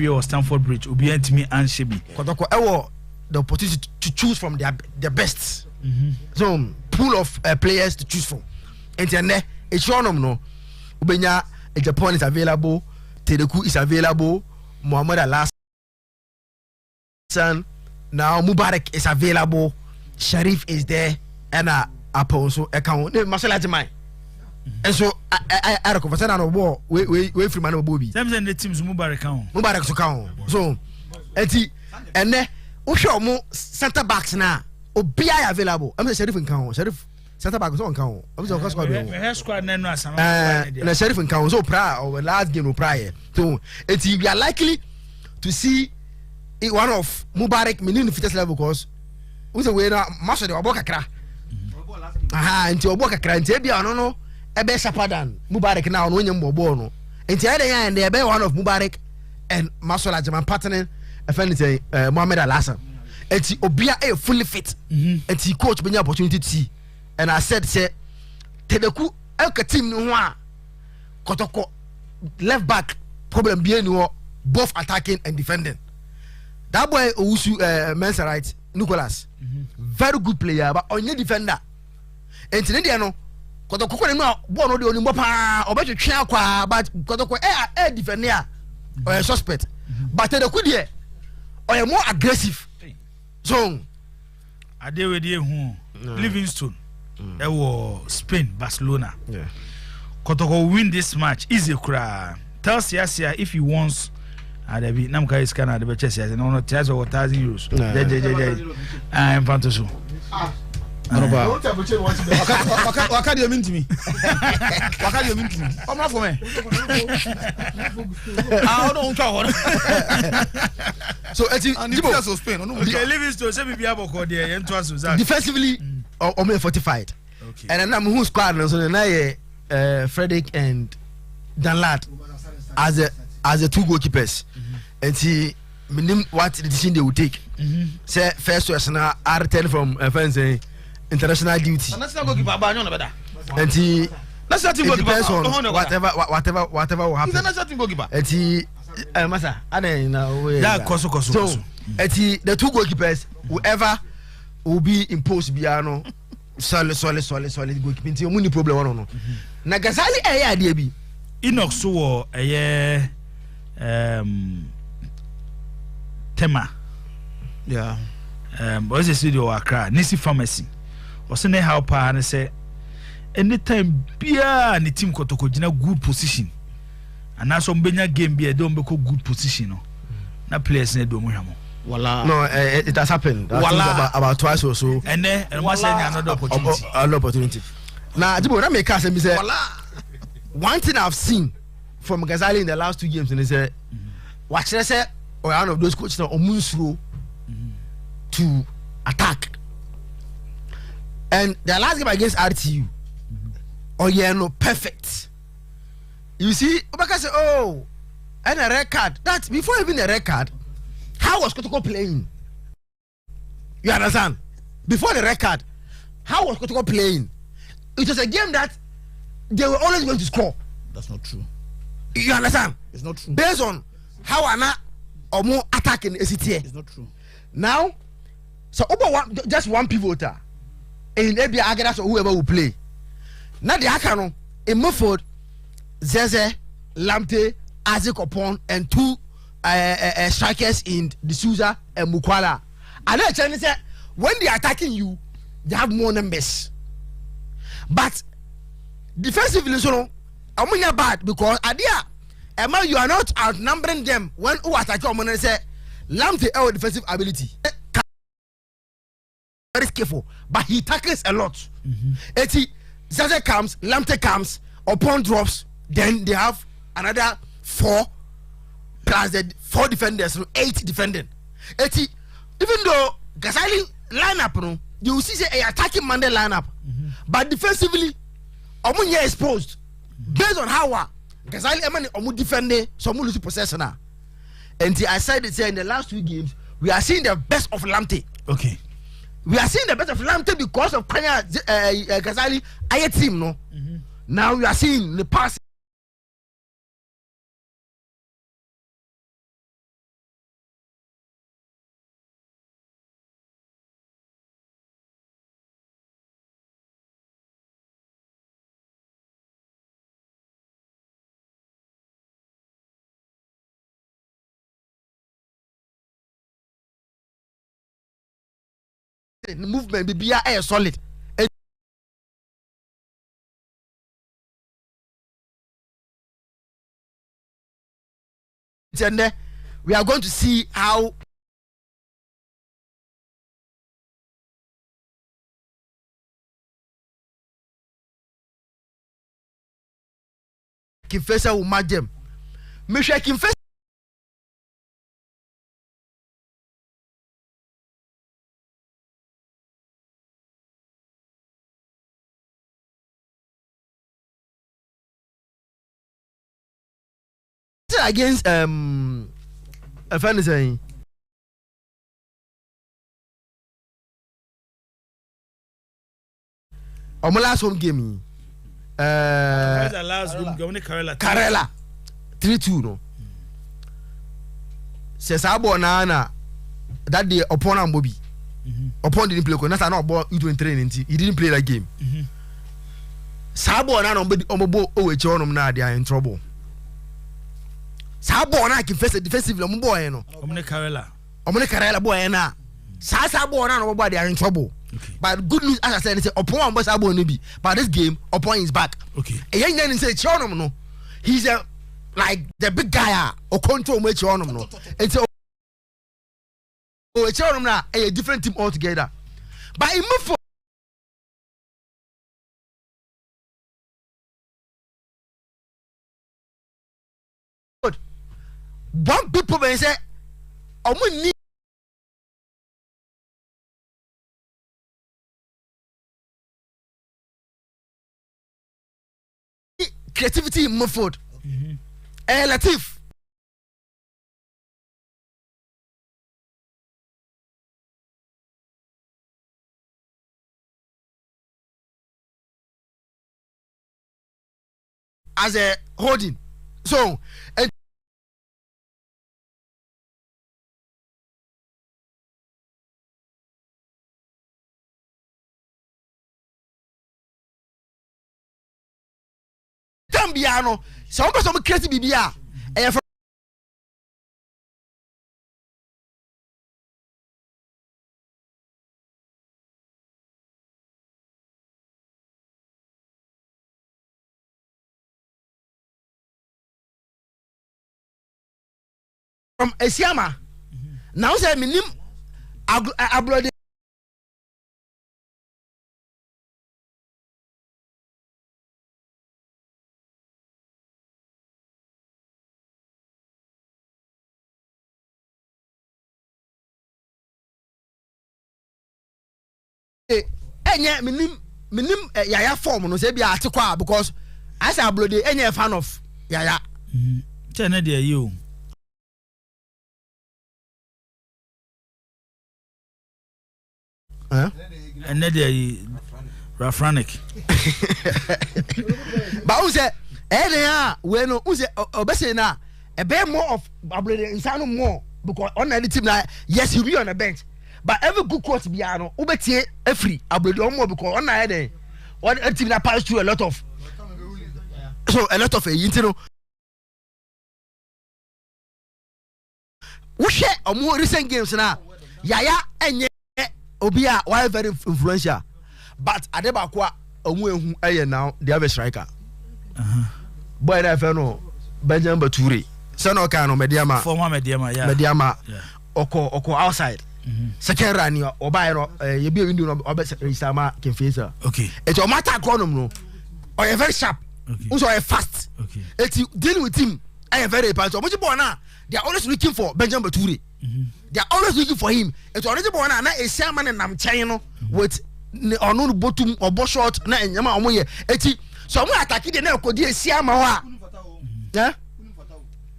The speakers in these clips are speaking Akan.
or Stamford Bridge will be me and Shebi. Kotoko ewo the opportunity to choose from their best. So pool of players to choose from. And it's shown them no. Ubenya Japan is available, Tedeku is available, Muhammad Al-Hassan, now Mubarak is available, Sharif is there, and Apple so account Masala Jamai. And so I reckon on a war we from Mano Bobby. Them the teams Mubarak so count. So and then Usho mo center backs now. Obia available. I'm the Sheriff in count. Sheriff center back on count. I'm the squad. Squad no Asante. The Sheriff in count so prior or last game prior. So we are likely to see one of Mubarak meaning fitness level because who's a winner master the Oboka Kra. Aha, into Oboka Kra and Tebia no ebe Shapadan Mubarak now no nyam bobo no. Into other and they be one of Mubarak and Masola Jaman partner say Mohamed Al-Hassan. And he obia a fully fit. And he coach many opportunity to see. And I said say Tedeku elka team no Kotoko left back problem bien no both attacking and defending. That boy Owusu Mensa right Nicholas. Very good player but only defender. And today no Kotoko no ball no dey onimbo pa obeto twa akwa but Kotoko defender or suspect. But Tedeku there or more aggressive. So I deal with you Livingston. That was Spain, Barcelona. Yeah. Kotoko win this match. Easy cry. Tell Siasia if he wants there be Namka is Canada the best and no tell over €1,000. I am fantasy. What can you mean to me? What can you mean to me? Come on for me. I don't know. So Spain. Defensively, I'm fortified. Okay. And then I'm who squad so now Frederick and Danlad as the two goalkeepers. And see what decision they will take. Say first person R10 from fancy international duty. And he depends on whatever will happen. And he Masa, I don't know. So, the two goalkeepers, whoever will be imposed, Biano, solid goalkeeping. The only problem, I don't know. Nagasali, a idea be Enoch so a year tema. Yeah. What's the studio Accra? Nisi Pharmacy. Was in a helper and I say, anytime beer and the team Kotoko in a good position. And now some Benya game be a don't be good position. No, na players ne do muhamo. Voila. No, it has happened. About twice or so. And then another opportunity. Another opportunity. Now, Jibo, that make us say, one thing I've seen from Ghazali in the last 2 games, and they say, watch they say, or one of those coaches are Omunsro to attack. And the last game against RTU, oh yeah, no, perfect. You see, Obaka say, oh, and a red card. That before even a red card, how was Kotoko playing? You understand? Before the red card, how was Kotoko playing? It was a game that they were always going to score. That's not true. You understand? It's not true. Based on how Anna or more attacking ACTA. It's not true. Now, so just one pivoter in every Agadas or whoever will play. Now the Akano in Muford. Zeze, Lamte, Isaac Opon, and 2 strikers in D'Souza and Mukwala. And then say when they are attacking you, they have more numbers. But defensively, so I'm bad because idea, Emma, you are not outnumbering them when who attack you. I'm say Lamte our defensive ability. Very careful, but he tackles a lot. Zeze comes, Lamte comes, Opon drops. Then they have another 4 plus the 4 defenders, so 8 defending. Even though Ghazali lineup, no, you will see say a attacking Monday lineup, but defensively, Omunye exposed based on how Ghazali Emani Omu defending, so Omu lose possession now. And I said it in the last 2 games, we are seeing the best of Lamte. Okay. We are seeing the best of Lamte because of Kenya Ghazali Aye team, no. Now we are seeing the pass. The movement be a solid. And we are going to see how Faisal will match them. Faisal against a friend is saying on my last home game. Last room going to Karela 3-2 no. Says Abo na that day upon Ambobi. Upon didn't play because that's not about you doing training. He didn't play that game. Sabo na ombo na they are in trouble. Sabo na can face defensively boy no. Omne Karela boy na. Sabo na no they are in trouble. Okay. But good news, as I said, upon was able to be. But this game, upon is back. Okay. A young man say, no, he's a like the big guy or control which no. It's a different team altogether. But he move for one people may say, need creativity in Muford. Latif. As a holding. So, and Tambiano, some person creative bibia. From Esiama. Now say minim ablode enye minim yaya form no say bia atekwa because I say ablode enye fan of yaya. Tell there you. And there Rafranic. But who say we no who say obese na a bit more of ablode insano more because on the team na yes he be on the bench. But every good coach biano ubetie free ablode more because on na one team that pass through a lot of you know we share more recent games na yaya enye obia why very influential but adebakwa omu ehu eye now they have a striker boy na fe no Benjamin Bature so no kan no mediama former mediama oko outside second run oba no ye bi window no oba Isama can face okay it o matter economy no or you very sharp also you fast okay it deal with him I very important omo boy na they are always looking for Benjamin Bature. They are always looking for him. It's already born na Esiama and nam China with on bottom or bo short na enyama omo ye. Eti so omo attack the na kodi Esiama wa. Yeah?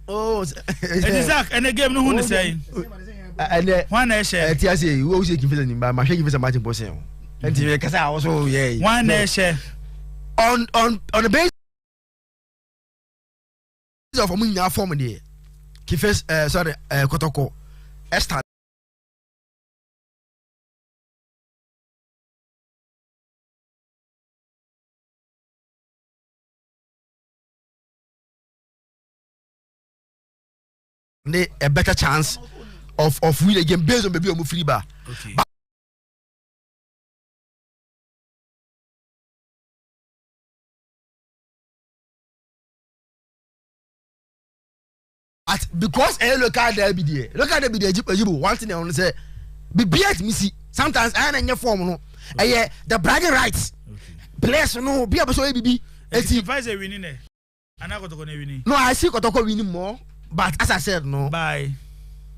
Oh, Isaac and the game no who say. And one share. Eti say we always give him ba ma hwe give him match boss e. Enti we kasa also yeah. One share On the basis of omo form there. Kifes Kotoko Esther a better chance of winning again based on maybe a free bar. Okay. But because a local derby there. Local derby there, you one thing I want to say. Be beat me see. Sometimes I ain't in your form no. The bragging rights. Players no be able to be. If Faisal winning there, and I Kotoko winning. No, I see Kotoko winning more. But as I said, no. Bye.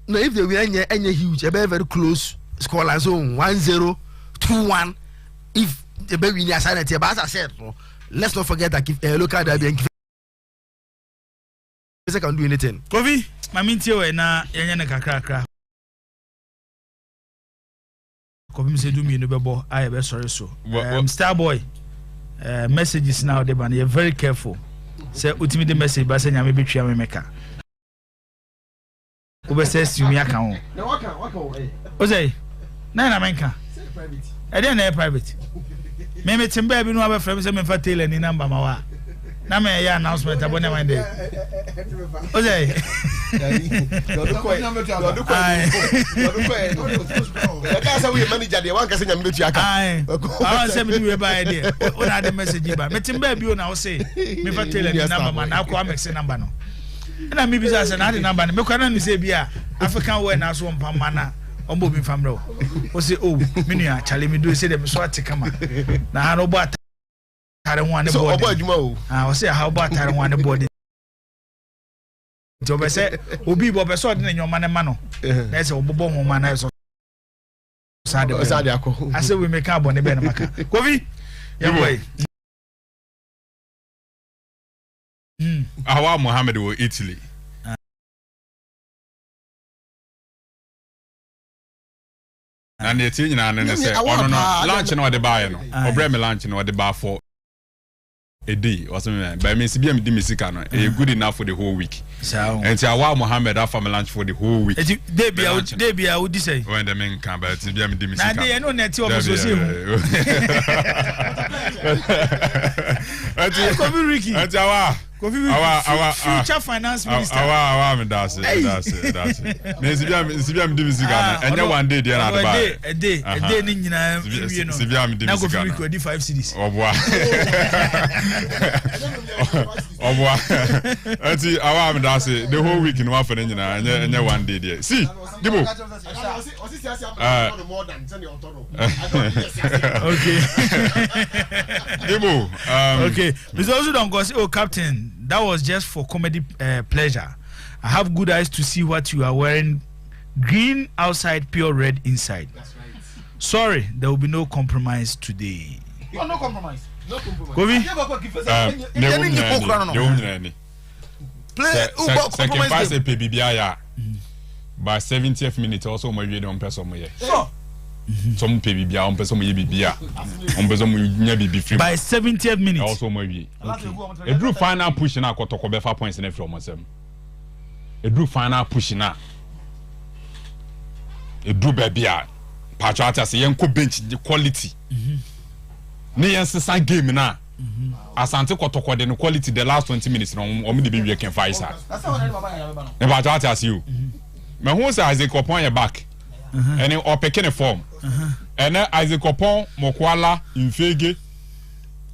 No, if they win any huge, a very close scoreline, so 1-0, 2-1. If the baby win Asante, but as I said, no, let's not forget that if a local derby and can do anything. Kofi, my mintie na yanya kakra. Kofi say do me no bebo. I be sorry so. Star boy, messages now the ban. You're very careful. Say ultimate the message, but say nyame betwa me meka. Ube says you me account. Ozay, na menka. Private. I didn't private. Me timba bi no aba frame say me fa tailor ni number ma wa. Na me ya announcement abone man dey. Ozay. That's how we manager dey one person nyam betu aka. I want say me we buy there. Una the message ba. Me timba bi na o say me fa tailor ni number ma na ko amex number no. Na me bi say na the number me kwa na ni say bia African wear na so mpama na ombo bi famro. O say oh me nua chale me do say dem so atikama. Na ha no bo atare ho ane body. So obo adwuma o. O say how bo atare ho ane body. To be say obi bo be so de nyoma ne ma no. Na say obobo ho ma na so sade akọ. I say we make am bone be na maka. Kofi. Yeah boy. Awa Mohammed wo Italy. And the thing na ne say ono no lunch no de buy no. Obre me lunch no de buy for a day or something. But me si bia me di mesika no. E good enough for the whole week. So and Awa Mohammed after me lunch for the whole week. Dey bia would say. When the men come but si bia me di mesika. Na dey no net o so say. Kofi Ricky. Awa future finance minister. Awa me that's it. Me si bia me di mesika no. Enya one day there na buy. A day ni nyina wie no. Si bia me di mesika. Na Kofi Ricky di 5 cities. Oboa. Ati awa me that's it. The whole week in one for nyina enya one day there. See, Dibo. Okay. Dibo. Okay. Because also don't go say, oh captain, that was just for comedy pleasure. I have good eyes to see what you are wearing. Green outside, pure red inside. That's right. Sorry, there will be no compromise today. No compromise. No compromise. Kofi. Second pass a PBBI by 70th minute also my video on person here. Some PBBI on person BBI. On person nya free. By 70th minute also my video. A drew final push na Kotoko be 5 points in from myself. A drew final push na. A drew baby a Patriots say yenko bench the quality. Ne yense game na. Asante Kotoko the quality the last 20 minutes no omo de be working Faisal. That's how ne Patriots you. Me who say Isaac Opon your back. And then or picking a form. And then Isaac Opon Mokwala Infege.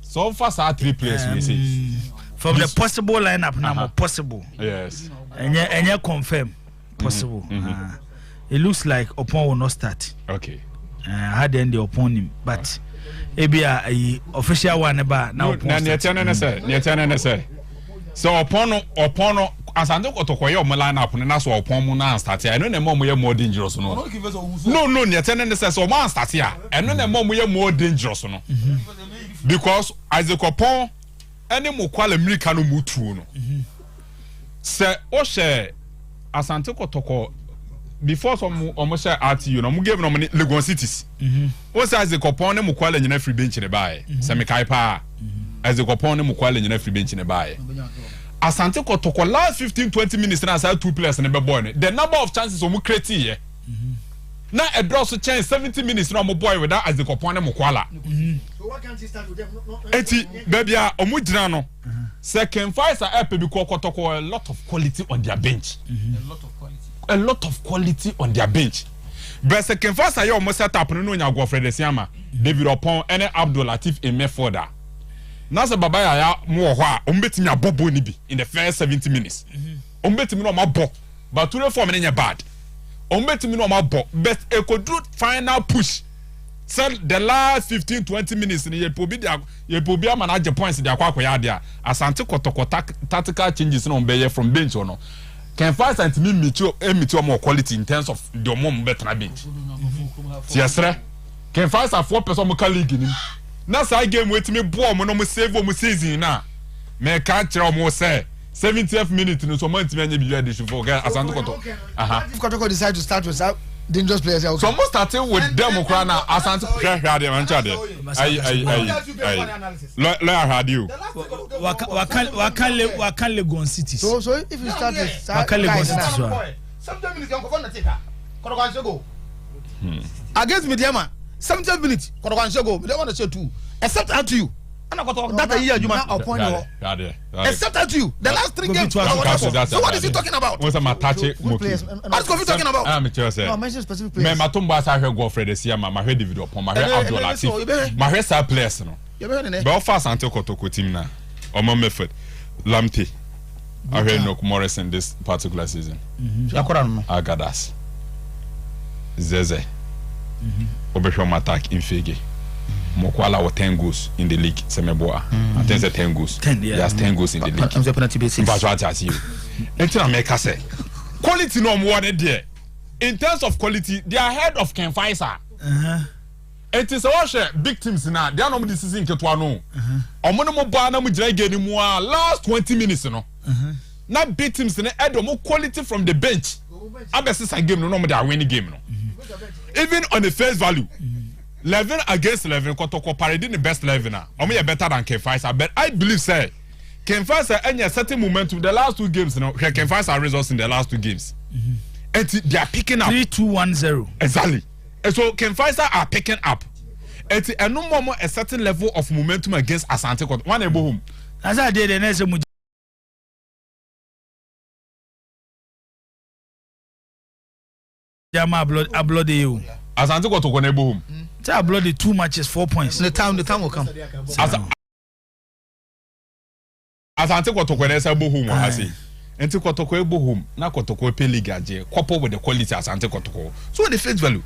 So far are 3 players we see. From the possible lineup now possible. Yes. And you confirm possible. It looks like Opon will not start. Okay. Had then the Opon him, but maybe official one about now. Na say. So Opon Asante Kotoko your lineup na so Opon mu na start here. I know na more more dangerous no. No, near 10 says so man start here. I know na more dangerous no. Because Isaac Opon any mo kwala America no mutu no. Say o share Asante Kotoko before some almost at you no mu give no money Legon cities. O say Isaac Opon mo kwala nyina free bench ne bae. Say me kai pa. Isaac Opon mo kwala nyina free bench ne bae. Asante Kotoko last 15-20 minutes na say 2 players in the boy. The number of chances omu create here. Now a draw so chance 70 minutes na omu boy without Isaac Opon mo kwala. So why can't he start with them? Eti baby omu jina no. Second Faisal help because Kotoko a lot of quality on their bench. A lot of quality on their bench. But second Faisal you almost set up no nya go Fred Siama, David Opon and Abdul Latif Emefoda. Nasa baba ya mo ho a ombetimi abobo ni bi in the first 70 minutes. Ombetimi no ma bo but to the form in bad. Betimi no mabo, but e could do final push. Said the last 15-20 minutes in ye pobia manage points in the aqua there. Asante Kotoko tactical changes on Bayer from bench or no. Can find and me more quality in terms of the mom better bench. Yes, sir. Can find a 4% more colleague in him. Now, I game with me, boy, no more save or season now. May catch your more say 70th minute in so much many be ready to forget Asante Kotoko. If Kotoko decide to start with dangerous players, okay. So almost starting with Democrana Asante Lawyer had you. Wakale Legon City. So if you start with Wakale Legon City, 70 minutes Kotoko go. Against Mediama, 70 minutes Kotoko go. They want to say two. Except out to you. That a year you might appoint except at you. The last 3 games. So what is he talking about? What's a matache? What's Kofi talking about? I'm saying. No, mention specific players. Me matumba sa hwe Godfrey this year, my head David upon my head Abdul Latif. My head star players no. But fast until Kotoko team na. Omo Mefford, Lamte. I heard no Morrison this particular season. Agadas. Zeze. Obeshom attack in Fege. Mokwala was 10 goals in the league. Semeboa. I think it's 10 goals. 10, yeah. Yes, 10 goals in the league. That's what I see. And I make us say, quality no more there. In terms of quality, they are ahead of Ken Faisal. It is a big teams now. They are not the season Ketwano. Omono Bana Mujrege anymore. Last 20 minutes, you know. Now big teams in the more quality from the bench. Abesses a game no they are winning game no. Even on the face value. 11 against 11, Kotoko parading the best 11 now. Better than Ken Faisal, but I believe say Ken Faisal any certain momentum the last 2 games, you know, Ken Faisal results in the last 2 games. And they are picking up 3-2-1-0. Exactly. And so Ken Faisal are picking up. And no more a certain level of momentum against Asante Kotoko. One able home. As I did, and as a Jama blood you. Asante Kotoko na ebo home. Tell bloody 2 matches 4 points. The time will come. Asante Kotoko na ebo home wa say. Enti Kotoko ebo home na Kotoko pe league aje couple with the quality Asante Kotoko. So the face value.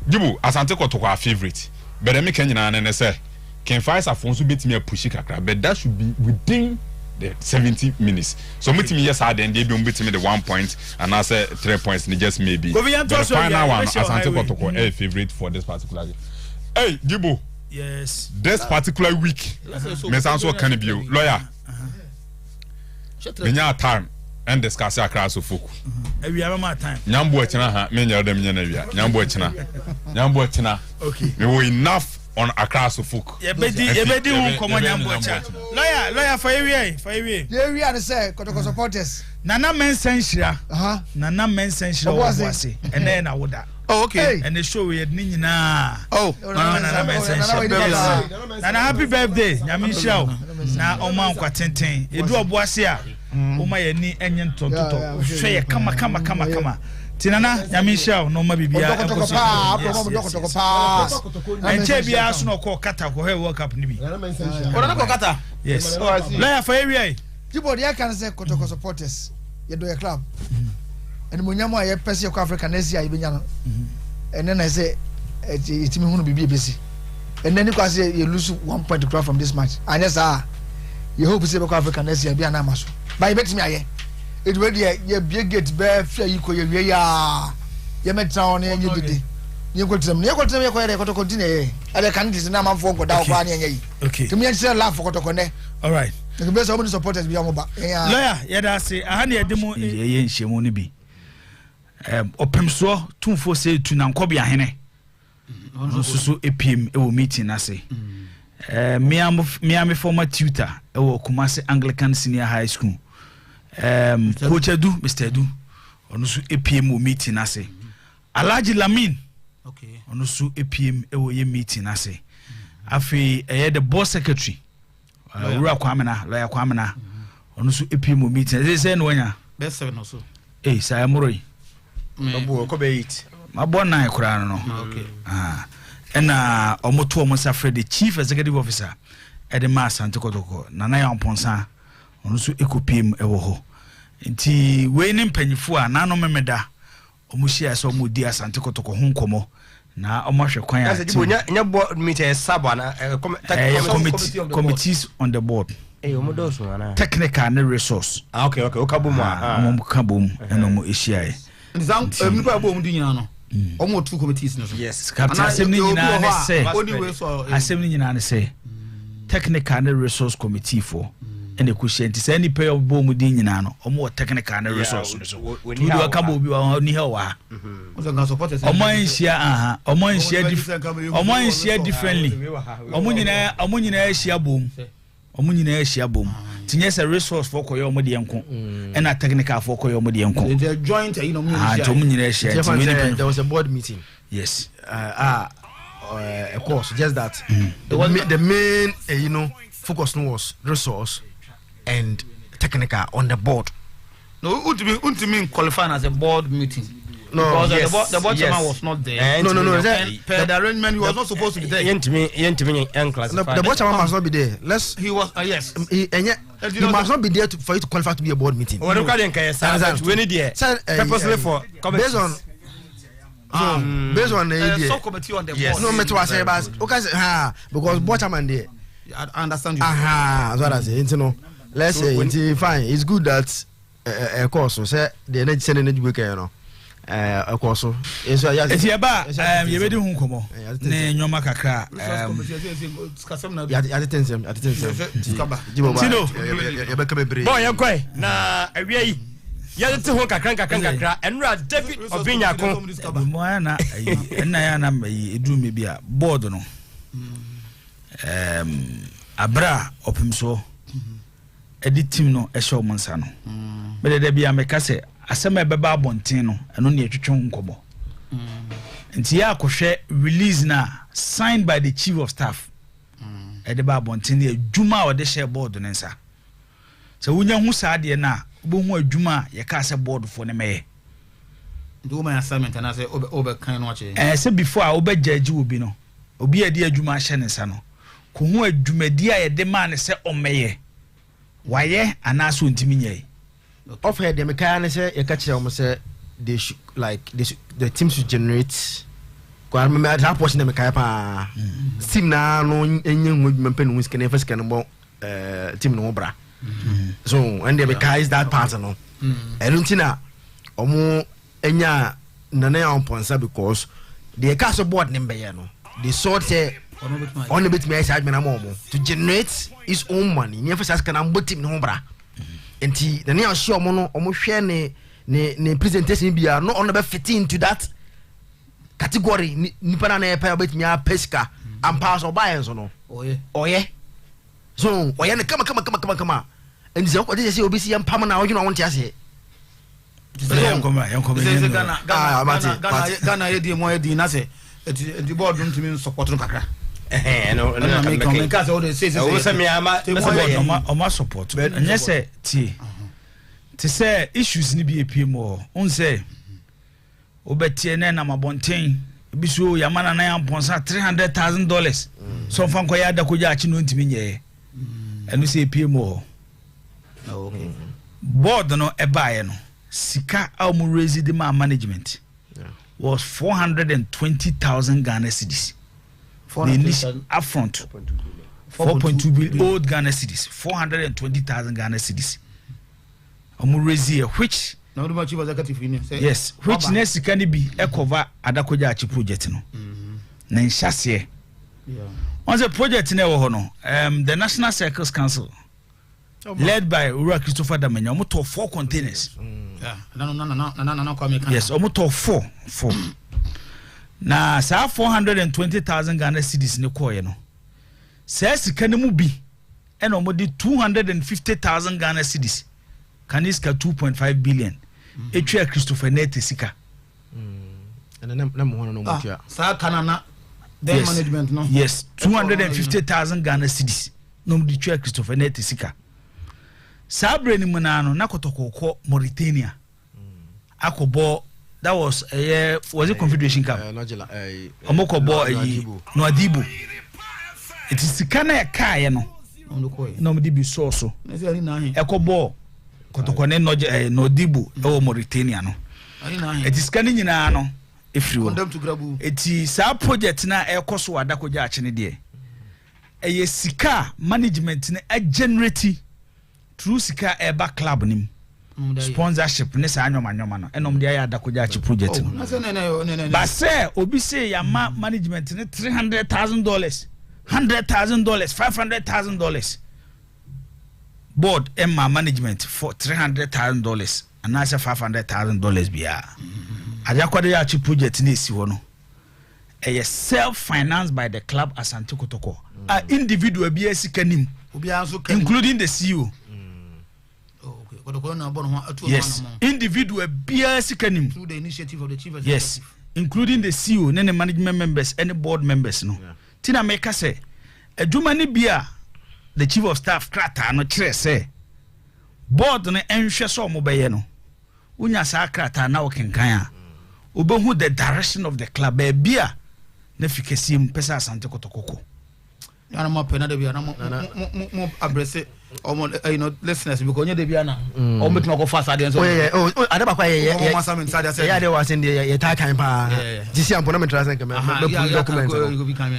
Jibu Asante Kotoko our favorite. But me can nyina na say Ken Faisal afonso betimi apushi kakra, but that should be within the 70 minutes. So betimi yes hard and they be betimi the 1 point and I say 3 points just maybe. But the final one Asante Kotoko a favorite for this particular game. Hey, Gibo. Yes. This particular week, me sanso can be lawyer. Menya time and discuss across of folk. We have my time. Nyambo china ha, me nyaro dem nyana Nyambo china. Okay. We were enough on across of folk. Yebedi won komo nyambo cha. Lawyer for you. Yeah, we are say Kotoko supporters. Nana mensenshira. Nana mensenshira was and then I would. Oh, okay. And the show we had Nina. Oh, Nana happy birthday, Yamin Show. Now, Oman Quatenten. It do a boasia. Oma ni enyen tonto. Share, come. Tinana, Yamin Show, no maybe be a and Chebia Suno call Kata for her World Cup Nibi. Kata? Yes. Lawyer for area. Jibody, I can say Kotoko supporters. You do a club. And Munyama, a person of African Asia, and then I say, it's me who be busy. And then you can say you lose 1 point to crowd from this match. And yes, you hope to see African Asia be an amateur. But bet me, it will be a big get bear, you call your met town and you did. You got them, you got to continue. Other countries, now I'm for Godawani. Okay. To me, I still laugh for Kotokone. All right. The best of the supporters beyond Lawyer, yeah, I say, I had a demo in Shemonibi. Opemso 2 say to Nankobia Hene. So APM will meeting I say. Miami former tutor, Kumasi Anglican Senior High School. Coach Edu, Mr. Edu, on APM will meeting I say. Alaji Lamin, okay, on APM will meeting I say. Afi the boss secretary. Lawyer Kwamena, on APM will meeting. They say no one. Best 7 or so. Eh, Sayamuri. My born nine crown. Okay. And Omoto Mosafre, the chief executive officer at the Mass Asante Kotoko, Nana Ponsa, on Eco PM Ewoho. nti we ne mpanyifo a na no memeda omuhia so omudi Asante Kotoko ho nkomo na omahwe kwan a nya board meeting sabo na committees on the board omodoso ana technical and resource okay okabom kabom eno mo ehia nzam emnipa abo omudi nyina no omo two committees no yes captain assembly nyina ne say assembly nyina ne say technical and resource committee for ene kushenti say ni pay obo omudi nyina no omo technical and resource no so tu do ka bo bi wa ni he wa omo nhia differently omo nyina ehia bom omo nyina ehia bom tinye say resource for koyo omo de enko ena technical for koyo omo de enko they joint you know omo nyina ehia there was a board meeting yes of course just that the main you know focus was resource and technical on the board. No, ultimately qualifying as a board meeting. No, because the board chairman was not there. No. Per the arrangement, he was not supposed to be there. The board chairman must not be there. He was yes. He must not be there for you to qualify to be a board meeting. We need there purposely for based on the subcommittee on the board. No matter what I say, but okay, because board chairman there. I understand you. That's what I say. You know, let's say fine. It's good that of course, so say the energy sending it week, you know. Of course, so it's you be doing komo. Ne nyoma kakra. Boy, I'm quite na away. Yadete ho kakra enra David Obinya ko mo ana na ya na edu me bia board no abra opimso edit team no e show monsa no me de bia me ka se asema beba abonten no eno ne etwetwe nkobo nti ya kohwe release na signed by the chief of staff e de ba abonten ne adwuma o de share board no nsa so wunya hu saade na bo hu adwuma ye ka se board fo ne meye do my assignment and I say over kan no che say before I obe judge obi no obi ade adwuma hye ne nsa no ko hu adwumadi a ye de ma ne se omeye waye anaso ntimi nyai of head them can say you catch them say they should like the team should generate ko am me that portion them kai pa team na no enye hu pen hu scan first scan bo team no bra so and they guys that part no eruntina omo enya nana ya onponsa because the cast board number ya no they sort say on a bit me charge me na momo to generate his own money never first scan am team no bra enti the near sure omo hwe ne presentation bia no on be fit into that category nipa na e pa bet me a pesca am pass or buy so no oye so oye ne kama and so what say obi si am pam na odwuna won ti ase Ghana edi mo edi na say the board don't mean support no kakra no me ka say o dey say me ama support and yes ti say issues ni bi epie mo on say obetie na na mabonten bisu yamana na yamponsa $300,000 so fanko ya da koja achi no ntimi nye enu say epie mo okay board no ebaye no sika almu raise the management was 420,000 Ghana cedis. 420,000 upfront 4.2 billion old Ghana cedis 420,000 Ghana cedis almu raise which now the chief executive union say yes which next can be e cover adakoja achi project no na nhyase on the project na wo no the National Circles Council led by Ura Christopher Damenya omoto 4 containers no come yes omoto 4 na sa 420,000 Ghana cedis ne koye no sa sika ne mu bi e na omodi 250,000 Ghana cedis kaniska 2.5 billion etwa Christopher Nete sika na mo hono no mo twa sa kanana the management no yes 250,000 Ghana cedis no mo twa Christopher Nete sika sabre ni munano na Kotoko Mauritania akobo that was it Confederation Cup omokobo no adibo it is sika na kaye no no mo di bi so ekobo Kotoko ne no dibu e Mauritania no eti skani nyina no efiri wo eti sa project na e koso adakoja achene de eye sika management ne a generate through sika e ba club nim sponsorship ne sa anyoma no enom de ya adakoja achi project no ba say obi say ya management ne $300,000 $100,000 $500,000 board Emma management for $300,000 and I say $500,000 biya ajakwade ya chi project ni esi wono a self financed by the club Asante Kotoko a individual biya sikanim including the CEO yes individual biya sikanim through the initiative of the chief executive yes including the CEO and the management members and the board members no tina make say aduma ni biya the chief of staff krata no kire say board no enhwe so mo beye no unya sa krata na wokenkan a obehu the direction of the club bia na fikesi mpesa Asante Kotoko yana mo pena de bia na mo abrese omo listeners because onye de bia na o metu ko fast ade so adaba kwa ye de wasen de ye ta kan pa disi ampo na metra sen kan me pu document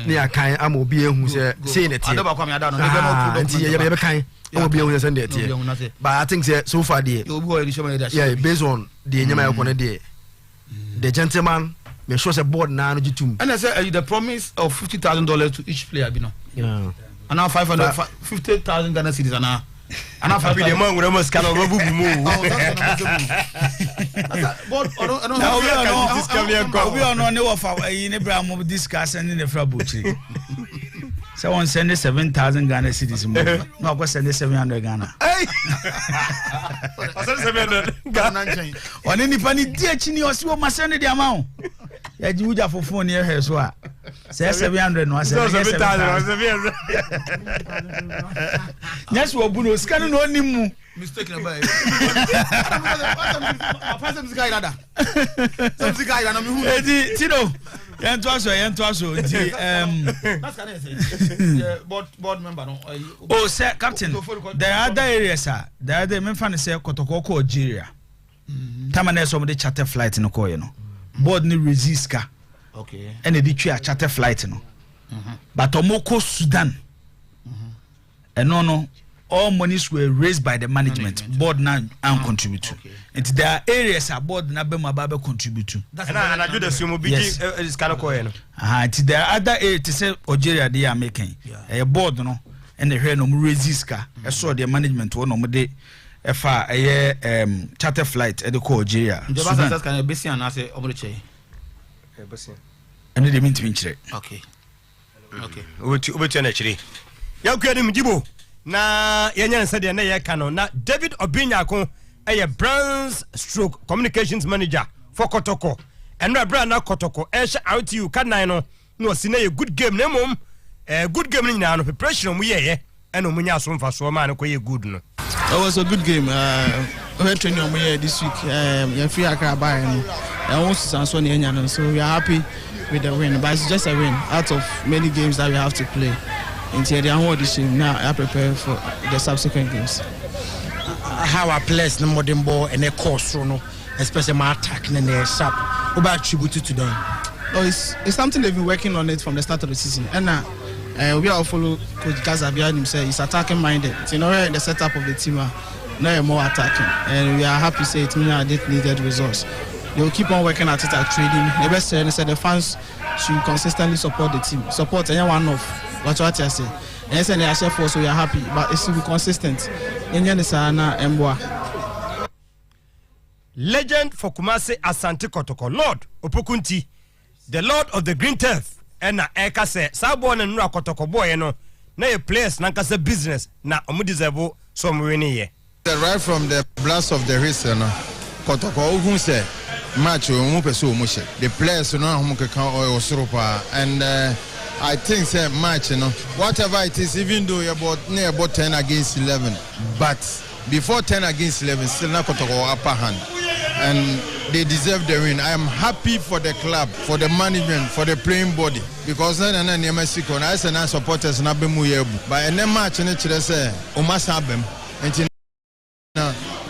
ni akan am obi ehu say ne tie adaba kwa me ada no be no document ye be kan obi ehu say ne tie but I think say so far there yeah based on the nyama ya kone there the gentleman me sure say board na no gitum and I say the promise of $50,000 to each player be no yeah and now 50,000 Ghana cedis and now I be the man we must can over bubu mu but we are no ne offer in Abraham discuss and in the frabuchi so one send 7,000 Ghana cedis more no go send 700 Ghana hey I send 700 Ghana on any pani dia chini o si o ma send the amount ya ji uja for phone here so a say 700 no say 7,000 yes we obu no scan no nimu mistake na buy Faisal music guy nada some music guy na me hu edi tino yento aso nti that's can I say board member no oh sir captain there are other areas there are the member say Kotoko ko Algeria tamana so the charter flight no ko ye no board ni resist ka okay and the twa charter flight no but omoko Sudan and no all monies were raised by the management. Board now and contribute to. And there are areas a board na be mababe contribute to. And I do the sumo bigi is kind of coin. There are other areas to say Algeria they are making a board no and the hair no resist ka. I saw the management one no de efa a charter flight at the Algeria. The bus can be seen and say omoche. And they mean to be okay. Ubetu na chiri. Ya kwani mjibo. Na yenya nsa de na ye ka no na David Obinyako brands stroke communications manager for Kotoko enra bra na Kotoko RTU kanan no si na ye good game na mom good game ni na no preparation mu ye eno munya so mfa so ma na ko ye good no. It was a good game. We training on here this week. We free Accra by and also so we are happy with the win, but it's just a win out of many games that we have to play. Until the audition now I prepare for the subsequent games. How I place the modern ball and a course no, especially my attack and their sharp. What about attributed to them? No, it's something they've been working on it from the start of the season. And we are follow Coach Gaza behind himself. He's attacking minded. You know, the setup of the team now more attacking, and we are happy to say it means they needed results. They will keep on working at it at trading. The best said the fans should consistently support the team. Support anyone of what I say. And say they are so we are happy, but it's to be consistent. Legend for Kumasi Asante Kotoko, Lord Opokunti, the Lord of the Green Turf. And eka say sabo na nura Kotoko boy no na a place na kase business na omu deserve so mu weni ye. Right from the blast of the wrist no Kotoko ogun say match omu peso omu she the players no omu keka osoro pa and I think say match no whatever it is even though you about 10 against 11 but before 10 against 11 still na Kotoko upper hand and they deserve the win. I am happy for the club, for the management, for the playing body because then na Mexico na say na supporters na be mu yebu but in the match na kire say o must have them and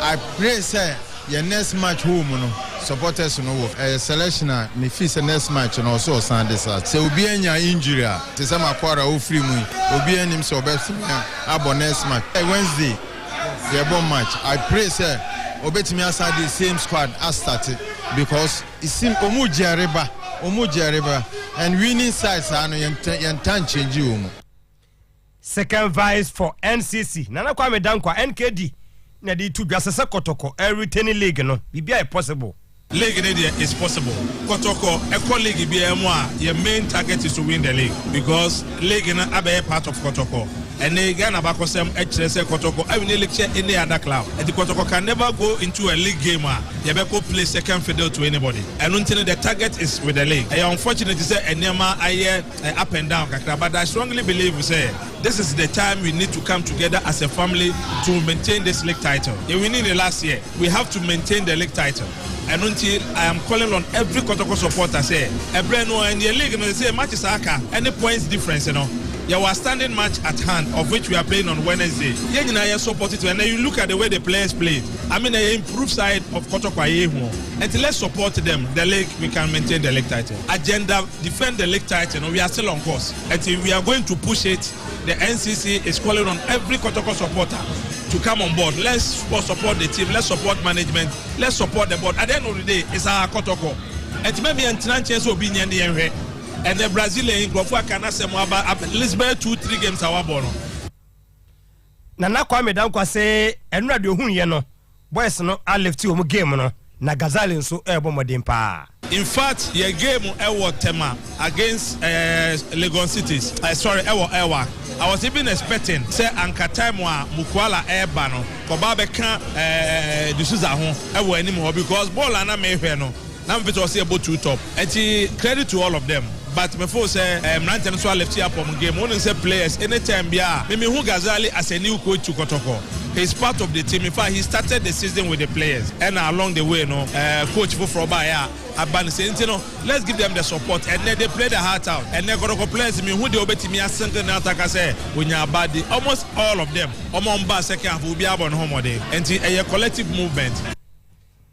I pray say your next match home no supporters no selection ne fees next match no also Sunday sa say obi anya injury a te say makwara o free mu obi anim say obetimi abo next match Wednesday the bomb match I pray say obetimi aside the same squad as started because it seem omu jereba and winning sides are no yentan change you. Second vice for NCC Nana Kwame Dankwa NKD na di tu biasese Kotoko retaining league no bibia possible. League in India is possible. Kotoko, a league BMA, your main target is to win the league because league in a part of Kotoko. And they get about HSS Kotoko, I will lecture any other club. And the Kotoko can never go into a league game where Yabeko play second fiddle to anybody. And until the target is with the league. I unfortunately say Enema I up and down, but I strongly believe we say this is the time we need to come together as a family to maintain this league title. We need the last year. We have to maintain the league title. And until I am calling on every Kotoko supporter say, Ebreno and the league, they say matches aka any points difference, you know. There was a standing match at hand of which we are playing on Wednesday. Yeah, support it, and then you look at the way the players played. I mean, the improved side of Kotoko and let's support them. The league, we can maintain the league title. Agenda, defend the league title. We are still on course. Until we are going to push it. The NCC is calling on every Kotoko supporter to come on board. Let's support the team. Let's support management. Let's support the board. At the end of the day, it's our Kotoko. And maybe an chance will be in the end. And the Brazilian Grofua can say about Lisbon 2-3 games our born. Nana Kwame Dankwa say enra de ohun ye no boys no a left you game no na Gazali nso ebo modern pa. In fact, your game Tema against Lagos Cities. Ewa. I was even expecting say anka time wa Mukwala Eba no koba beka D'Souza ho ewo anim because ball na me hwe no. Now it was about two top. And credit to all of them. But before say Rantan so left here from game. One say players anytime bia. Maybe who Gazali as a new coach to Kotoko. He's part of the team. In fact, he started the season with the players. And along the way, coach for Baya Aban saying, let's give them the support. And then they play the heart out. And then Kotoko players who they obey me as something now say when you're bad. Almost all of them. Omomba second half will be up on home day. And it's a collective movement.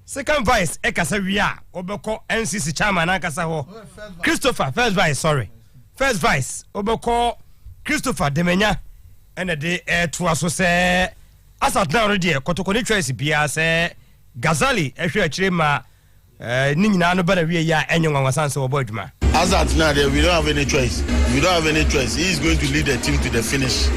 Second vice ekasa wia obeko NCC chairman akasa ho Christopher first vice obeko Christopher Demenya ene de to aso se asat na already Kotoko ni choice bia se Gazali ehwe akire ma ni nyina no bana wie ya enye nwanwasanse wo boduma asat na there we don't have any choice he is going to lead the team to the finish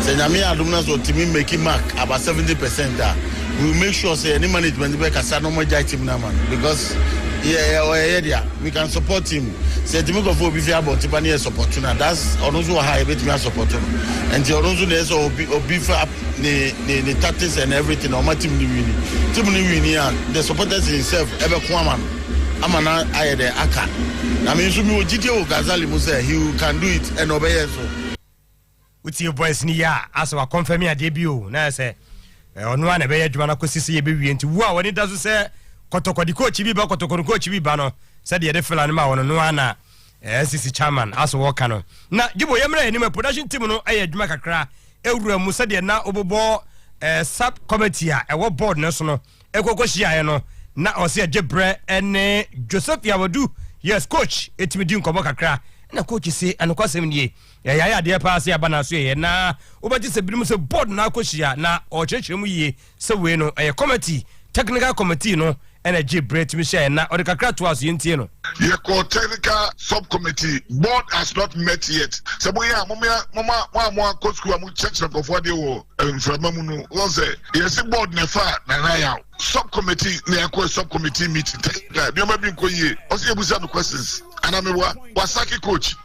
say nyame adumna so team making mark about 70% there. We will make sure say any management be kasa no more jai team na man because we can support him. Say team go for be fair about Tipani support na that's onzo high bet me support him. And the onzo dey so obi for the tactics and everything on my team ni win the supporters himself ebe kwa man amana aye the aka na me so me ogide o Gazali mo say he can do it and obey so with your boys ni ya as we confirm ya debut na say ono na be adwuma na kosisi ye be wie nti wo a woni da so se Kotoko di coach bi ba Kotoko coach bi ba no se de fela ne ma wono no ana SCC chairman aso wo ka no na gibo yemra ni production team no aye adwuma kakra ewura mu se de na obobo sub committee a ewo board no so no ekokohia ye no na o se Jebre ene Joseph Yawadu yes coach etimidi nkobo kakra na coach se anokwasem nie ya de pa se abana so ye na obaji se birim se board na akohia na o chechemu yie se we no committee technical committee no energy break me share na o de kakra to aso yentie no your technical subcommittee board has not met yet se boya mama coach ku amu check go for the wo mframamu no won say yes board na fa na ya subcommittee na akọ subcommittee meeting bi ma bi nko yie o se ebusa no questions and amewa wasaki coach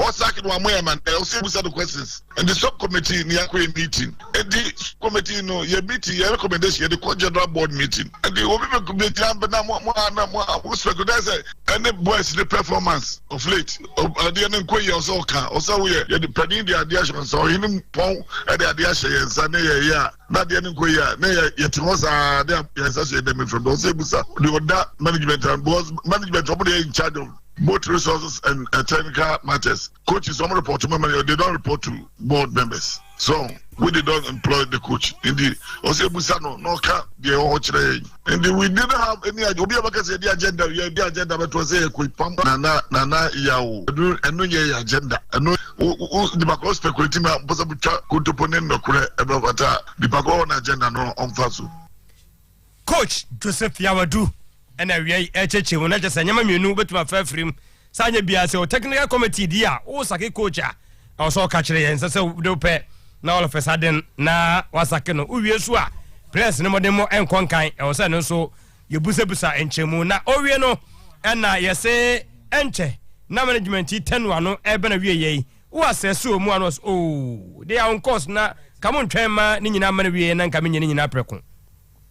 or second one way man also the questions and the subcommittee in the meeting and the committee no your meeting your recommendation the general board meeting and the open committee and the boys the performance of late the enquiry also can also we the planning the ideation so him pon and the ideation and yeah not the enquiry yet was there yes them from those the management and boss management in charge of both resources and technical matters. Coaches don't report to members, they don't report to board members. So we did not employ the coach. Indeed, also Busano, no car, they all and we didn't have any idea. The agenda, the agenda, but was a quick pump. Nana, Yao, and no agenda. And no, the Bako speculating possible to put in the correct about the Bako agenda no on Fasu. Coach Joseph Yawadu, and I HH, when I just say, Yamanu, but my fair frame, Sanya Biaso, technical committee, dear, oh, Saki coacher, also catch the answer, so do pay. Now all of a sudden, na wasakeno uwiesua press no modemo enkonkan e wose no so yebusebusa enchemu na owie no na yese enche na management 10 no ebe na wie yei wo asesu mu anos oh they are on course na kamon twema ni nyina mana wie na nka menye ni nyina preko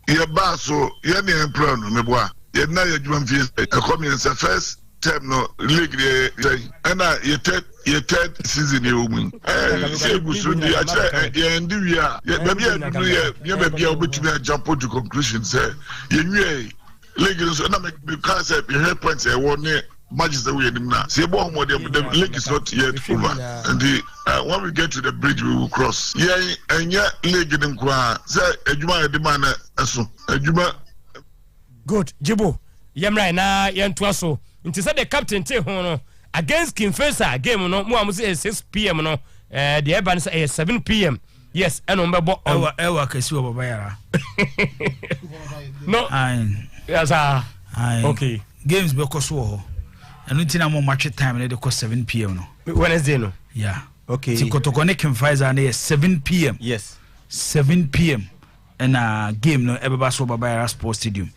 ye ba so ye ne employ no meboa ye na ye dwuma mfie e come in first term no league dey and ye third season ye omun say gusu ndi a che ye ndi wi a ye baby a obetumi jump to conclusion say ye nwie league so na because ye points e won ne matches that we na say bo homo the league is not yet over and when we get to the bridge we will cross ye enya league dem kwa say adwuma ye dem na eso adwuma good jibo yemrai na yentoa so nti say the captain te ho no against Kinfesa game no mo amusi 6 p.m. no the urban say 7 p.m. yes and on bebo ewa kasi wo baba yara no yes okay games be koso ho enu tina mo match time na dey ko 7 p.m. no Wednesday no yeah okay ti Kotoko ne Kinfesa na 7 p.m. yes 7 p.m. and game no ebeba so baba yara sports stadium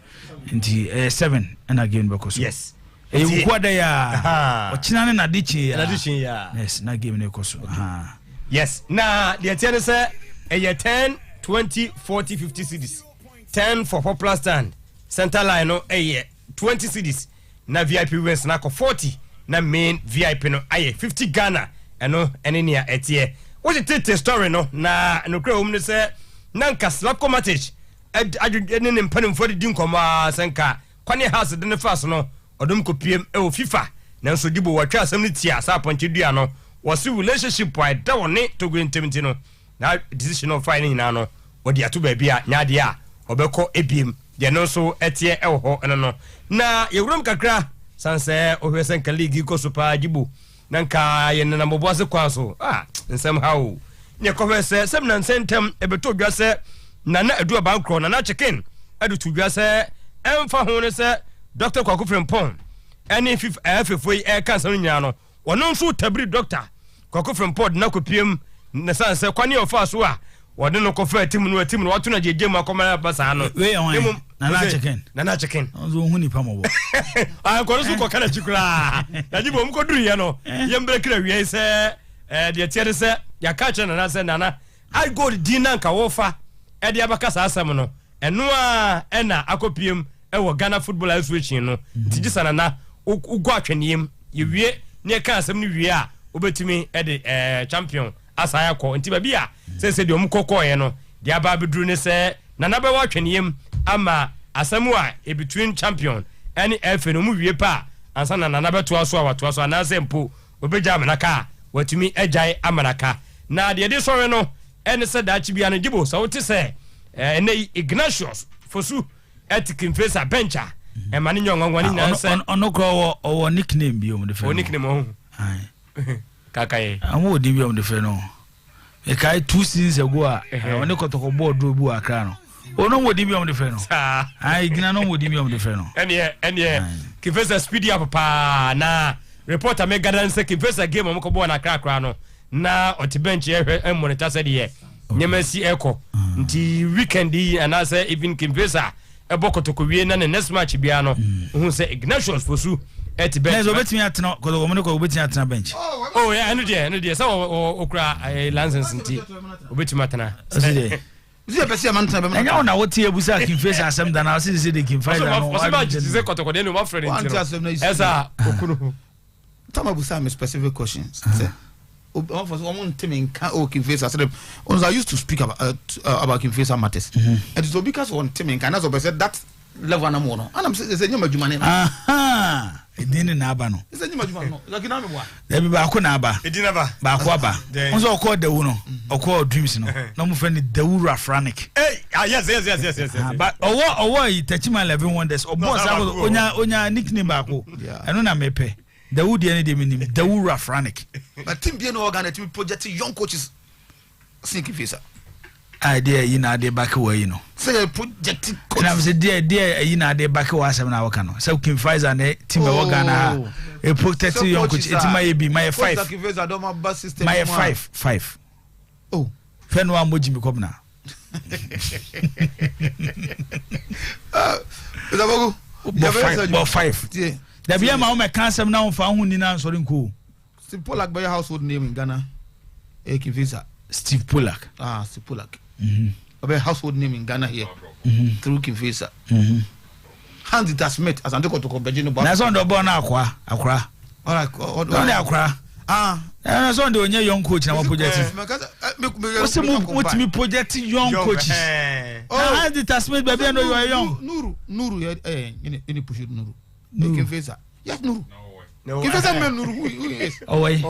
nti 7 and again be koso yes kwada ya ochinane na dichi ya yes na game ne koso yes na the attendance say 10 20 40 50 cities 10 for popular stand center line no 20 cities na VIP wins na 40 na main VIP no 50 Ghana eno enenia etie what it tell story no na no kra hom ne say nanka slap match adwene ne mpanim for di nkoma senka kwane house de ne fast no odom kopiem e FIFA nanso dibo watwa asem ne tia sa ponche dua no was relationship wide da woni to go intimity no na decision of finding na no odi ato ba bia nyaade a obekọ ebiem de no so etie e ho eno no na yewuram kakra sanse ohwesen ka league ko super dibo nanka ye na mbobose kwaso nsem how ne ko hwese sem na sentem ebeto dwa se na adu ba nkro na chicken adu to dwa se emfa ho ne se Dr. Kwaku Frimpong any FFA air cancer nyano wono nso tabiri doctor Kwaku Frimpong na kopiem na sanse kwani ofa so a wode no kofa tim no wato na jeje ma komara basa no na chicken ozo hu nipa mo bo ko so ko kana chikura na jibo mko duru ye no yembre kra wie se de tiere se ya ka che na se nana I go dinner nka wofa e de abaka sa asem no eno a na akopiem ewo Ghana Football Association no tijisana na ugo atweniem yewie ne ka asem no wie a obetumi e de champion asaya ko nti ba bia se de omkokọ ye no de aba beduru ne se na na ba watweniem ama asemu a between champion any FA no mu wie pa ansa na na beto aso a wato aso na se mpo obeja amanaka watumi ejai amanaka na de sore no ene se da chi bia no gibo so wote se ene Ignatius Fosu Kinfesa bencha e mani nyongwani na se ono kro o nickname bi o de fe o nickname o kakaye amu odi bi o de fe no e kai 2 seasons ago a oni Kotoko board do bu akra no ono wodi bi o de fe no gina no wodi bi o de fe no ene Kinfesa speed up pa na reporter me gadan se Kinfesa game mo ko bo na akra no na oti bench e monitor se de nyemasi eko nti weekend yi anase even Kinfesa ebo Kotoko wie na next match bia no hu se Ignatius Fosu et bench nezo betimi atena Kotoko mo ne ko betimi atena bench oh yeah enu de so okra license nti obetimi atena Zia pesi man tena be enya ona wotie ebusa Kinfesa asem da na se de Kinfesa no so ba se Kotoko de no ma friend nti esa okunu tama busa me specific questions Someone Kinfesa said I used to speak about Kinfesa matters. And so because on Timing and as I said that level and I'm saying Jumane. Aha. It didn't ni na aba no Is anyima juma no. Like na me boa. Ebi ba ko na aba. Edina ba. Ba ko aba. Onso okọ Dawu no. Okọ Dreams no. Na mo friend Dawu Rafranic. Hey, yes. But owo yi Techima 11 Wonders. Obo sa onya nickname ba ko. Eno na mepe. Dawu de ne de minim. Dawu Rafranic. But team be no organize team project young coaches. Sinki Faisal. Idea yi na de back way no. Say project coach. Na say there yi na de back wa asem na waka no. Say Kim Faisal na team e wagana e protect young coach. It my be my 5. Faisal don't have bus system. My 5. Oh. Fen wa moji mi kom na. Zabogo. About 5. Yeah. Da bia ma o me kan asem na o fa hu ni na so nko. Steve Pollack by household name in Ghana. Kim Faisal. Steve Pollack. Steve Pollack. A household name in Ghana here. Through Kim Faisal. Hands it has met as Asante Kotoko Bejino. That's on the born Accra. All right. Only Accra. That's on the young coach now project. What's me projecting young coaches? Hands it has met, baby. I know you are young. Nuru, any push it, Nuru. Kim Faisal. Yes, Nuru. No. Kim Faisal, Nuru. Who is? Oh, wait.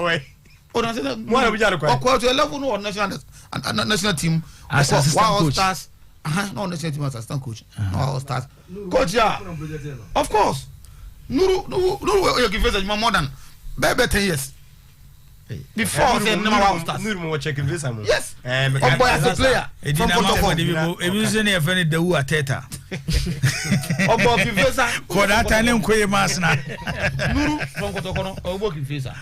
Oh, that's it. What we are quite a level no national team. Wow, stars. No national team assistant coach. No stars. Coach, yeah. Of course. Nuru, you give us more than 10 years. Before I said no wow stars. Nuru was checking this. Yes. Oh boy, as a player. From Kotoko. If you say any offended the who are Teta. Oh boy, Kim Faisal. For that time, Kwe Masna. Nuru from Kotoko. Oh boy, Kim Faisal.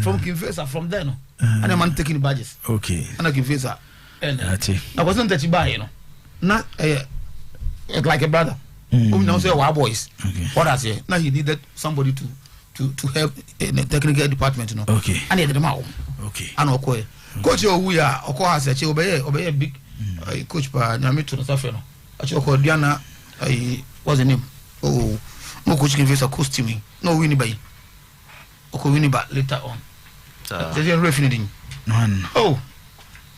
From Kim Faisal, from there, no. And a man taking badges. Okay. And I Kim Faisal. I wasn't that you buy, you know. Not like a brother. Now say wow boys. What I say? Now he needed somebody to help in the technical department, you know. Okay. I needed them out. Okay. And okay. Coach we are has a obey big coach pa nyame to the safeno. Actually Diana what's the name? Oh, no coach can face a costume. No winning by. Okay, winning back later on. They didn't refinishing. Oh,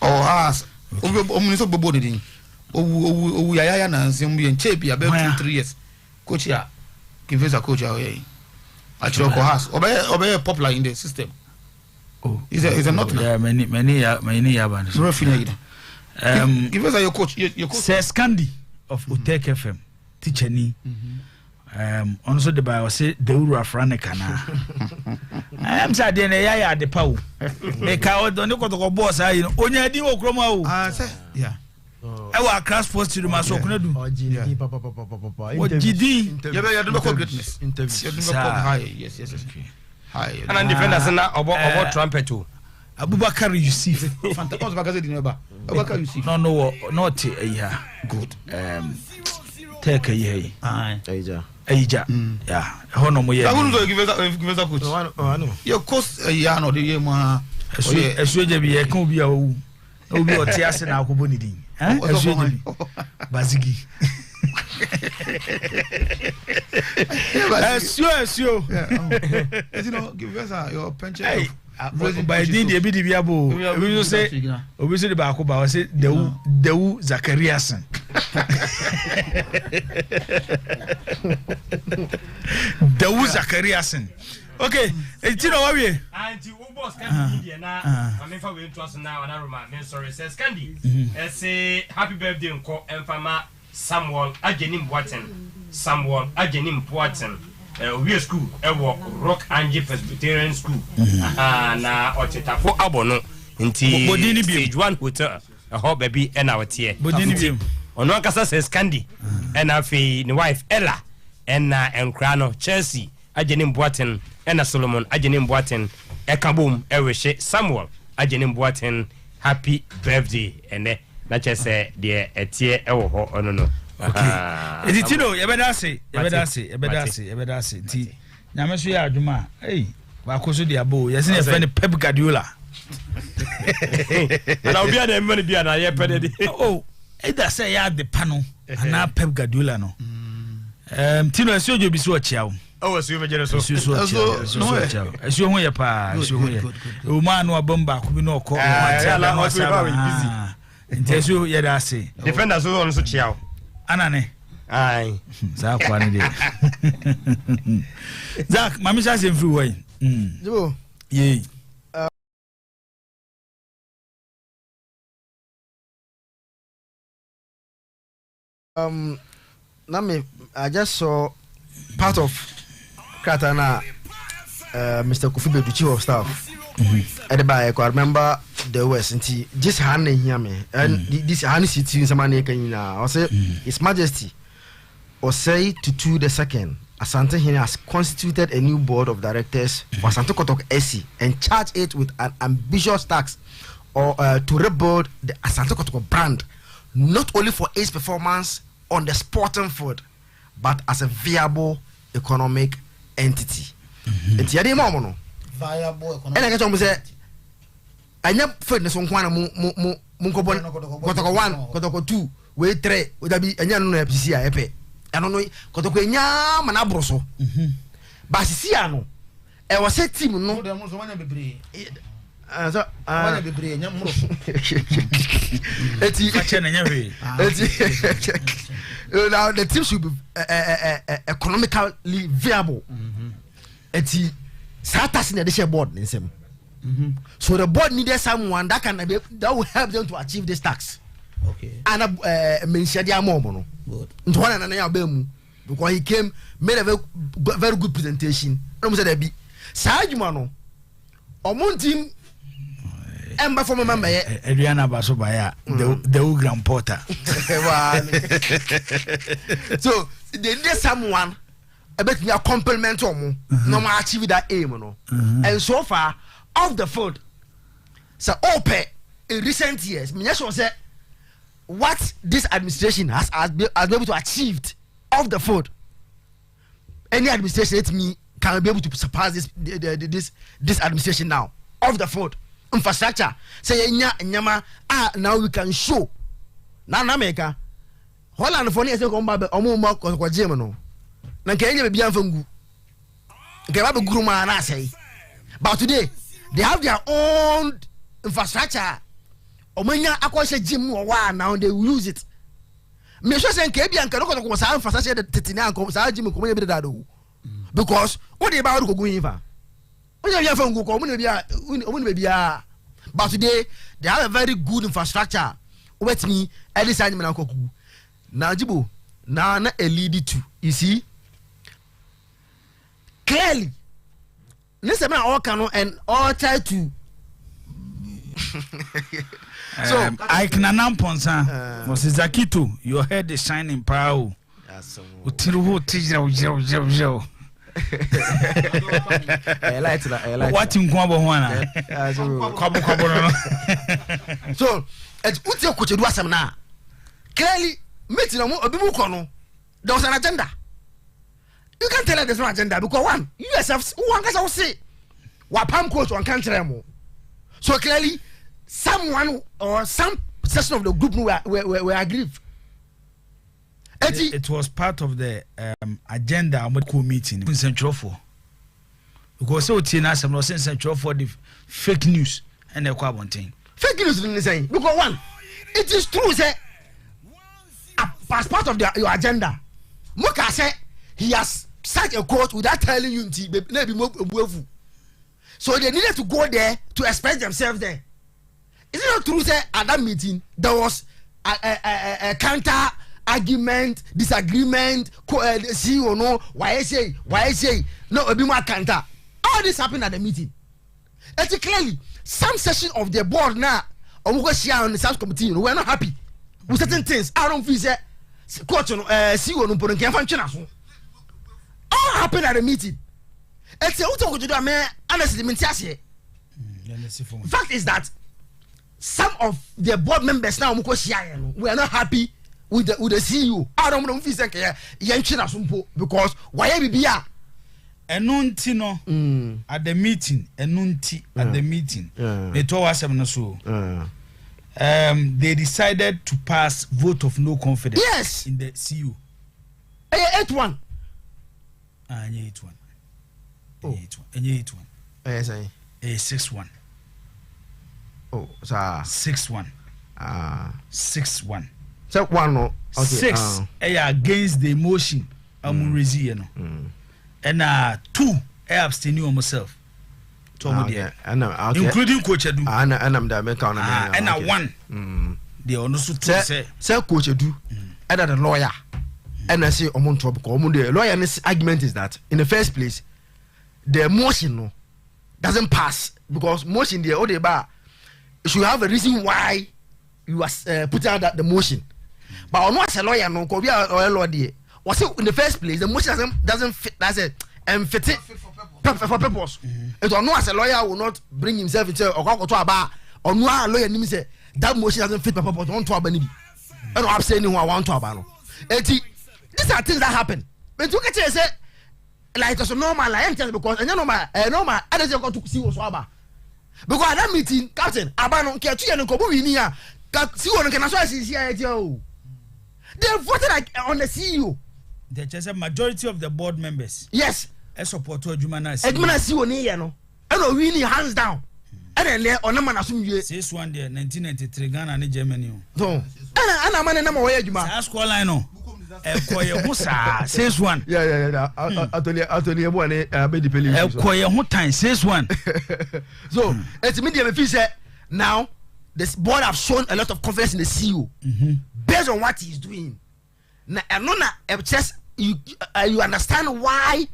as so bobo oh ya na nsem bi enche about 2-3 years. Coach ya can face a coach away. Actually has obey popular in the system. Oh, is a not many bands. Refinishing. Give us your coach. Your coach. Says Candy of Utek FM. Teacher ni. Also the bio say the Uru Afranica na. I'm sad then ya the pow. They cow don't go to boss. I only di okromo. Yeah. I will crash post to the maso kunadu. What GD? You do not greatness. Yes. High. And defenders na about trumpet too. Abubakar Yusuf. Fantastic. Abubakar Yusuf. No, not here. Good. Take a year. Aija. Yeah. Hono mo ye. Who do give us a coach? Oh, no. Your cost a year no the year ma. Esueje bi e kan bi a owu. Obi o ti ase na akobo ni din. Esueje bi. Bazigi. Esio. You know, give us your pension. By the day, be abo. We say the back we say Dawu Zachariasen. Dawu Zachariasen. Okay, you know what we? Auntie Ubos can be na. I mean, for we trust now, and I remember. Sorry, says Candy. Say happy birthday, Uncle Enfama Samuel Agenim Watson. Samuel Agenim Watson. We school, Rock Angie Presbyterian School. Na Ochitafo Abono. Inti stage 1 hotel. A whole baby and our tear. Ono kasa says Candy. And afi ni wife Ella. And Krano Chelsea. Ajenim Boaten. And Solomon Ajenim Boaten. Ekabum Ewishe Samuel Ajenim Boaten. Happy birthday. And na chese de etie ewo ho ono no. Okay. Is it you know? You better say. Ti. Nyame so ya adwuma. Hey, wa koso de abo. You see friend Pep Guardiola. And I'll be at the money be na ye pede. Oh, either say ya the panel na Pep Guardiola no. Tino eso jo bi so chia. Oh, so you beje so. Eso ho ye pa, eso ho ye. O man no abamba ko bi no ko. Busy. Inteso ye da say. Defenders so on so chia. Anane Aye. Zach one day. Zach, Mammy says in free way. Yeah. I just saw part of Katana, Mr. Kofi Beduchi of staff. I remember the West and just handing here me and this hand city in some can I say His Majesty or say to the second. Asante here has constituted a new board of directors for Asante Kotoko SC and charged it with an ambitious task or to rebuild the Asante Kotoko brand, not only for its performance on the sporting field, but as a viable economic entity. It's yadi mono. Viable economic. And I get say, I never fitness on Kwana Munkobon Kotoko 1, Kotoko 2, way 3, would that be a young FCC epe. I don't know Kotoko nyam and abroso. But Siciano, I was a team no. So, now the team should be economically viable. It's Satas in the board in some. So the board needed someone that will help them to achieve this tax. Okay. And Mensadia Momono. Good. Because he came, made a very good presentation. I'm saying, be Sajumano. Omuntim Emba for my member, Adriana Basobaya, the Ugram Porter. So they need someone a bit me a compliment on no more achieve that aim, no. And so far, off the foot, so open in recent years, me just say what this administration has been able to achieve off the foot. Any administration, let me can be able to surpass this administration now off the foot. Infrastructure say nyama now we can show na America Holland for near say come back omo mo ko jim no na Kenya be bian fangu nke ba be guruma na say but today they have their own infrastructure omanya akoshe gym no wa now they will use it me so say nke bian kan ko sa infrastructure tetina ko sa gym ko mo be da do because what they about go gun fa. But today they have a very good infrastructure. Wait me, Ellis Animal Koku. Now, Jibo, now a lead to you see clearly. Listen, all canoe and all try to. So I can announce was Zakito, your head is shining proud. Utiru teacher. I like that. What in Kwabo? So, it's Utio could do some now. Clearly, meeting a Bimukono, there was an agenda. You can't tell us there's no agenda because one, you yourself, one can say, what palm coach one can't tell more. So clearly, someone or some section of the group were aggrieved. It was part of the agenda of the meeting in Central 4. Because so Tina some was in Central 4 the fake news and the carbon thing. Fake news didn't say because one, it is true say as part of your agenda. Moka say he has such a quote without telling you so they needed to go there to express themselves there. Is it not true say at that meeting there was a counter argument, disagreement, see or no, why say, no, a bit more counter. All this happened at the meeting. It's clearly some session of the board now, or we share on the South Committee, we are not happy with certain things. I don't feel say, coach, see or no, but all happened at the meeting. It's a auto to do a man, honestly, fact is that some of the board members now, we are not happy with the CEO. I don't know if he's like because why be here? Enunti no at the meeting, enunti at the meeting. They told us so. They decided to pass vote of no confidence. Yes, in the CEO. 8-1. 8-1. 8-1. Yes, I. 6-1. Oh, sir. 6-1. 6-1. So one no. Okay. 6 against the emotion rezi no. And 2 abstaining on myself. Okay. Including Coach Edu. And I'm the American. And 1. They also say Coach Edu. And the lawyer. And I say Omonto because the lawyer's argument is that in the first place, the motion doesn't pass because motion the other bar should have a reason why you are putting out the motion. But not a lawyer, no, because we are a lawyer. Was it in the first place? The motion doesn't fit. That's it. And fit it for purpose. It will not as a lawyer will not bring himself into or go to a bar or no lawyer. Name say that motion doesn't fit for purpose. Want to a benefit. And I'm saying who I want to a bar. These are things that happen. But you can say like it's normal, like because and normal, normal. I don't go to see what's about. Because at that meeting, Captain, Abano care 2 years ago, we near. See what can I see here? They voted like on the CEO. There's just a majority of the board members. Yes. I support Ejumana. Ejumana CEO near no. I know we need hands down. And then on the man assume you. 6-1 there, 1993 Ghana and Germany. No. And I'm man number where Ejuma. Ask all I know. 6-1. Yeah. Atoli one be peli. Ekoye ho time 6-1. So, it's media me say now this board have shown a lot of confidence in the CEO based on what he's doing. Now, just you understand why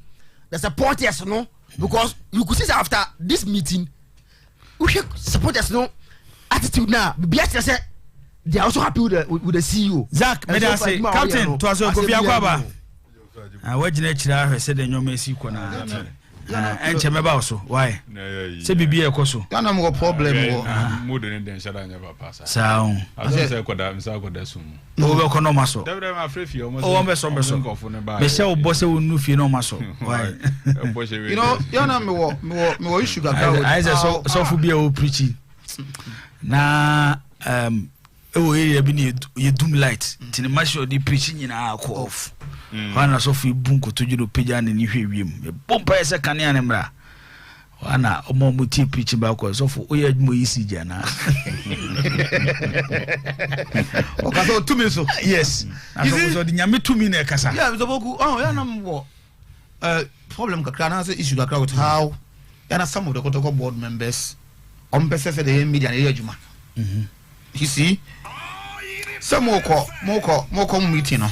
the supporters no because you could see after this meeting we should supporters no attitude now. They are also happy with the CEO. Zach, may I say, Captain, to us, Kofi Akwaba. What did you say? The new Messi corner. And Chameba also. Why? Say Bibi Ekoso. Don't have a problem. More than the shall never pass. Sound. I said, Kodam. No, we can no muscle. I'm afraid you almost. Oh, I'm so Michelle Bosse will no fear no muscle. Why? You know, you're not me sugar. I saw for be a preaching. Nah, area be you doom light. Tin the match of the preaching in our off. Wana so fi bunko to judo peja ne ni hwewiem. Me bompa ese kane anemra. Wana omo muti preaching ba ko so fo oye admo yisi jana. Okaso tumi so. Yes. Aso so di nyame tumi na kasa. Yeah, so boku ya na mwo problem kakra na say issue kakra with how yana some of the Kotoko board members pese for the media na ejuma. You see some moko meeting no.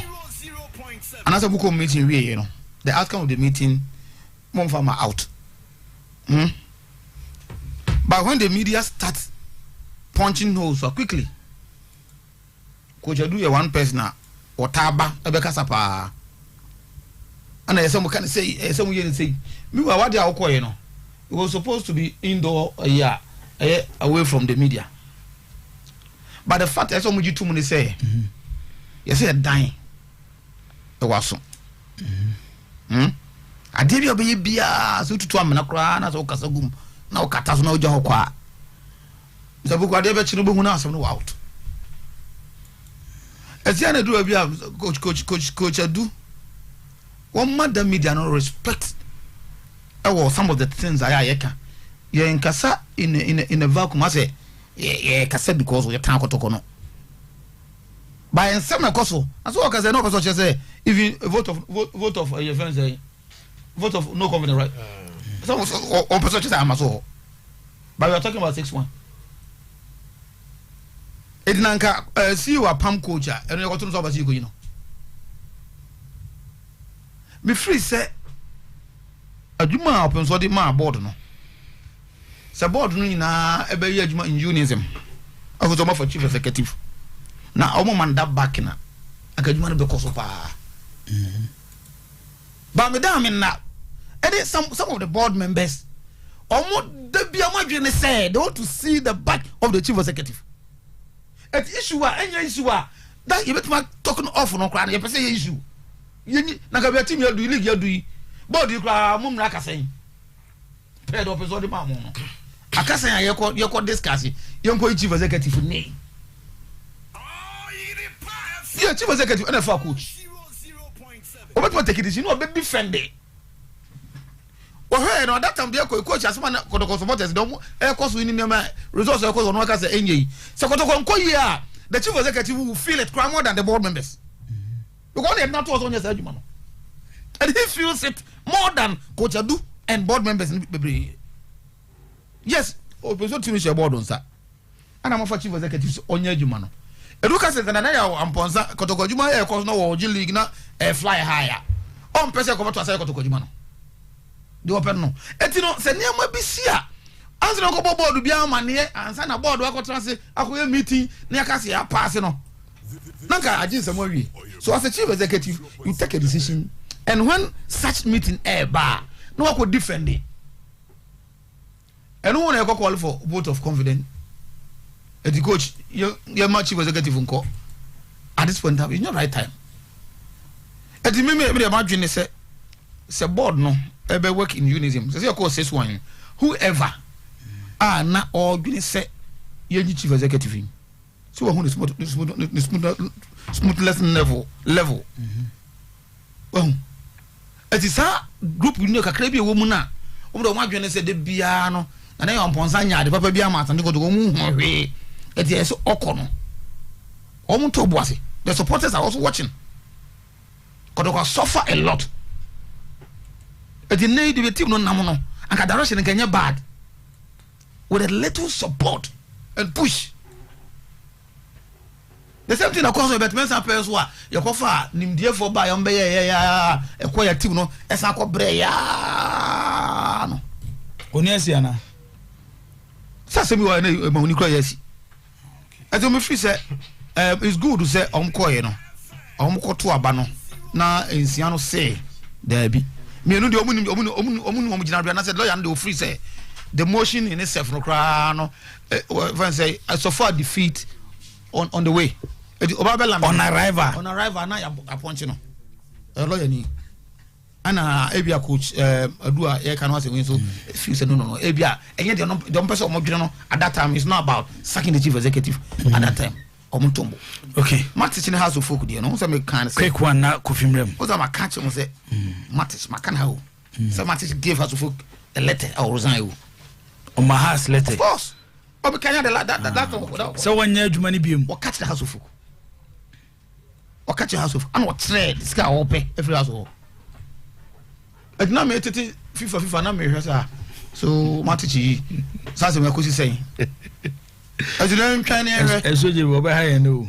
And as a book meeting, the outcome of the meeting, Mom Farmer out. But when the media starts punching holes so quickly, could you do a one person or taba a becasapa? And some can say, some you say, me what they are you know. It was supposed to be indoor a year away from the media. But the fact that some of you too many say, you say dying. Ewaso adebi obe bia so tutu amena kra na so kasagum na okata so na oja hokwa so buku ade be chinu be hu na asem no out etia na do bia coach adu one madam media no respect some of the things I yeka ye nkasa in a vacuum I say ye kasa because we tan Kotoko no by and some koso and so okay say no koso say even a vote of your friends say vote of no confidence right so on person say am so but we are talking about 6-1 edinanka see you pam coach and you go to so ba see you know me free say adwuma open so the ma board no say board no na ebe ye adwuma in unionism akoto for chief executive na omo man that back na akadwuma no be koso pa but me down na some of the board members omo de bia madwene say they want to see the back of the chief executive at issue anya issue that you better talking off no kra na you say issue yen na ka be team you do league you do board you kra mum na kasen head of episode ma mo no akasen ye ko discuss ye ko chief executive ni yeah, chief executive NFL coach. What take it is you know be defended. Well, hey, no that time there coach as man Kotoko supporters don't course we need me resource course on work as enye. So Kotoko nko here the chief executive will feel it more than the board members. Because they have not told us on and he feels it more than Coach Adu and board members. Yes, opposition team is your board on that. And I'm for chief executives on your Jumano. Educa says that I am Ponza, Kotoko Juma, of course, no G League, not fly higher. On person come to say Kotoko Jumano. The open no. Etino, send near my BCA. Answer no go board to be a man here and sign a board work transit. I will meeting near Cassia passing on. Nanka, I just some worry. So, as a chief executive, you take a decision, and when such meeting bar, no one could defend it. And no one ever call for vote of confidence. And the coach, your chief executive in court at this point in not right time. At the moment, imagine say board no ever work in unison. So, of course, says one whoever are not all doing say your chief executive. So, who is smoothness level. Well, it is a group you know, a crabby woman. Over my journey said the piano, and I am Ponsanya, the Papa Biamat, and go to away. It is Okono. Omuto Boise. The supporters are also watching. Kotoko suffer a lot. It is need the team no namono, and direction can get bad with a little support and push. The same thing across the Batman players who are your coffee, Nimdia for by a quiet team, no, as I call Breya. Onyesiana. Sasami wa Monica, yes. As you say, it's good to say, Omcoino, Omco to Abano. Now, in Siano say, there be. Me no the Omun said, Lawyer and free say, the motion in itself, no crown, say, so far defeat on the way. On arrival, and I am appointing a lawyer. And Abia coach, Adua, air can also win. So if you say no, Abia, and yet the person at that time is not about sacking the chief executive at that time. Omutombo. Okay, Matis in the house of folk, you know, some kind of quick one now, coffee room. What am I catching? Was say, Matis, Macanao. So Matis gave us a folk a letter or resign on my house letter. Of course. Oh, but can you that? So when you money be or catch the house of folk. Or catch your house of and what trade this guy will pay every house of. It's not me FIFA na me so Matichi Sasa me kosi saying. As you know trying as you will be high no.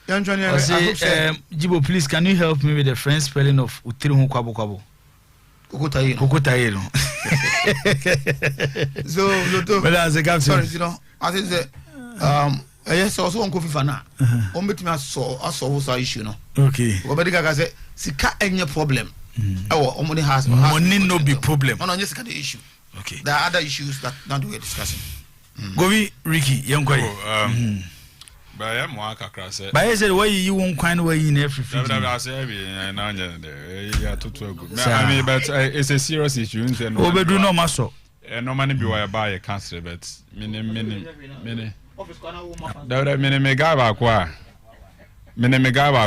Jibo, please can you help me with the French spelling of Utiru Kwabo Kwabo? Kokotairo. So but as a captain, sorry, you know, I think yes, also on coffee fana. On bet me a solve issue no. Okay. But the say sika any problem. Oh, money has money no be problem. No, just the issue. Okay. There are other issues that not we are discussing. Govi Ricky, young boy. But I am more kakra say. But I said why you won't find way in every. I say now I mean, but it's a serious issue. We do no muscle. No money be why buy a cancer, but many. Dawda mene megaba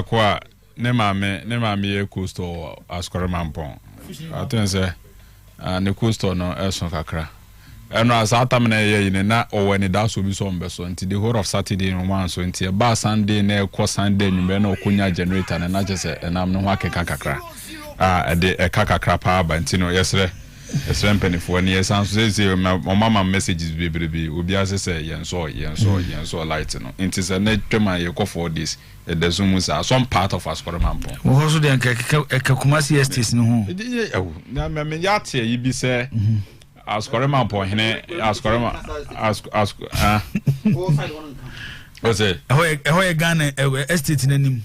kwa ne mame ye costo askore mampon atense ne costo no eson kakra eno asata mena ye ne na owani da so bi so mbeso nti the whole of Saturday no one so nti ba Sunday na ekọ Sunday nyumbe na okunya generator na jese enam no ho akeka kakra de kakra pa ba nti no yesre penny for any sense say my mama messages be obi say yen so light no it is a net my you for this the zoom some part of us for mampo we also dey Kumasi estates no ho na me yate yi bi say askore mampo hene what's it eho Ghana estate nanim.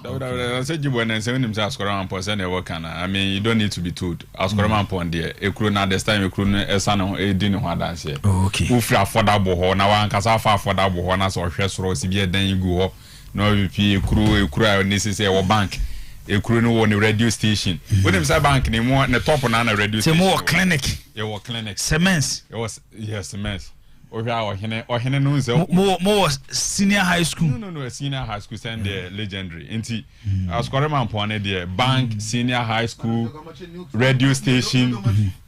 I said you were and saying himself Ascoraman Pons and workana. I mean, you don't need to be told. Ascoraman Pond, dear. A crew now this time, you couldn't a son of a dinner one dance here. Okay. Who fly for that boho now, one cast far for that bohonas or chess rose, then you go up. No, you crew, necessary or bank. A crew no one radio station. When him say bank anymore, and the top on a radio station. More clinic. It was clinic. Cements. It was, yes, cements. Or hene knows more senior high school. No, senior high school send the legendary. Inti Ascoreman Pone the bank, senior high school, radio station,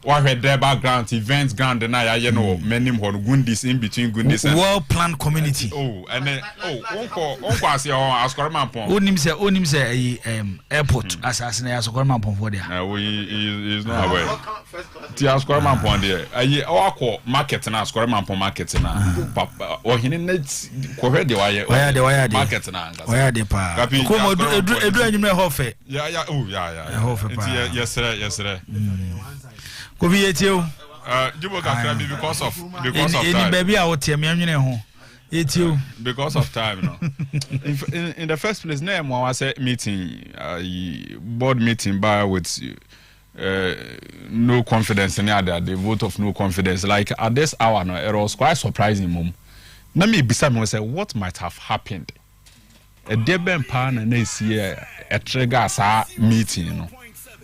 Wahwe there background events ground na ya ye no menim ho gundis in between gundis well planned community. And then onko ase o askorman pon onim say airport assassin askorman pon for there he is not aware ti askorman pon there ayi akọ market na askorman pon market na papa o hini na ko hwe de why market na anga why de pa ko mo edu anyum hofe yeah hofe pa yes sir ko bi etio Jibo kakra because of time any baby a wote me anwene ho etio because of time no in the first place na mo was meeting board meeting by with no confidence in the vote of no confidence like at this hour no it was quite surprising mom na me bisa me say what might have happened a deben pan na see a trigger sa meeting no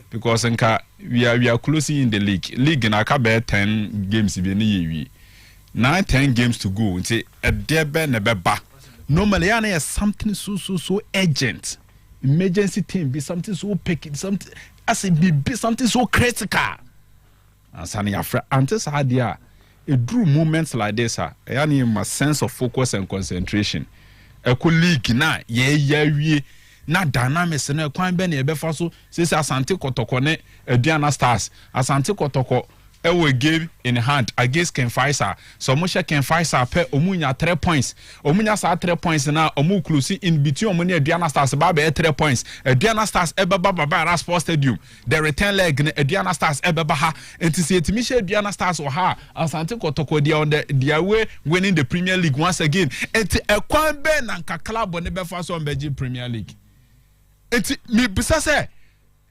because we are closing in the league in akabe 10 games be na yewi 9-10 games to go until a debe na beba normally is something so urgent emergency team be something so picky something as it be something so critical and sani afra antes hadia a drew moments like this yani my sense of focus and concentration a colleague na ye na dynamics na kwan be na e be fa so say Asante Kotoko ne Aduana Stars Asante Kotoko we game in hand against Ken Faisal so mo she Ken Faisal pe omunya 3 points omunya sa 3 points na omu close in between omu ne Aduana Stars ba 3 points Aduana Stars e baba Sports Stadium the return leg ne Aduana Stars e baba ha enti etimi she Aduana Stars o ha Asante Kotoko dia on their way winning the Premier League once again enti ekwan be na nka club ne be fa so on beji Premier League. Enti me bisa say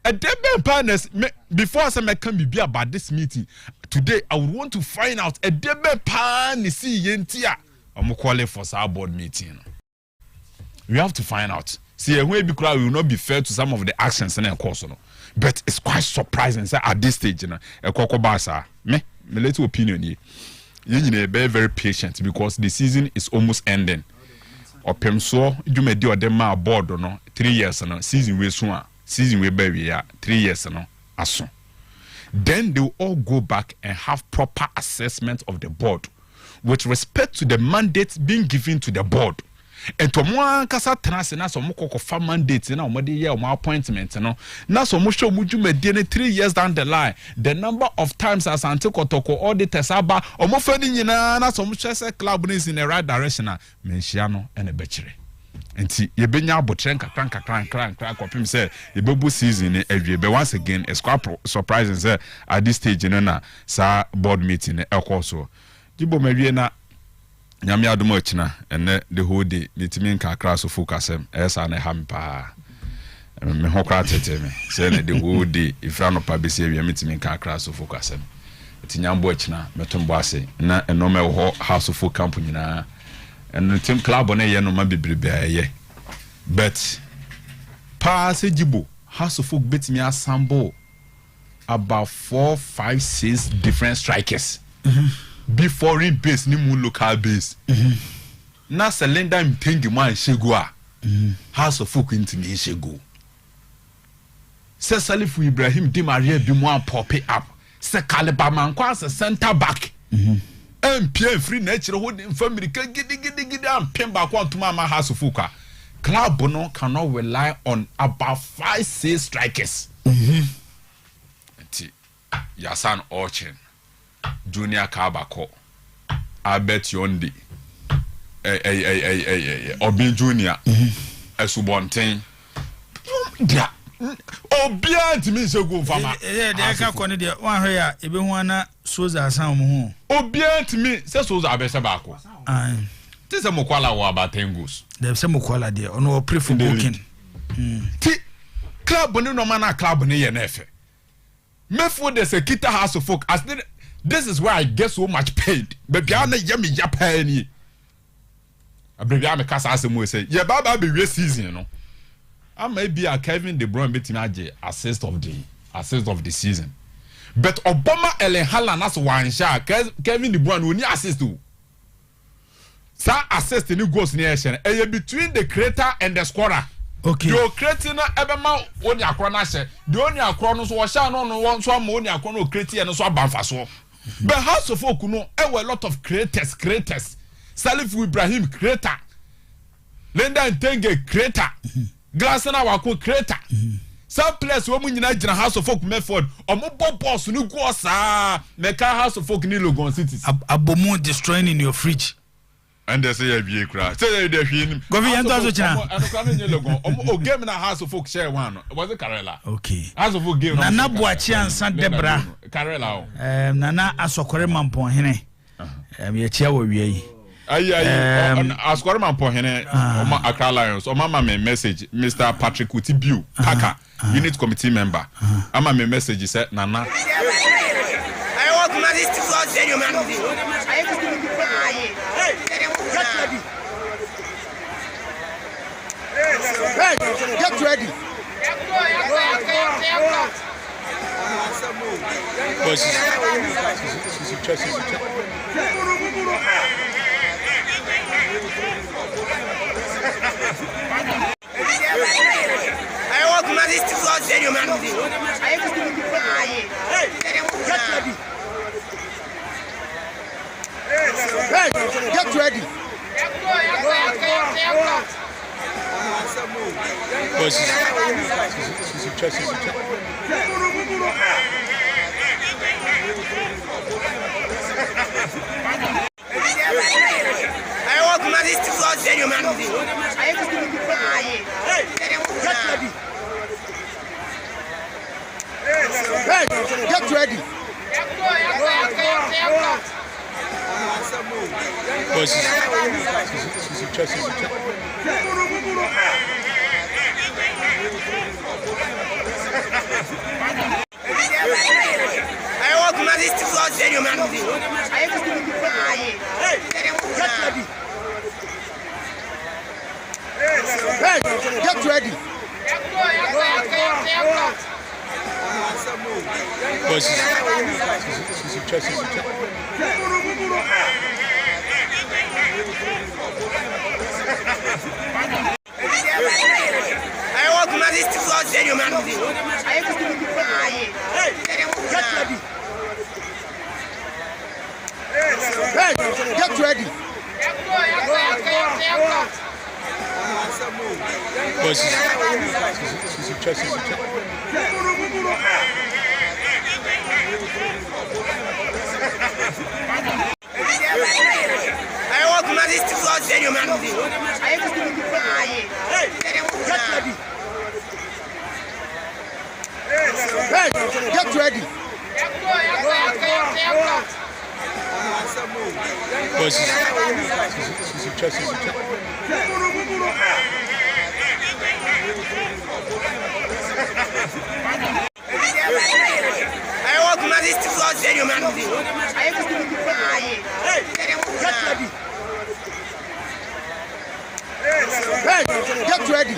a deben partners before I say can be about this meeting today I would want to find out a deben partner see yentia I'm calling for our board meeting. We have to find out. See when be crowd will not be fair to some of the actions in the course no. But it's quite surprising say at this stage na e kokobasa me little opinion here. You be very patient because the season is almost ending. Opem so dwumedi odema board no 3 years no season we so season we be ya 3 years no aso then they will all go back and have proper assessment of the board with respect to the mandate being given to the board and to mo kasa transe na so mo kokofa mandate na mo de ye mo appointment no na so mo show mo dwumedi ne 3 years down the line the number of times Asante Kotoko auditors aba o mo fa ni nyina na so mo hwese club is in the right direction na menhia no ene bekire enti ye benya abotren kakran kopim say ye bebu season e awie be once again it's quite surprising say at this stage na sa board meeting e koso Jibo mawie na nyame adom achina ene the whole day litimi nkakra so focus esa na hampa me hokra tete me say na the whole day ifra no pa be say wi mitimi nkakra so focus tinyambo achina metombo ase na enome ho house of camp nyina and the team club on a no ma bebrebe aye but pass Jibo house of folk bet me assemble about 4, 5, 6 different strikers be foreign base ni mu local base na cylinder mtengi man shegua house of folk intimi shego se Salifu Ibrahim Di Maria bi mu pop up se Kaliba man kwa se center back MP free nature hold family gidi am pemba kwa ntuma ma house of folk club no cannot rely on about 5, 6 strikers Yasan Orchin Junior Kabako Albert Yondi Obi Junior Esubonten Obia ntimi se go fama de ka kone de wan hwe ya ebe hu ana soza asan mu hu Obia ntimi se soza abese bako ti se mokwala wa batengos de se mokwala de ono pre for booking ti club ni no man na club ni ye na efe Mefo de Sekita House of Folk as this is where I get so much paid. But I na yemi Japan. Abrebi am kasa asemu say, "Ye baba be we season, you know." I may be a Kevin De Bruyne betina assist of the season. But Obama Ellen Haaland as one shot. Kevin De Bruyne will need assist to. Sa assist the new goals in the action. And between the creator and the scorer. Okay. You creating ebema oni akro na hye. The oni akro no so wo hye no no so ama oni akro no create no so abamfa so. But House of Oak no a lot of creators. Salif Ibrahim creator. Lenda Ntenge creator. Glassena wako creator. Some place wo munyina gina House of Oak method omo boss no go sa meka House of Oak ni Logon cities. Abomu destroying in your fridge. And they say you be cry. Say they him. Go vi ento aso china. And come in Logon. Omo game na House of Oak share one. Was it Karela? Okay. House of Oak game. Nana Boachi ansa Debra. Karela. Nana asokore mampon hene. Ye chia wo wie yi. Ayi asokore mampon hene Oma Accra Lions. Oma ma me message Mr. Patrick Utibiu Paka unit committee member. Ama me message say Nana. I want to this to God send you man. Hey, get ready. I want to this to God send you man. Hey, get ready. I want to this to God send you man. Hey, get ready. I want to this to God send you man. Hey, get ready. I want to this to God send you man. Hey, get ready. I want to this to God send you man. Hey, get ready. I want to this to God send you man. Hey, get ready.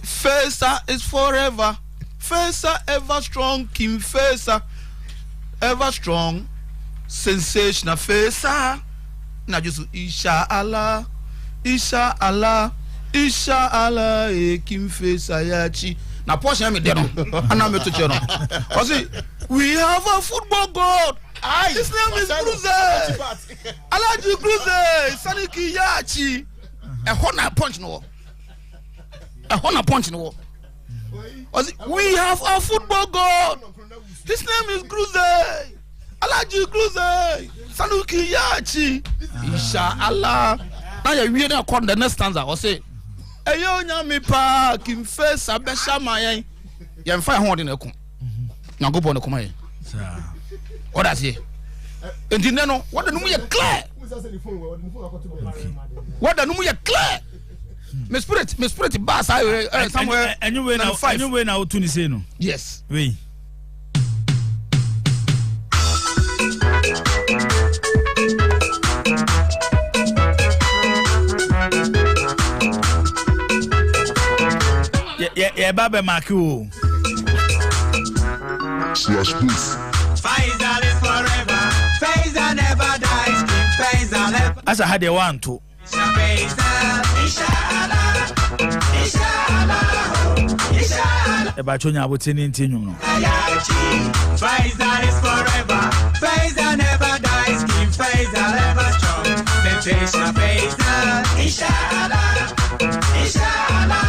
Faisal is forever. Faisal ever strong. King Faisal ever strong. Sensational Faisal. Now just Inshallah, Inshallah, Inshallah. King Faisal yachi. Now portion me there. And I'm to channel. We have a football god. His name is Cruze. Alaji Cruze. Saniki yachi. A honor punch no. A honor punch no. We have a football god. His name is Cruze. Alaji Cruze. Sanuki Yachi. Inshallah. Now you really call the next stanza or say, Ayo nyami pa King Faisal besha mayen. You find horn in a kum. Now go on the command. What does he? And you know what the number clear. What the number clear. Miss Spirit bass somewhere anyway now to say no. Yes. Oui. Yeah, Baba Maku. Faisal is forever. Faisal never dies. King Faisal never. As I had a one to. Faisal, inshallah, inshallah, inshallah. About Johnny Abutini in Tinum. Faisal is forever. Faisal never dies. King Faisal ever strong. Sensational Faisal, inshallah, inshallah,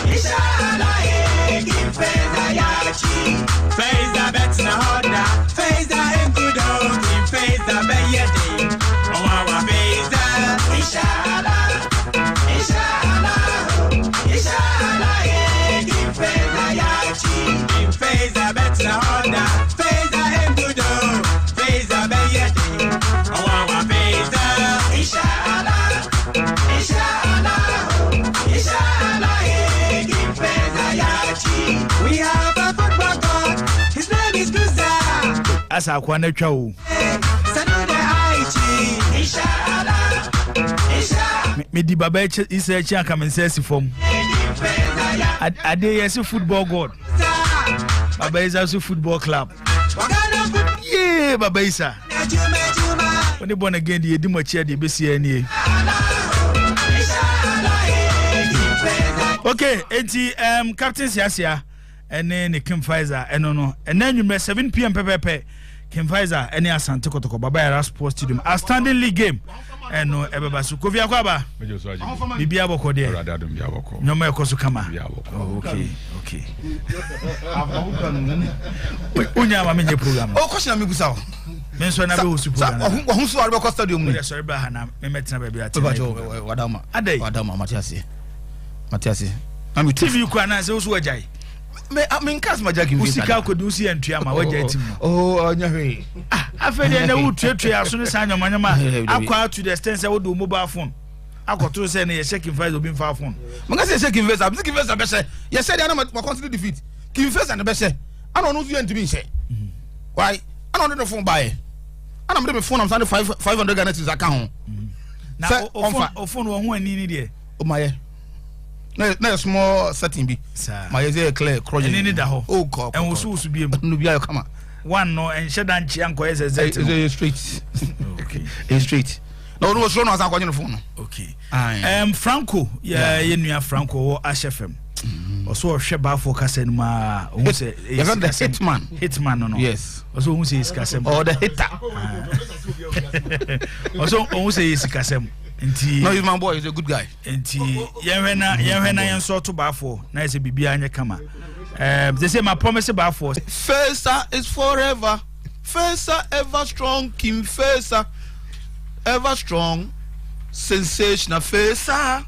inshallah. King Faisal yachi. Faisal better na order. Faisal in good old. King Faisal be yeti. Oh our Faisal, inshallah, inshallah, inshallah. King Faisal yachi. King Faisal better na order. Faisal in good old. Faisal be yeti. Oh our Faisal, inshallah, inshallah, inshallah. King Faisal yachi. We have a football god. His name is Guza. As I want to show. Me di babache is a chick come and says from. I dare yes football god. Baba is also football club. Yeah, Baba Isa. When they born again, the Dimachi, the BCNA. Okay, Captain Siasia, and then Kim Faisal, and no, and then you may 7 p.m. Pepe. Kim Faisal, any Asante Kotoko, Baba Sports Stadium, outstanding league game, and no Ebasu Kovia Kwaba, Bibia Boko there, no more Kosukama. Okay. Unya Mammy program. Oh, question me Busao. Mention Abu Super. Who's our stadium? Sorry, Bahana, Memetina baby at Wadama, Ade, Wadama, Matiasi. I'm with TV, you can answer also a jay. I mean, Casma Jackie, Usika could do see and Triama. Oh, Nyari. I feel in the wood trip as soon as I know Manama. I'm quite to the extent I would do mobile phone. I got to send a second fight of being far phone. Manga second verse, I'm thinking verse a best. Yes, I don't know what consider defeat. King first and the best. I don't know you to be say. Why? I don't know the phone buy. I don't know the phone. I'm sending 500 Ghana to account. Now, phone one need it. Oh, my. No small setting be. My is clear cross. And in the whole. Oh, cop. And was supposed to be able to be a come. One no and Shadan Chianco is a street. Okay. A street. No, no, so no, I'm going to phone. Okay. Franco, yeah, you are Franco or HFM. Also, Sheba for Casenma, who say, Hitman, no, yes. Also, who says Casem or the hitter. Also, who says Casem. No, he's my boy, he's a good guy. And Yavena saw to Bafo, nice Bibia Kama. They say my promise about force. Faisal is forever. Faisal ever strong, King Faisal ever strong, sensational Faisal.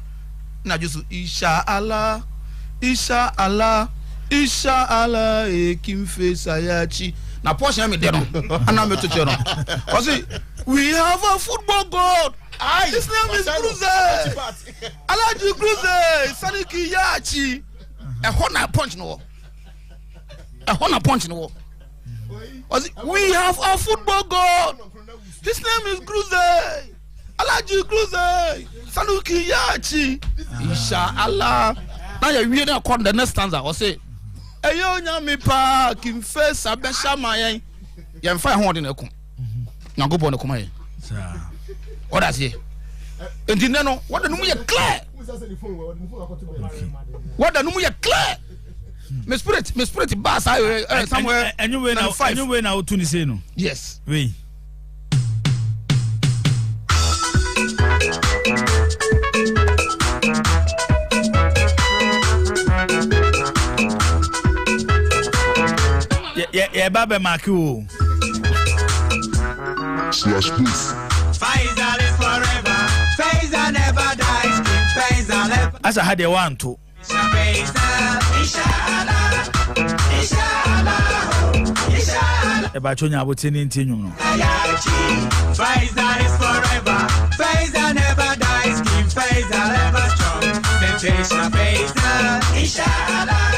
Now just Inshallah, Inshallah, Inshallah, King Faisal yachi. Now push him there, and I'm to tell him. We have a football god. His name is Cruze. Alaji Cruze, Saniki Yachi. A honor punch no. A honor punch no. We have a football god. His name is Cruze. Alaji Cruze, Saniki Yachi. Inshallah. Now you really call the next stanza or say, Ayo nyami pa King Faisal besha mayen. Yem fa ho de na ku. Na go bo na kuma ye. What does he? And you know what the number clear? What the number clear? My spirit bass somewhere anywhere now 5. Anywhere now to say no. Yes. Oui. Yeah, Baba Maku. Faisal is forever. Faisal never dies. King Faisal never. As I had a one too. Faisal, inshallah, inshallah, inshallah. About Johnny Abutini in Tinum. Faisal is forever. Faisal never dies. King Faisal ever strong. Sensational Faisal, inshallah,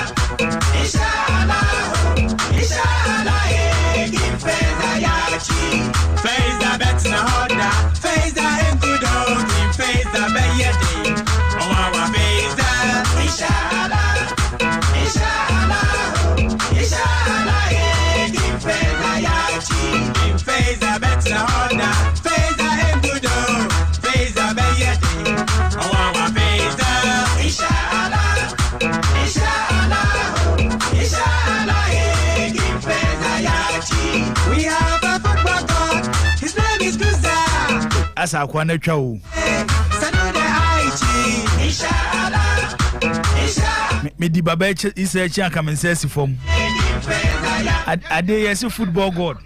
inshallah, inshallah. King Faisal yachi. Faisal better na order. Faisal in good old. King Faisal be yeti. Oh our Faisal, inshallah, inshallah, inshallah. asa akwa na twa o me di baba isa echi aka me nse form ade yes football god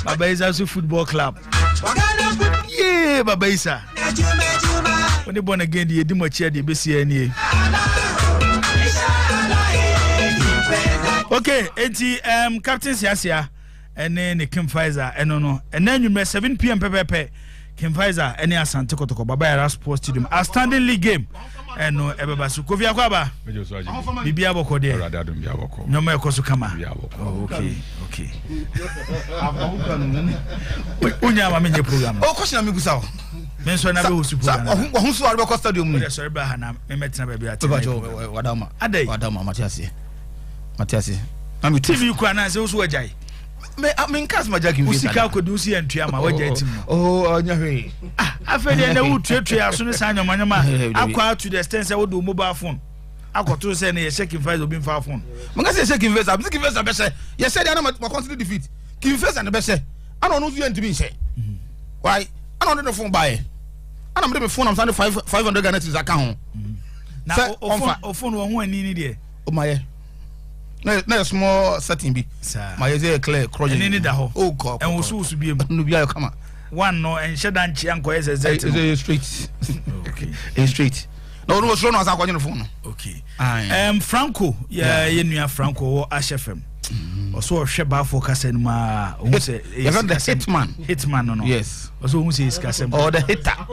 baba isa so football club yeah baba isa when they born again the edimochi de besi ani okay enti captain Siasia ene ne Kim Faisal eno no ena nwume 7 pm pepepe Kim Faisal ene Asante Kotoko baba era sports stadium a standing league game eno ebeba su Kofi Akwaba bibia boko de nyoma ekoso kama okay unya ma menye program o question mi gusa o menso na be hosu program ohun so arbe ko stadium ni sorry ba ha na me metina ba bia wadama Matiasi ami TV kwa na se so wajai me nkas ma jaki usika ko du si entua ma wajai tim onya hwe afede na wo tuetue aso ne sa nyoma akwa to the extent say wo do mobile phone akoto say na ye checking files obi mfa phone manga say checking face be say ye say na ma consider defeat Kim Faisal na be say ana no so yantimi say why ana no phone buy ana me phone am send 500 Ghana cedis aka ho na o phone wo ho ani ni de o maye na small setting bi my is clear crossing ni da ho oh god en wo so bi em no bi ayo kama one no en sheda nchi anko is straight okay in straight no was run as akwanyo phone okay Franco ye nua Franco wo HFM also hwe ba for kasen ma who say the hitman no yes also who say is kasem or the hitter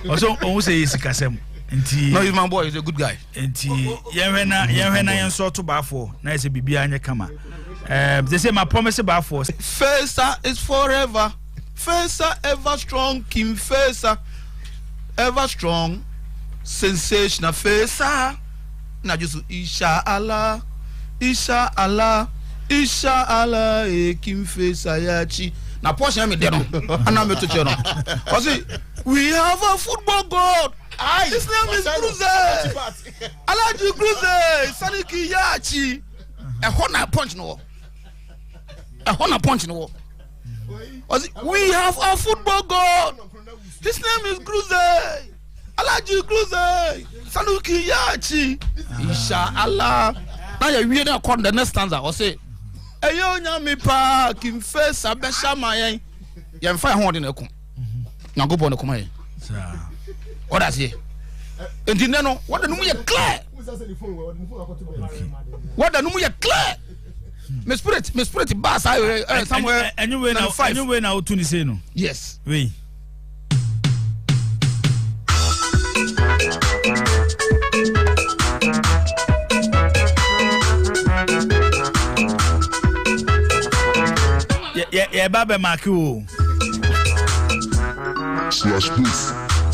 also who say is kasem enti no, my boy is a good guy. Enti yenhwena yenso to bafo na ese bibia anye kama. They say my promise bafo. Faisal is forever. Faisal ever strong. Kim Faisal ever strong. Sensational Faisal. Na just inshallah. Inshallah. Kim Faisal yachi. Na portion me dey no. Ana me to cheno. We have a football god. His name is Cruze. Alaji Cruze. Saniki Yachi. A honor punch no. We have a football god. His name is Cruze. Alaji Cruze. Saniki Yachi. Inshallah. Now you hear that the next stanza or say, Ayo nyami pa Kim Faisal besha mayen. Yem fire ho de na ku. Na go bon kuma ye. What I say? And you know what the number clear. What the number clear? Me spirit bass somewhere anyway now to say no. Yes. Oui. Yeah, Baba Maku.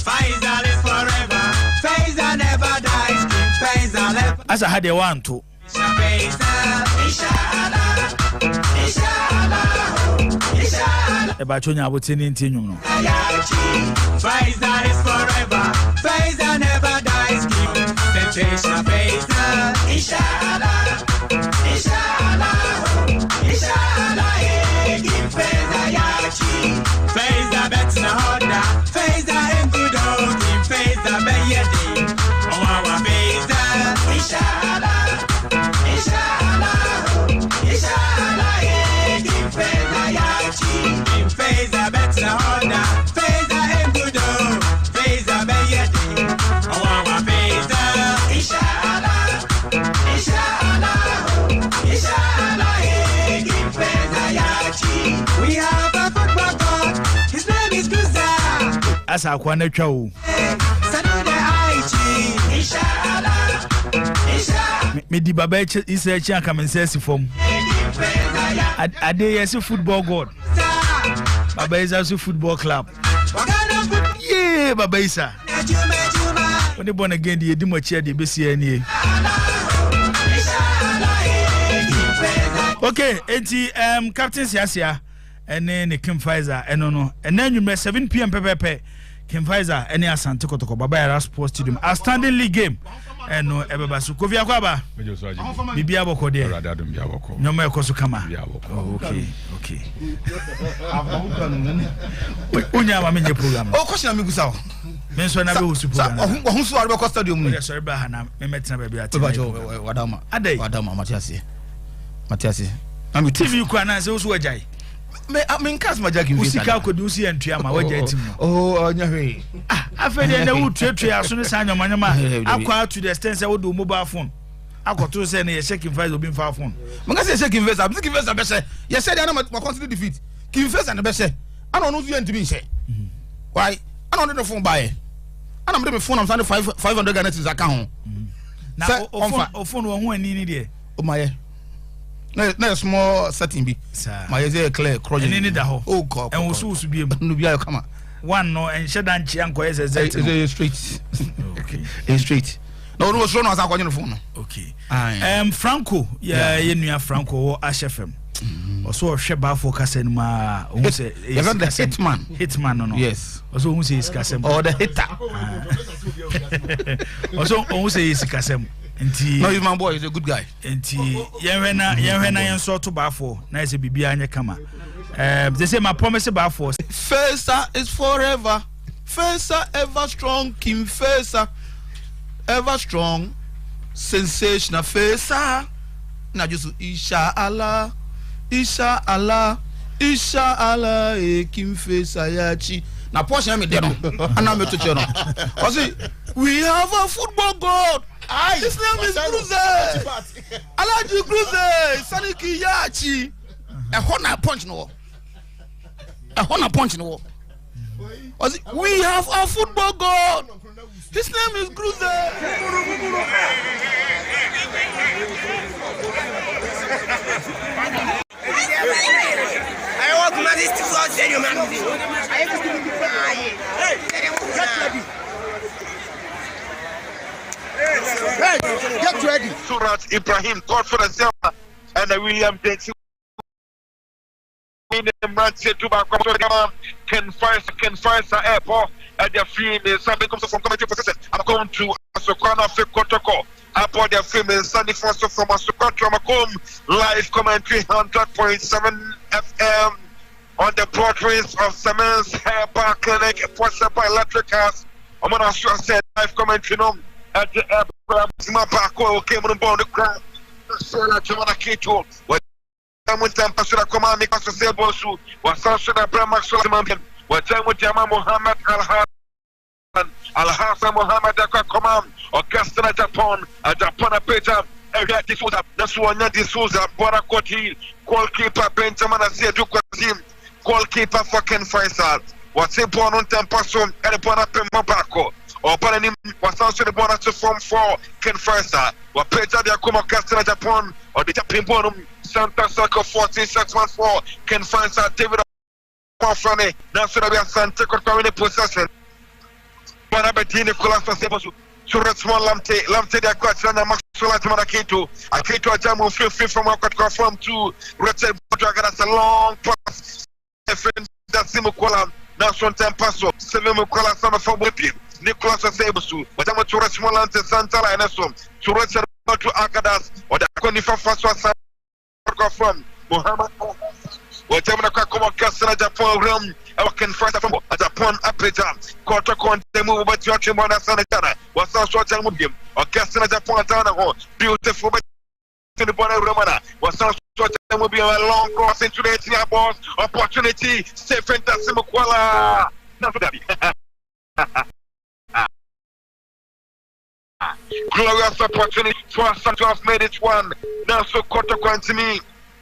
Faisal is forever. Faisal never dies. Faisal ever. As I had a one to. About Chunya would sing in Tinum. Faisal is forever. Faisal never dies. Sensational Faisal. Inshallah. Faisal bets na hoda. Faisal in good old team. Faisal beyede. Oh our Faisal. Inshallah. Give Faisal yachi. Give Faisal bets na hoda. Faisal in good old. Faisal beyede. Oh our Faisal. Inshallah. Give Faisal yachi. We have a football god. His name is Guza. As I want to show. Me di baba is a chance come and say form. Ade yes football god. Baba is also football club. Yeah, Baba Isa. When they born again, the edimochi de besi ani. Okay, enti captain Siasia and then Kim Faisal and no and then you 7 p.m. pepe King Faisal any Asante Kotoko Baba Yara Sports Stadium outstanding league game and no ebeba so Kofi Akwaba bibia boko de no me koso kama okay unya ma menye program o question am gusa o men so na be usu program o so arbe ko stadium ni so be ha na me metina ba bia wadama Matiasi am TV ku ana se usu wajai me nkas majaki mfisa usika ko di usi entua ma wajai tim onya hwe afede na wo tuatua aso ne sanyo manyama akwa to the extent say wo do mobile phone akoto say na ye check Faisal obi mfa phone me ngas check Faisal be say ye said na ma consider defeat King Faisal na be say ana no you ntimi nse why ana no phone buy ana me phone am send 500 Ghana cedis aka ho na o phone wo ho ani ni de o maye na small setting bi my is clear crossing ni da ho oh god and usu bi no bia come one no and sheda nchi anko is straight okay is straight no no so no asa kwanye no phone okay Franco ye nua Franco wo HFM also hwe ba for kasem ma o say hitman no yes also o say is kasem or the hitter also o say is kasem enti no, he's my boy, he's a good guy. Enti yenhwena yen sort to ba for na say bibia anye kama. They say my promise ba for Faisal is forever. Faisal ever strong, King Faisal ever strong, sensational Faisal. Na just inshallah, King Faisal yachi. Na portion me dey no. Ana me to chero. I say we have a football god. His name is Cruze. Alaji Cruze. Saniki Yachi. A honor punch no. We have a football god. His name is Cruze. I want to this to stadium. Hey, get ready. Surat Ibrahim, God for the Selma, and William Dixie. In the Manchester to back can find airport at their film in Sunday comes from committee position. I'm going to Asokana Kotoko. Upon their film in Sunday first from Asokana Makom live commentary 100.7 FM on the broadways of Siemens Hair Bar Clinic, sponsored by Electric House. I'm gonna say live commentary at the airport. My back came on the bone the crowd. So that you wanna keep to what I'm with them Pastor Command because the Bosu was also the Brahma Solomon. What time with Jama Muhammad Al Hassan Muhammad Command or Castle Japan a Peter. This was that's one this was a Borakoti goalkeeper Benjamin Asedu Kwazim goalkeeper for Ken Faisal. What's important on Tempaso and Bonapim Mabako. Or Bananim was also the bonus to form for Ken Faisal. What Peter the Akuma Castle Japan or the Japin Bonum Santa Circle 14-6-1-4 Ken Faisal David Funny. Now should be Asante Kotoko possession. Bonabetini Colasa Sebasu. Surat small lamte the Aquatina Maxwell Maraketo. Aketo Ajamu feel free from Kotoko from to Richard Dragon as a long pass. That's Simukola. Now sometime passo. Seven Mukola son of Fobopi. Nicholas Sebusu. But I'm to small lamte Santa Lanesom. To Richard to Akadas or the Conifa Faswa from Muhammad. Whatever come Castle Japan realm, I can find from Japan Apeja, Kotoko, the move but your Chimana Sanitana, was also a time with him, or Castle Japan Tana, beautiful to the Bona Romana, was also a time will be a long cross into the Tia boss, opportunity, safe and Simukwala. Glorious opportunity for us to have made it one. Now so Kotoko and to me.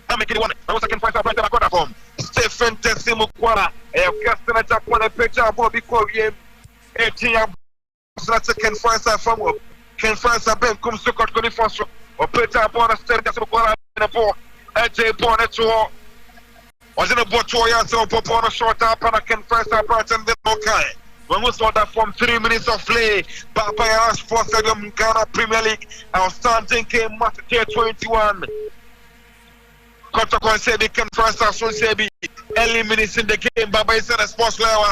I'm making one. I was a Faisal right at the form. Stephen Tesimukwala. I have cast in a Japan a picture of Bobby Korean. 18 Ken Faisal from Ken Faisal Ben comes to Kotoko first. Or picture upon a state Tesimukwala in a ball. AJ Bonnet to was in a boat to a so upon a short up and I can Faisal Brighton the okay. When we saw that from 3 minutes of play, Papaya Sports Stadium Ghana Premier League, outstanding game match 21. Kotoko said he can first as soon as early minutes in the game. Baba is in a sports level.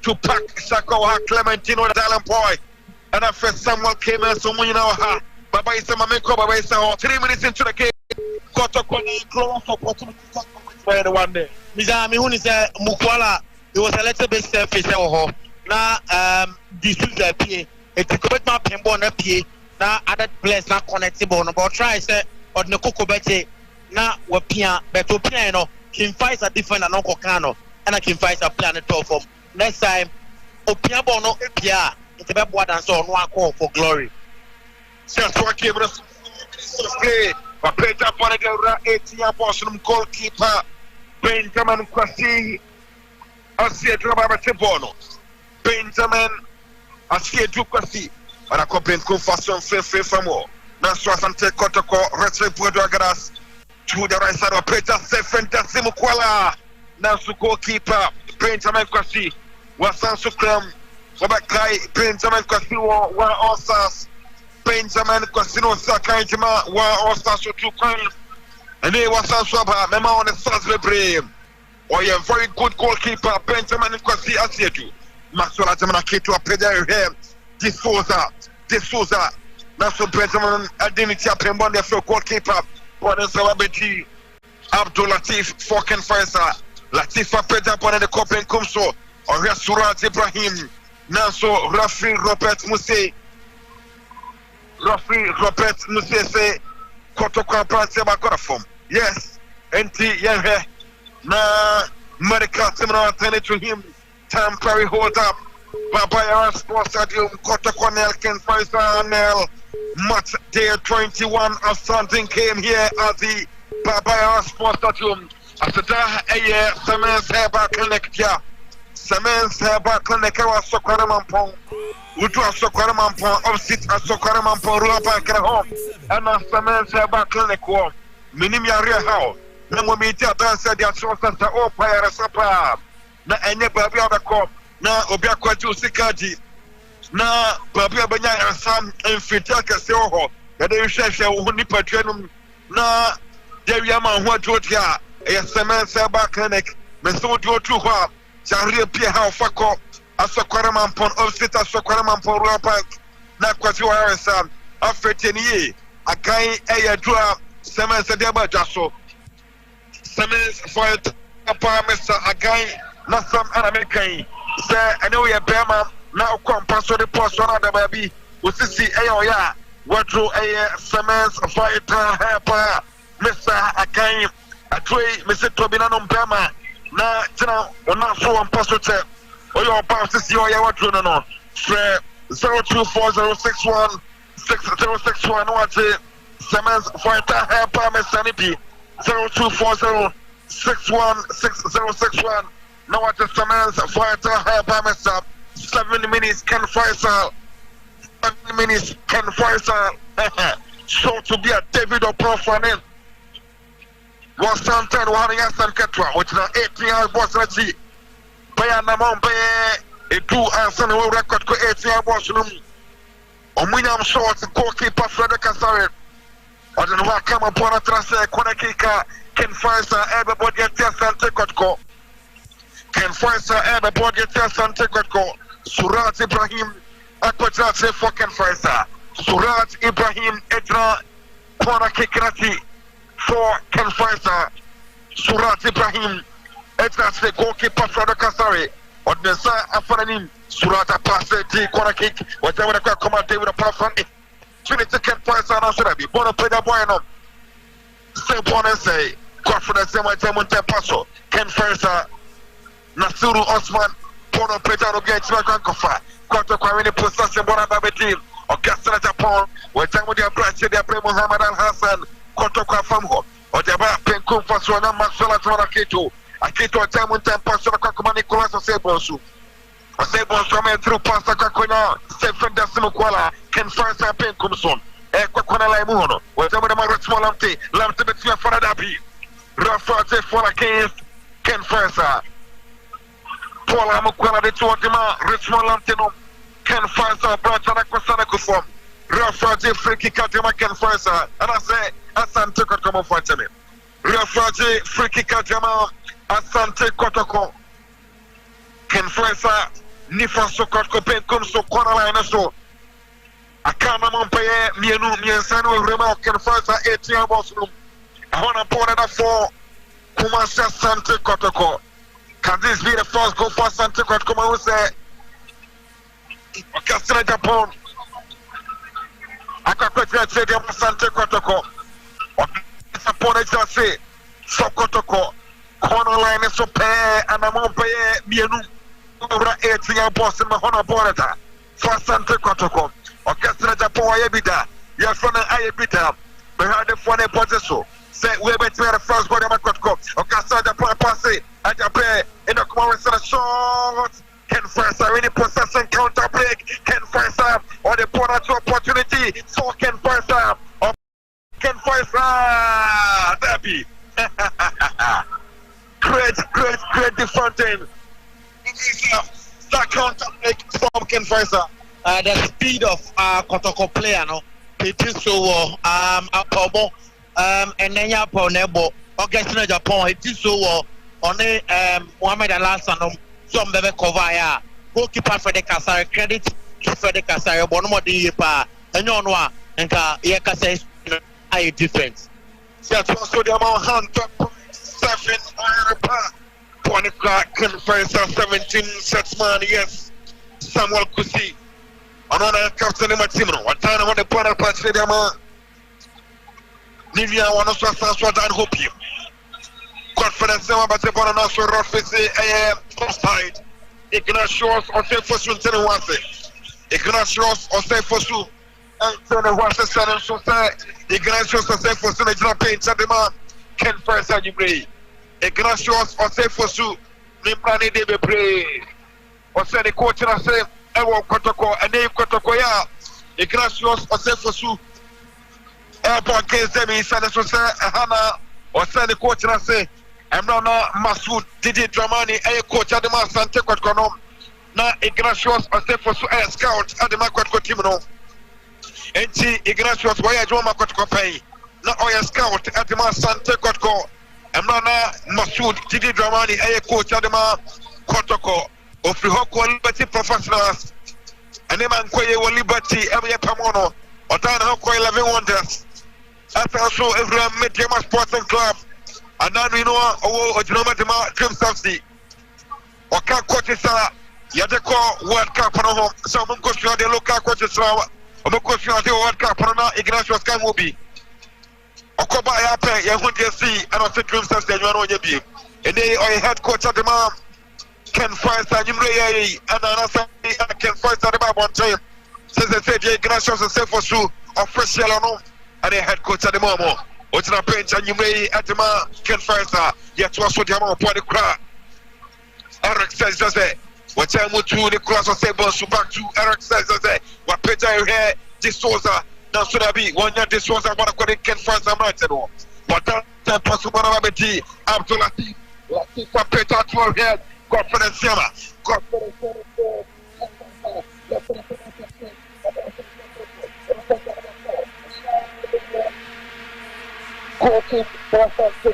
Tupac Sako Clementino Dallan Boy. And after Samuel came in, so you know ha. Baba is a mameko, Baba is 3 minutes into the game. Kotoko close opportunity for one day. Mizami Huni said Mukwala, it was a little bit selfish. Now, this is a PA. It's a good map and born a PA. Now, other players not connectable. But try say, or no Coco Bete. Now, what Pia, Beto Piano, can fight a different and Uncle Cano, and I can fight a planet for next time. Opia Bono, Pia, it's about what and so on one call for glory. Just what came us. Peter Ponegura, 18 Boston goalkeeper, Benjamin Kwasi, Asia Drama Bono, Benjamin Asia Dukwasi, and a couple of façon fait for more. That's what Asante Kotoko, Retro Podogaras, to the right side of Peter Sefenta Simukwala, Nasu goalkeeper, Benjamin Kwasi, Wasan Sukram, Wabakai, Benjamin Kwasi, one all stars. Benjamin Kwasino Sakaijima, one all stars to 2 coins, and they was also about Mema on the Salisbury. Or a very good goalkeeper, Benjamin Kwasi Asietu, Maxwell Atamanaki a player here, D'Souza, Naso Benjamin Adinity Pembon, the goalkeeper, for the celebrity, Abdul Latif, Foken Faisal, Latifa Peda Pone the Copen Kumso, or Rasurat Ibrahim, Naso Rafi Robert Muse. Robert Musese Kotoko Pranseba Korafom. Yes, NT Yanhe. Na medical seminar attended to him. Temporary hold up. Babaya Sports Stadium, Kotoko Nelken Faisal Nel. Match day 21 of something came here at the Babaya Sports Stadium. After a Semens Heba Clinic. Semens Heba Clinic was Sokaramampong. Utu Sokaramampong, opposite Sokaramampong, Ruapa Home, and a Semens Heba Clinic home. Minimia Real. Namo meet a dancer, the Asante or Paya Sapa. Na any Babia Bacop, na Obiaqua Sikaji, na Babia Banya and Sam and Fitaka Soho, that they shall Unipa Genum, na Deviama Huajotia, a Semens Heba Clinic, Meso Jotua. Shall appear how Fako, a Sokaramampon, opposite a Sokaramampon, Rapak, Nakwatu Harrison, after 10 years, a kind a draw, Semens Adeba Jasso, Semens for it, a Mr. a guy, not some American. Sir, I know you're Bama, now come pass the post on the baby, with the CAOya, what drew a Semens for it, Mr. a kind, a tray, Mr. Tobinano Bama. Na tina ona so on pass to o your bounce to see o ya what run on 024061 6061 what Semens fighter help me sanity 0240 616061 now what Semens fighter help me 7 minutes can Faisal 7 minutes can Faisal so to be a David or Profanin was something one Asante Ketra, which is 18 years boss. Let's see. Bayanamon Bay, a 2 Arsenal record for 18 years boss. William Short, goalkeeper Frederick Asare. I don't know what come upon a transfer. Konakika can Faisal everybody at Asante Kotoko. Can Faisal everybody at Asante Kotoko. Surat Ibrahim, Akwatrase Foken Faisal. Surat Ibrahim, Edra, Konakikati. For Ken Faisal, Surat Ibrahim, that's the goalkeeper for the Kasari. On the side of Fananim, Surata pass the corner kick, whatever the command with a perfect. Trinity Ken Faisal, and Surabi, Bono Peda Bueno. Say Bono say, confidence, same Paso, Ken Faisal, Nasuru Osman, Bono Peda against Makankofa, Kotoko any possession, Bona Babeti, or Gaston Japan, where time with their branch, they play Muhammad Al Hassan. Kotoko from home, or the back Penco for Sona Maxwell Akito. Akito time when time pass on Kakuma Nicolas Sebonsu. A Sebonsu through Pasta Kakuna, Stephen Dasimukwala, can find some Pencumson, Ekakona Laimuno, whatever the Marat Smolamte, Lamtabet Faradabi, Rafa for against Ken Faisal. Paula Mukwala de Tuatima, Richmond Lantino, Ken Faisal, Brantana Kosana form. Rafa free kick out Ken Faisal, and I say, Asante Kotoko for me. Rafa free kick out Asante Kotoko. Ken Faisal, Nifa so Kotoko Penkum so corner line so. Akana Mompaye, Mienu, Miensano, Rema, Ken First 18 balls room. I want to pour that for Kumasa Asante Kotoko. Can this be the first goal for Asante Kotoko? Who say, Castle Japan. I can't say them Asante Kotoko. Upon it, I say, so Kotoko. Corner line is so pay, and I'm on pay, Mienu, over 18 balls in my Hona Borata. For Asante Kotoko. Orchestra Japan, I be there. Your son and I be there. Behind the funny potato. Say, we're better the first body of my Kotoko. Orchestra Japan pass it. And Japan in the corner is a short. Can Faisal any possession counter break? Can Faisal or the product opportunity? So can Faisal or can Faisal? Derby. Great defending. That counter break from Ken Faisal. The speed of Kotoko player, no, it is so Apomo, and then Yaponebo, Orchestra Japan, it is so on the Mohamed Alassane, some baby Kovaya, goalkeeper for the Kasari credit for the Kasari, Bonomo de Yepa, and Yonwa, and Yakasa high defense. That's also the amount 100.7 Pony Clark, Ken Faisal 17 sets man, yes, Samuel Kusi. Another captain in my team. What time I want to put up a stadium? Nivea, one of us was what I hope you. Confidence, but the ball also rough is a offside. Ignatius or say for soon, tell one thing. Ignatius or say for soon. And tell one thing, so say Ignatius or say for soon, it's not paying to the man. Ken Faisal, you pray. Ignatius or say for soon. Nimbrani, they be pray. Or say the coach, and I say, Ewo Kotoko, and name Kotoko ya. Ignatius Osefosu. Airport case them in San Jose, Hana, or send the coach and say, I'm not Masoud, Didi Dramani, a coach at the Asante Kotoko. Now Ignatius Osefosu, a scout at the Makotko Timino. And see Ignatius, why I draw my Kotoko pay. Now I scout at the Asante Kotoko. I'm not Masoud, Didi Dramani, a coach at the Kotoko. Of the Hoko Liberty Professionals, and the man Koye Liberty, every Pamono, or Tan Hoko 11 Wonders. That's also every Mediama Sporting Club, and now we know or Dramati Dream Subsidy. Or can't coach it, Yadeko World Cup on home. Some coach the local coaches, or coach the World Cup on Ignatius Kamubi. Or Koba Yape, Yahundi C, and also Dream Subsidy, you know, Yabi. And they are head coach at the mom. Ken Faisal, and another Ken Faisal about one time. Says they said, Ignatius and say for Sue, official on and the head coach at the moment. What's not paying and you may at the man, Ken Faisal, yet was what the amount of the crowd. Eric says, what time would you the cross of Sable back to Eric says, what Peter here, this was now should I be 1 year, this was what I call it Ken Faisal right at all. But that possible ability, Abdullah, Latif, Peter 12 here. Confidence, confidence.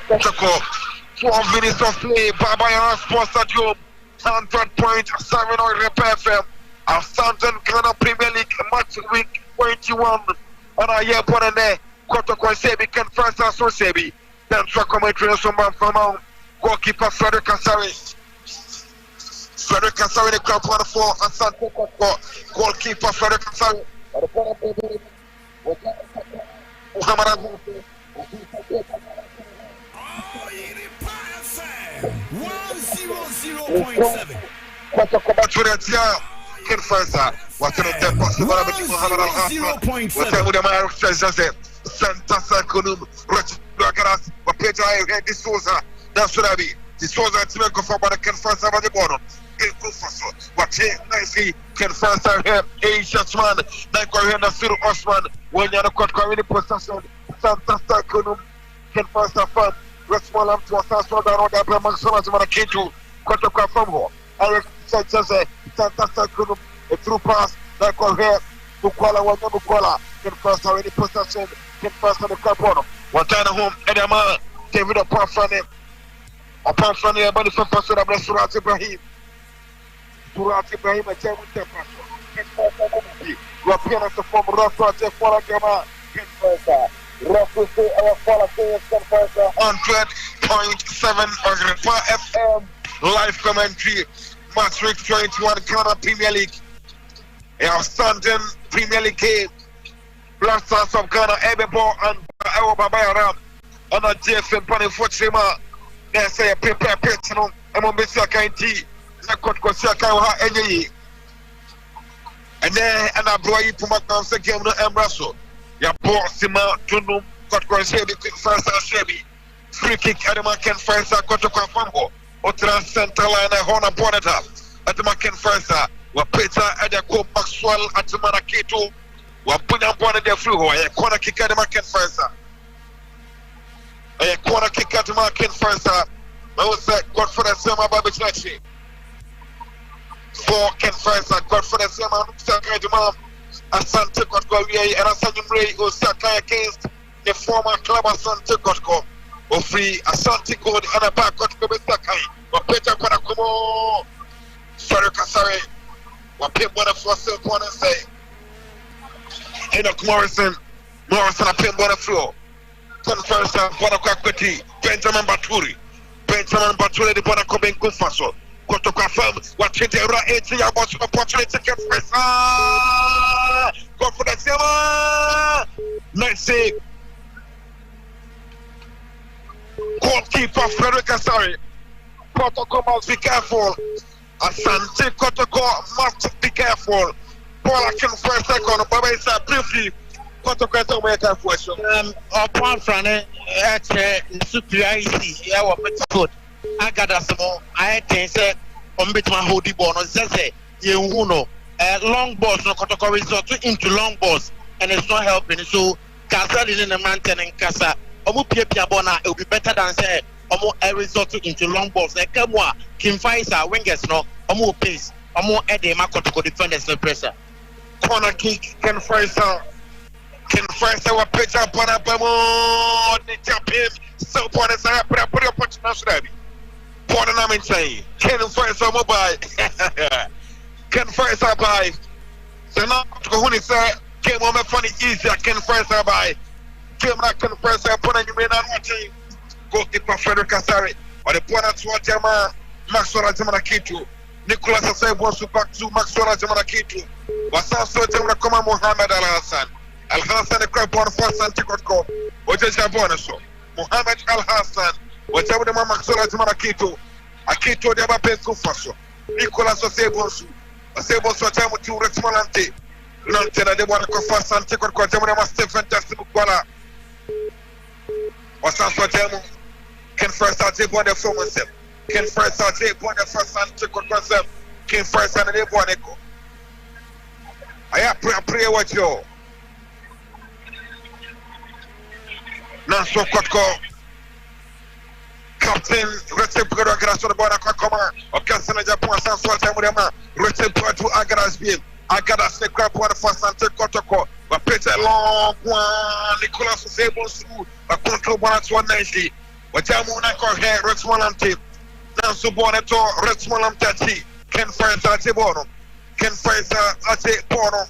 Kotoko, 12 minutes of play. Baba Sports Stadium, 100.7 on Repair FM. Asante Ghana Premier League match week 21. On a year for the day, Kotoko Sebi can first also Sebi. Then for commentary from goalkeeper Frederick Kasari. Frederick Kasari, the club one for Asante Kotoko. Goalkeeper Frederick Kasari. Muhammad 100.7. Kotoko Bachuretia. Ken Faisal. What's the possible? What's the says Santa Sakunum, Rich Blagaras, or Peter de Souza. That's what I mean. The Souza to make for the Ken Faisal at the bottom. What nicely Ken Faisal here, a Shatsman, like Nasiru Osman, when you're not community possession, Santa Sakunum, Ken Faisal fan, Resmalam to Assassin, the Brahman Solas of a Kintu, Kotoko Fambo. Eric says Santa Sakunum, a true pass, like here. Bukola was no Bukola. Can first already possession. Can first on the Capono. One time at home, Edama, David apart from him. Apart from him, but the first person of restaurant Ibrahim. Durante Ibrahim Chen with the pressure. European from Rafa Jeffora Gama. 100.7 FM live commentary. Match week 21 Ghana Premier League. A outstanding Premier League game. Black Stars of Ghana, Ebebo and Ewa Babayara. On a JFM Pani Fochima. They say a paper petron. I'm on Mr. Kainti. Nakot Kosaka Enyi. And then and I brought you to my concert game no Embraso. Ya boss Sima Tunum Kotko Shebi first Shebi. Free kick at the Macan first Kotoko Fambo. Otra center line Hona Boneta at the Macan first. Wapeta at the Co Maxwell at the Manakitu. Wapuna Bonnet the Flu. A corner kick at the Macan first. A corner kick at the Macan first. I was that God for the summer Babichachi. For Ken First, God for the summer Sakajuma. Asante Kotoko and Asante Ray Osaka against the former club Asante Kotoko. Or free Asante Good and a back Kotoko Sakai. Or Peter Panakumo. Sorry Kasari. What people want to force upon and say. Enoch Morrison a pin on the floor. Ken First, Bonakwati, Benjamin Baturi, the Bonako Ben Kufaso. Kotoko firm, watching the right 80 about opportunity to get first. Go for the summer. Nice save. Goalkeeper Frederick Asari. Kotoko must be careful. Asante Kotoko must be careful. Paul Akin first second. Baba is briefly. Kotoko is a make a question. Upon Frane, superiority, yeah, what good. I got us more. I think say on bit my hoodie bonus say you know long balls no Kotoko resort into long balls and it's not helping. So Casa in the mountain and Casa Omu Pia Bona it will be better than say Omu resort into long balls. Like Kamwa, Kim Faisal wingers no Omu pace Omu Edema Kotoko defenders no pressure. Corner kick Ken Faisal what pitch up on a bamo the champion so point is a put your punch national. Pardon I'm saying Ken Faisal mobile. Ken Faisal by so now who is came on funny easier Ken Faisal by came like Ken Faisal put on you may not watching goalkeeper Frederick Asari or the point at what Jama Maxwell Jamanakitu Nicholas Asai wants to back to Maxwell Jamanakitu was also Jamana Koma Muhammad Al Hassan the crowd on first and ticket call what is your bonus Muhammad Al Hassan whatever the Maxwell Jamanakitu Akito de Abape Kufaso Nicholas Osebonsu time to Rexmolante Lantena de Monaco first and ticket call Jamana Stephen Tassimukwana was also Jamu Ken First I'll take one the phone myself. Ken First I'll take one the first and ticket myself. Ken First and the one echo. I have pray what you now so Kotoko Captain Recep Pedro Agrasso the Bonacoma or Castle Japan San Suatamudama Recep Pedro Agras Beam Agadas the crap one first and take Kotoko but Peter Long one Nicholas Sabons a control one at 190 but Jamuna call here Rexmolante now Suboneto Rexmolante Ken First at the bottom Ken First at the bottom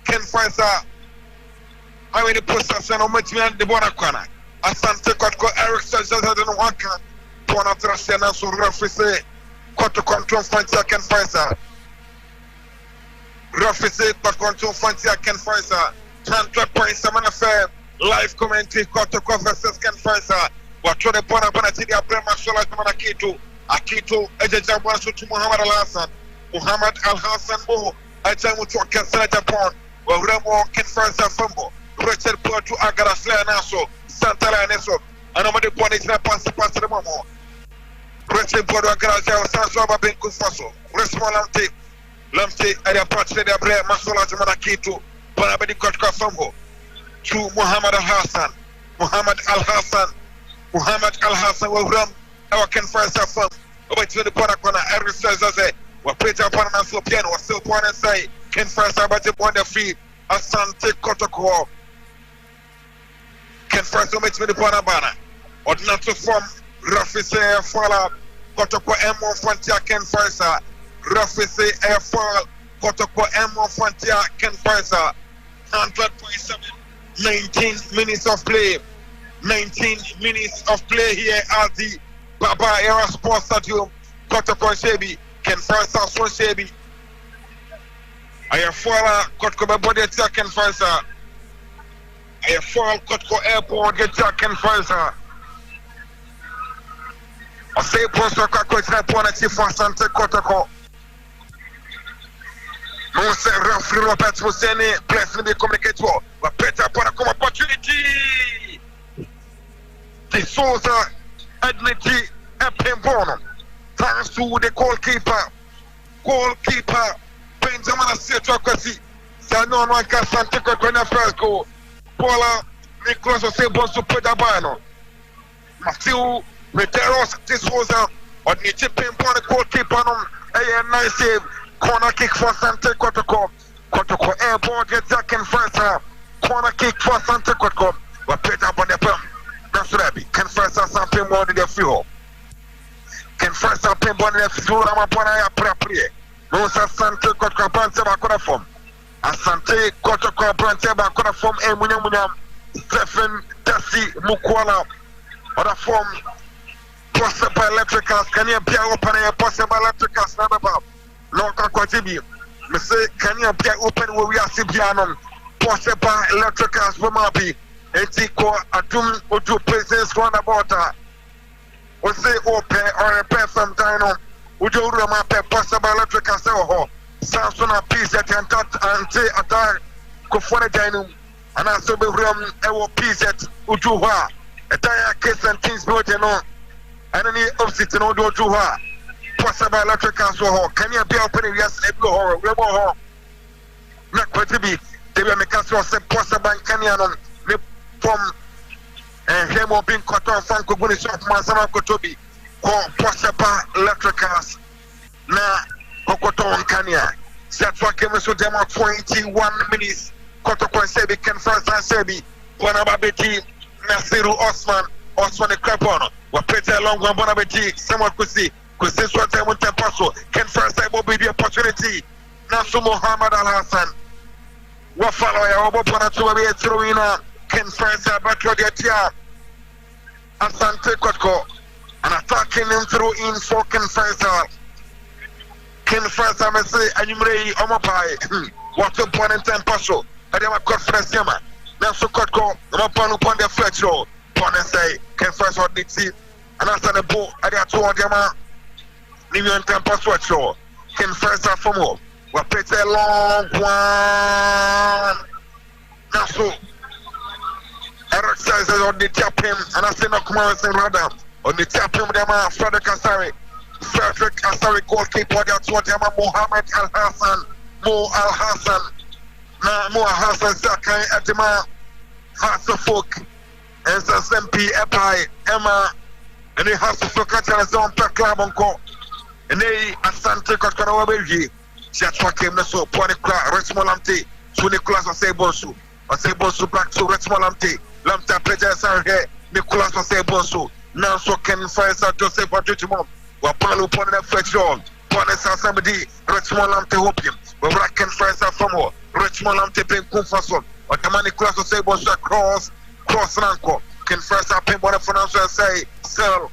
Ken First I mean the possession of Mitchell the Bonacana Asante Kotoko Eric says that I don't want to Trasena so referee Kotoko control Frontier Ken First referee but control Frontier Ken First 100.7 affair live commentary Kotoko versus Ken First what to the Bonabana Tidia Brema Shola Akito Ejaja Bonsu to Muhammad Al Hassan Moho I tell you to Castle Japan well Remo Ken First Fumbo Richard Porto Agaras Lenaso Santa Laneso and nobody points na pass the Momo Richard Porto Agaras Sansoba Benku Faso Resmolante Lamte at the Pache de Abre Masola Jamanakito Bonabadi Kotka Fumbo to Muhammad Al Hassan will run our Ken First Fum over to the Bonacona Eric says what page upon us so piano was still point and say Ken First about the one the feet Asante Kotoko Ken First makes me the Bonabana or not to form Rafise Fala Kotoko M1 Frontier Ken First Referee say air foul. Kotoko M1 Frontier Ken Faisal. 100.7. 19 minutes of play. 19 minutes of play here at the Baba Era Sports Stadium. Kotoko Shebi. Ken Faisal Swan Shebi. Air foul. Kotoko Body Ken Faisal. Air foul. Kotoko Airport get Ken Faisal. I say post a coach opponent for Asante Kotoko. No say referee Robert Museni place be communicate well. But better upon a opportunity. The Souza Adnity Epembono. Thanks to the goalkeeper. Benjamin Asietrokwasi. Sano no can Asante Kotoko first goal. Paula Nicholas Osebo to put the ball. Matthew Meteros, this was on the chipping point, goalkeeper. A nice save. Corner kick for Asante Kotoko. Kotoko Airport gets Jack in first half. Corner kick for Asante Kotoko. We played up on the pump. That's what I be. Can first have something more than the fuel. Can first have something more than the fuel. I'm a bonnet appropriate. No Asante Kotoko Brante Bakona form. Asante Kotoko Brante Bakona form. Emunyam. Stephen Tassi Mukwala. Other form. Possible electricals, can you appear open a possible electricals? None about local quantity. Me say, can you appear open where we are Sibianum? Possible electricals for Mapi. Etiko Atum Utu places one about her. We say open or repair sometime. Would you remember possible electricals? Samson and peace at Ante Atar Kofone Janum. And I saw the room, I will peace at Utuha. A tire case and things built in on. And any opposite no do to her. Possible electrical so can you be opening yes horror not going to be they will make us say possible canyon from and him will be cut off from Koguni shop Masama Kotobi or possible electricals na Kokoton Kanya. That's what came so demo 21 minutes. Kotoko Sebi can first and Sebi Bonababeti Nasiru Osman the Krapono. Wapete along one bonabeti, someone could see what I want to pass. Can first time will be the opportunity. Nasu Muhammad Al Hassan. What follow your opponent to be a throwing can first have back to the tia. Asante Kotoko. And attacking him through in for Ken Faisal. Ken Faisal may say, and you may omopai. What a point in time pass. I am a conference yama. Nasu Kotoko, upon the fletcher. Pone say, Ken Faisal did see. And after the ball, I got 2 of them. Leave you in temper sweat show. Ken Faisal for more. We play a long one. Now so, Eric says on the tap him, and I say no comparison rather. On the tap him, them are Frederick Asari. Frederick Asari goalkeeper, that's what them are Mohammed Al Hassan. Mo Al Hassan. Now Mo Al Hassan Sakai at the man. Hassan folk. And so SMP Epai Emma. And he has to focus on his own club uncle. And they Asante Kotoko Baby. That's what came so Ponica, Richmond Lamte, to Nicholas Osebosu. Osebosu back to Richmond Lamte. Lamta Prejas are here, Nicholas Osebosu. Now so Ken Faisal Joseph Patrichimon. Wapalu upon the flexion. Ponesa somebody, Richmond Lamte Hopium. We were Ken Faisal from more. Richmond Lamte Pin Kufason. Or the man Nicholas Osebosu cross Ranko. Ken Faisal Pin Bona Financial say, sell.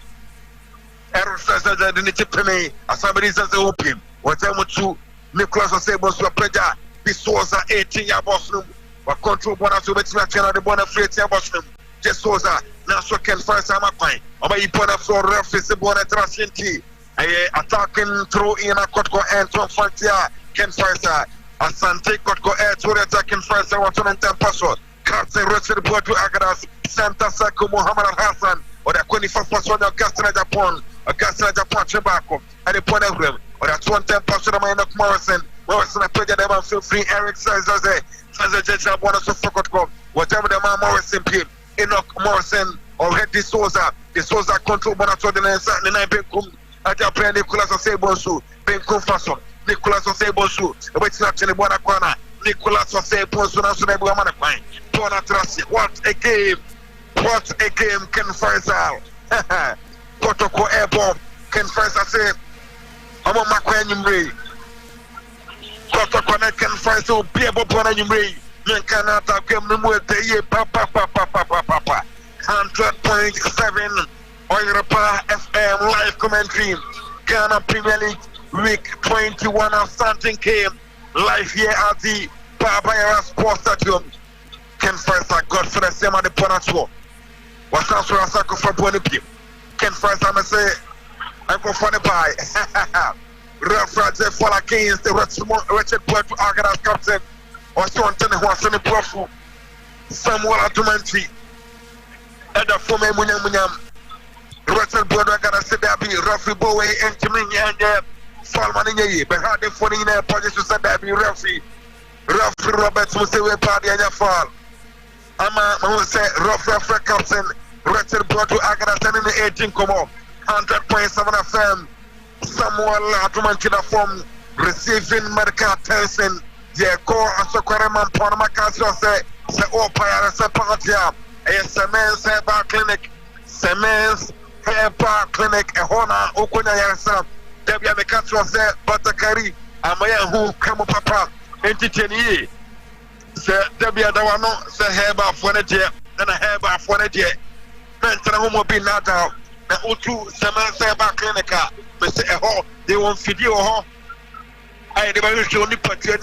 Aaron says that they need to pay me. As somebody says, they hope whatever to Nicholas Osebosu Preja. This was 18-year boss room. But control Bona to bet na the Bona 18-year boss room. Just was now so Ken Faisal Mapai. Oba Ipona for referee Bona Trashinti. Attacking through in a Kotoko and from Frontier. Ken Faisal. Asante Kotoko air to the attacking Faisal. What's on the password? Carter Richard Boatu Agadas. Santa Sako Muhammad Hassan. Or the 21st person of Gaston Japan. Gaston Japan Chebako. And the point of them. Or the 20th person of Enoch Morrison. Morrison, I played them and feel free. Eric says, as a judge, I want us to focus on whatever the man Morrison paid. Enoch Morrison or Head De Souza. De Souza control Bonato de Nine Benkum. I just play Nicholas Osebosu. Benkum Fason. Nicholas Osebosu. Wait, not in the Bonacana. Nicholas Osebosu. Now, so they will manify. Bonatrasi. What a game. What a game, Ken Faisal. Kotoko Airport. Ken Faisal say, I'm on my queen ray. Kotoko Ken Faisal, be able to run ray. Yankanata came no more day, papa. 100.7 Europa FM live commentary. Ghana Premier League week 21 Asante came live here at the Baba Sports Stadium. Ken Faisal got for the same at the Ponacho. What's answer a circle for Bonipi? Ken Faisal, I say, I go for the pie. Referee for against the Richard Puerto Agada captain. Or so on 10 who was on the profile. Samuel Atumanti. And the former Munyam. Richard Puerto Agada said that be Rafi Bowe and Timini and Salman in ye. But how they funny in their position said that be Rafi Roberts will say we party and your fall. Ama who say Rafi captain. Richard Puerto Agada sending the 18 come up. 100.7 FM. Samuel Atumanti from receiving medical attention. Yeah, go and so man Panama Council say Opaya and Sapatia, a Semens Hair Clinic, Semens Hair Clinic, a Hona, Okuna Yasa, Debia Mecatro say Batakari, Amaya who come up papa, entertain say Debia Dawano, say hair bar for the jet, and a hair bar for the jet. Mental home be not out. The Utu Semens Hair Clinica, Mr. Eho, they won't feed you. I never show any pattern.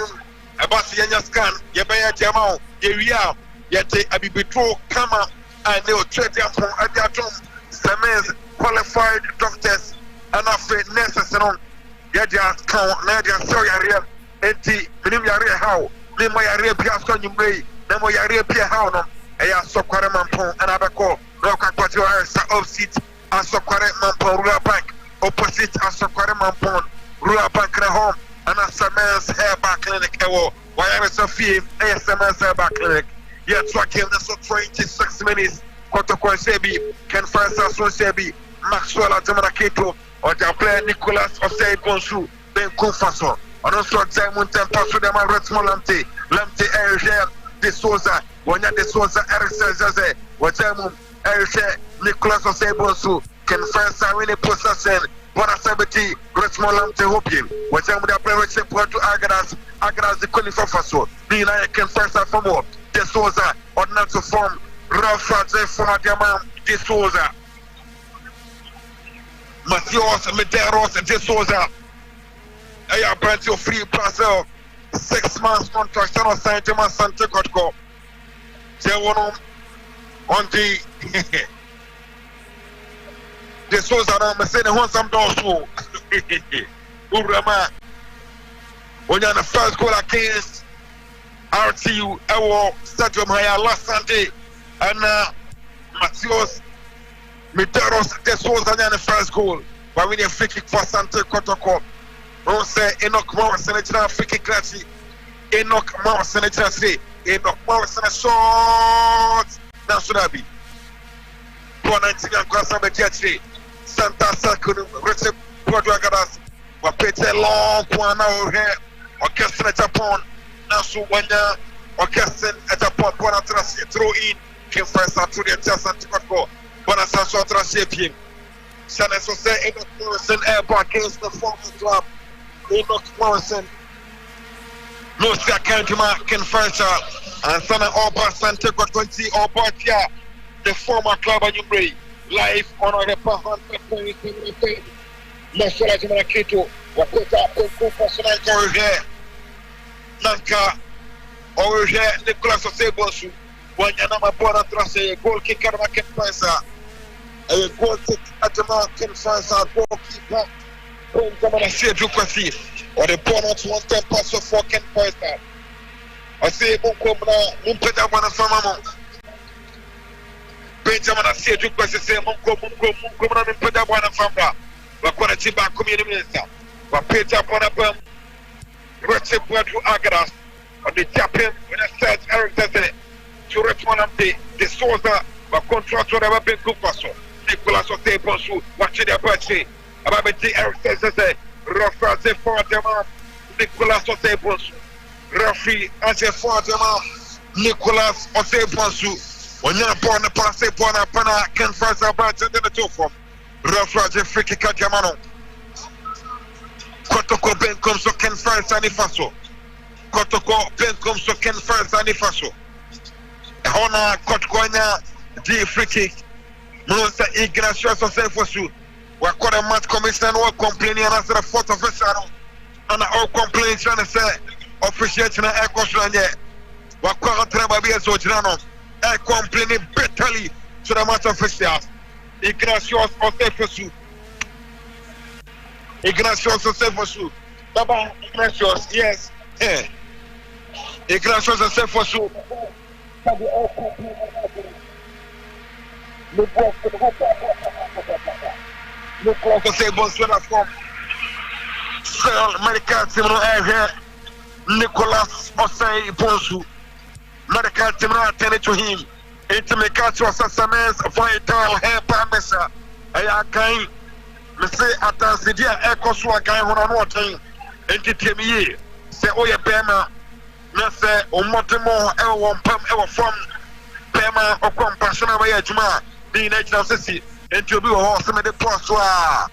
About the scan, Yabaya Jamao, Yeria, Yate Abibitro, Kama, and they will trade them from Adiatom, Samens, qualified doctors, and after necessary, Yadia count, Nadia Soyaria, Enti, Minimia How, Nimoya Piasco, Yumray, Nemoya Pia How, Aya Soquaraman Pon, and Abaco, Roca Quatio, opposite, and Soquaraman Pon, Rua Bank, opposite, and Soquaraman Pon, Rua Bank home. And a Semens Hair Clinic, why am I so few? A Semens Hair Clinic. Yet, tracking the 26 minutes. Kotoko Sebi, Ken Faisal Sebi, Maxwell Atamaraketo, or the player Nicolas Osei Bonsu, Ben Kufaso. On also Diamond Temple, the man Retmo Lamte, Erge, De Souza, Wanya De Souza, Erse Zaze, Wajamu, Erge, Nicolas Osei Bonsu, Ken Faisal Winnie Possession. Bonasabeti, Retmo Lamte Hopium, Wajamu the player Richard Puerto Agadas, the qualifier for so. Nina Ken Faisal for more. De Souza, or not to form. Rafa Zefona Diamant, De Souza, Matheus Medeiros, De Souza. I have brought you free parcel 6 months contract on Asante Kotoko. Jewonum on the De Souza, I'm saying, I want some doors. Urama, when you're the first goal against RTU, Ewo, Stadium Haya last Sunday. And Matheus Medeiros De Souza in the first goal. But we need a free kick for Asante Kotoko. We say Enoch Morris in the free kick. Enoch Morris in the Enoch Morris in the short. Now should I be? 419 and Kwasabe Santa Circle, Richard Puerto Agadas. We pay a long one over here. Orchestra Japan. Now so when orchestra Japan, throw in. Ken Faisal to the Asante Kotoko. Bonasanso Trashepim. Shaneso say Enoch Morrison airback against the former club. Enoch Morrison. Lucia Kentuma, Ken Faisal. And Sana Oba Asante Kotoko, Oba Tia, the former club of Newbury. Live on our Pahan. Masura Jimanakito. Wakota Koko Personal Orge. Nanka Orge Nicolas Osebonsu. When you're not born to a goal kicker, Ken Faisal. A goal kick at the mark, Ken Faisal, goalkeeper. Come on, I say, Dukwasi. Or the bonus 110 pass for Ken Faisal. I say, Munkomna, Mumpeda Wanafamamo. Benjamin, I say, Dukwasi, say, Munkomna, Mumpeda Wanafamra. Wakona Chiba Community Minister. Wapeta Bonapam. Richard Puerto Agadas. On the Japan, when I said Eric Desene. To Richmond De Souza, but contract to the Big Kupaso. Nicolas Osei Bonsu, watching their birthday. About the Eric says, Rafa Zefona Dema, Nicolas Osei Bonsu. Rafi Azefona Dema, Nicolas Osei Bonsu. When you're born the pass, Pana, Ken Faisal, but the two from Rafa Zefriki Kajamano. Kotoko benkom so Ken Faisal ni faso. Kotoko benkom so Ken Faisal ni faso. Hona Kotoko nya di free kick. Musa Ignacio so say fosu. Wa kora match commission wa complaining and the fourth official. And all complaints trying to say officiating na ekosho anye. Wa kora treba bi so jirano. E complaining bitterly to the match officials. Ignacio so say fosu. Ignatius Josephus. Baba Ignatius, yes. Ignatius Josephus. Le bloc c'est bon sur la forme. Seul medical team Nicolas Osei Bonsu. Medical team attended to him. Intimate assassins vital hair parmesa. Ayakai. Me say atansi dia ekoso akan hono no otan entitemiye se oye bema na se omotemo e wo mpam e wo from bema okompassion ba ya juma di na jina sesi enti obi wo ho se me de post a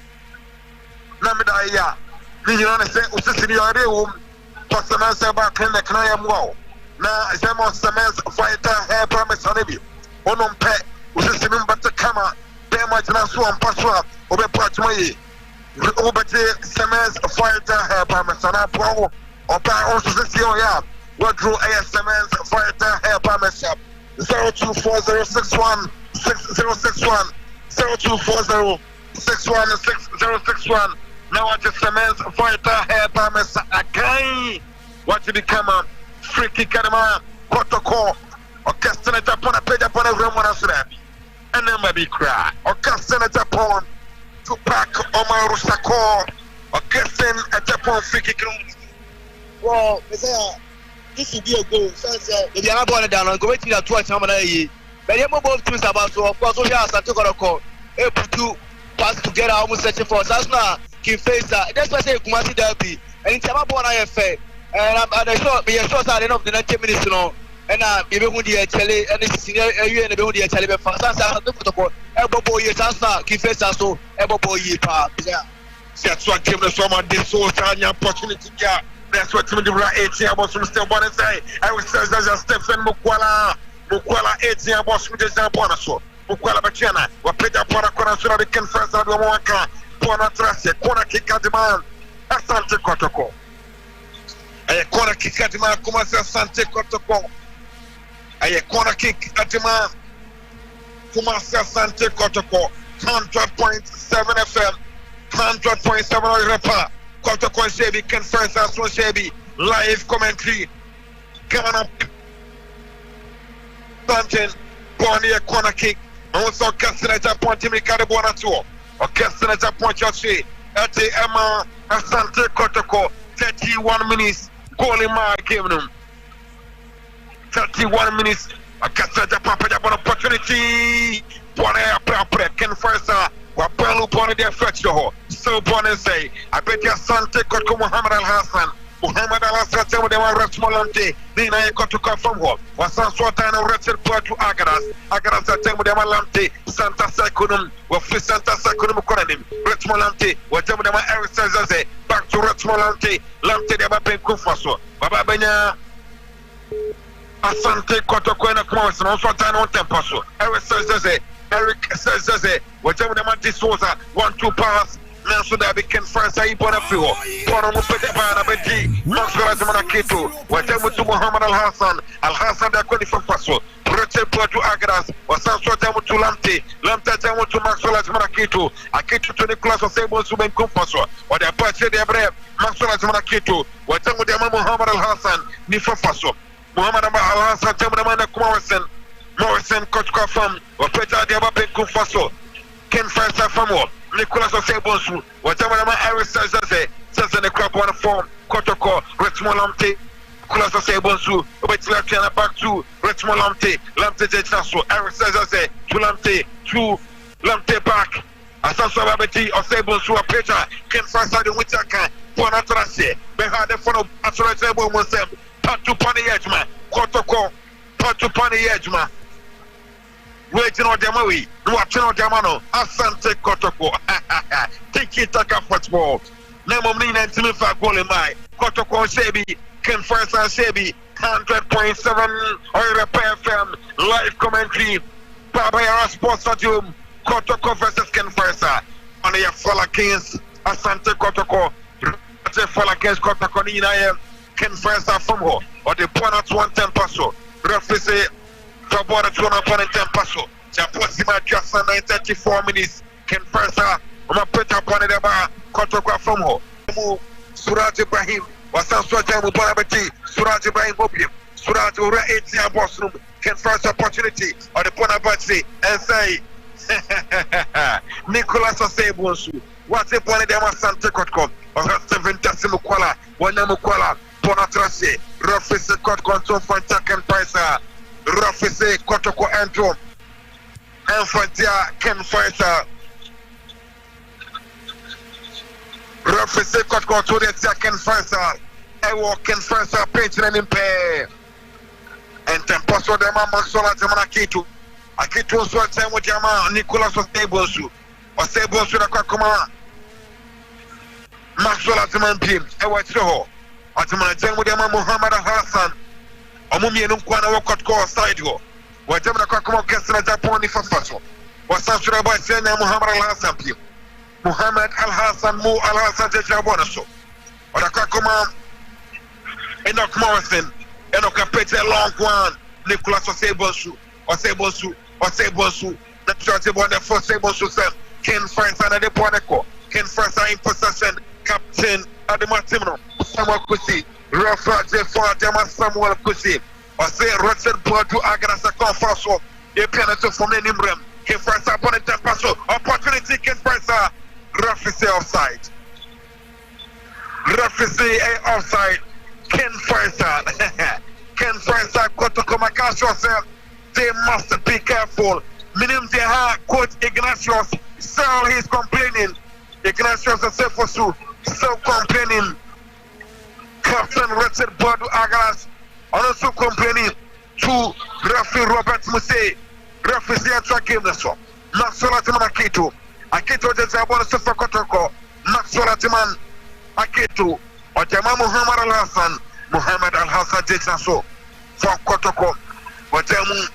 na me da ya ni jina na se osisi ni ore wo pasana se ba kan na kan ya mo na se mo semens fighter hair promise anabi ono mpe osisi ni mbata kama bema jina so ampaswa obe patmoye obete semens fighter hair parmesan pro opa also see ya what drew semens fighter hair parmesan 024061 6061 024061 6061 now at semens fighter hair parmesan again what to become a free kick adama Kotoko orchestra Japan page upon every one of them and then maybe cry orchestra Japan to pack Omar Rusako or guessing a Japan free kick. Well, this will be a goal. If you are not born down, I'm going to get 2 times. But you both teams about so of course we have Asante Kotoko able to pass together almost searching for Sasna King Faisal. That's why I say Kumasi Derby. And in time born IFA. And I'm sure be a short at the end of the 90 minutes, you know. And even with the Chile and the senior area and the Chile for Sasa Kotoko. Elbow boy, Sasna King Faisal so elbow boy pa. That's what came the summer this so opportunity. That's what the right 18 about some still want to say. I was says as Stephen Mukwala 18 about some disappointment. So Mukwala Bachana, what played upon a corner so that we can first have the Waka, corner trash, corner kick at the man, Asante Kotoko. A corner kick at the man, come as Asante Kotoko. A corner kick at the man, come as Asante Kotoko. 100.7 FM, 100.7 Repa. Kotoko Shebi, Ken Faisal Shebi, live commentary. Ghana Plantain, Bonnie corner kick. Also Castaneta Point Ricardo Bonato. Or Castaneta Point Joshi. At Emma Asante Kotoko. 31 minutes. Goalie mark game them. 31 minutes. A Castaneta Papa Jabon opportunity. Bonnie Ken Faisal. Wapelu Bonnie their fetch the hole. So Bonnie say, I bet you Asante Kotoko Muhammad Al Hassan. Muhammad Al Hassan tell me they want Retsmolante. Then I got to come from home. Wasan Swatana Retzel Port to Agaras. Agaras tell me they want Lante. Santa Sakunum. Wafi Santa Sakunum Koranim. Retsmolante. Whatever they want Eric says, back to Retsmolante. Lante de Bapen Kufaso. Baba Benya. Asante Kotoko and a cross and also Tano Tempaso. Eric says, whatever the man Disoza, 1-2 pass, now so that we can first say Bonafio, Bono Pedabana Beji, Masra Kito, whatever to Muhammad Al Hassan, the 24 Paso, Rete Plato Agras, or some sort of to Lamte, Lamta to Maxwell Marakito, Akito to the class of Sable Suben Compasso, or the Apache de Abreu, Maxwell Marakito, whatever the Muhammad Al Hassan, Nifa Faso, Muhammad Al Hassan, Temana Morrison, Coach Kafam, or Peter Diabape Kufaso, Ken Faisal Famo, Nicolas Osebonsu, whatever Iris says in the crop one form, Kotoko, Retsmolamte, Nicolas Osebonsu, Betlakiana back to Retsmolamte, Lamte Jetsaso, Iris says to Lamte back, Asanso Babeti, Osebonsu, Peter, Ken Faisal, the Witaka, Ponatrase, behind the front of Asorebo Mosem, Patu Pani Edgema, Kotoko, Patu Pani Edgema. Waiting on Demawi, watching on Demano, Asante Kotoko, Tiki Taka football. Name of Nina Timifa Golemai, Kotoko Sebi, Ken Faisal Sebi, 100.7 Oira FM, live commentary, Baba Sports Stadium, Kotoko versus Ken Faisal. On the fall against Asante Kotoko, fall against Kotoko Nina, Ken Faisal from her, or the point at 110 so. Referee say, for border 210 paso. Japosima just 34 minutes. Ken Faisal, I'm a put up on the bar, Kotoko from her. Suraj Ibrahim, was also Jamu Bonabati, Suraj Ibrahim Bobi, Suraj Ura 8 boss room. Ken Faisal opportunity, or the Bonabati, and say, Nicolas Osebonsu, what's the point of them Asante Kotoko, or 7 Tasimukwala, Wanamukwala, Bonatrase, Rafise Kotoko from Ken Faisal, Rafise Kotoko Antrom, and Frontier Ken Faisal. Rafise Kotoko to the Ken Faisal, I walk Ken Faisal, painting and impair. And Temposo de Mama Sola Jamanakitu. Akitu so time with Jama Nicolas Osebonsu. Osebonsu na Kakoma. Maxwell Ataman I watch the whole. Ataman Jan with Yama Muhammad Hassan. Omumi and Unkwana Wakot Call side go. What Jamana Kakoma Kessler Japan if a faso. Was Sasura by Sena Muhammad Al Hassan Pim. Muhammad Al Hassan Mu Al Hassan Jabonaso. Or the Kakoma Enoch Morrison. Enoch Pete long one. Nicolas Osebonsu. Osebonsu. The church of the first Osebonsu said, Ken Faisal and the Bonaco. Ken Faisal in possession. Captain Adamatino. Samuel Kusi. Rafa Jema Samuel Kusi. Ose Richard Bodu Agrasa Confaso. A penalty from the Nimrem. Ken Faisal upon the Tempaso. Opportunity Ken Faisal. Rafise offside. Rafise offside. Ken Faisal. Ken Faisal Kotoko Makasho said they must be careful. Meaning they have Coach Ignatius. So he's complaining. Ignatius is so complaining. Captain Richard Bodu Agras also complaining to referee Robert Muse. Referee Ziantra Gimneso. Maxwell Atiman Akitu. Akitu Jezabon Sufa Kotoko. Maxwell Atiman Akitu. Ojama Muhammad Al Hassan. Muhammad Al Hassan Jezanso. For Kotoko. Ojamu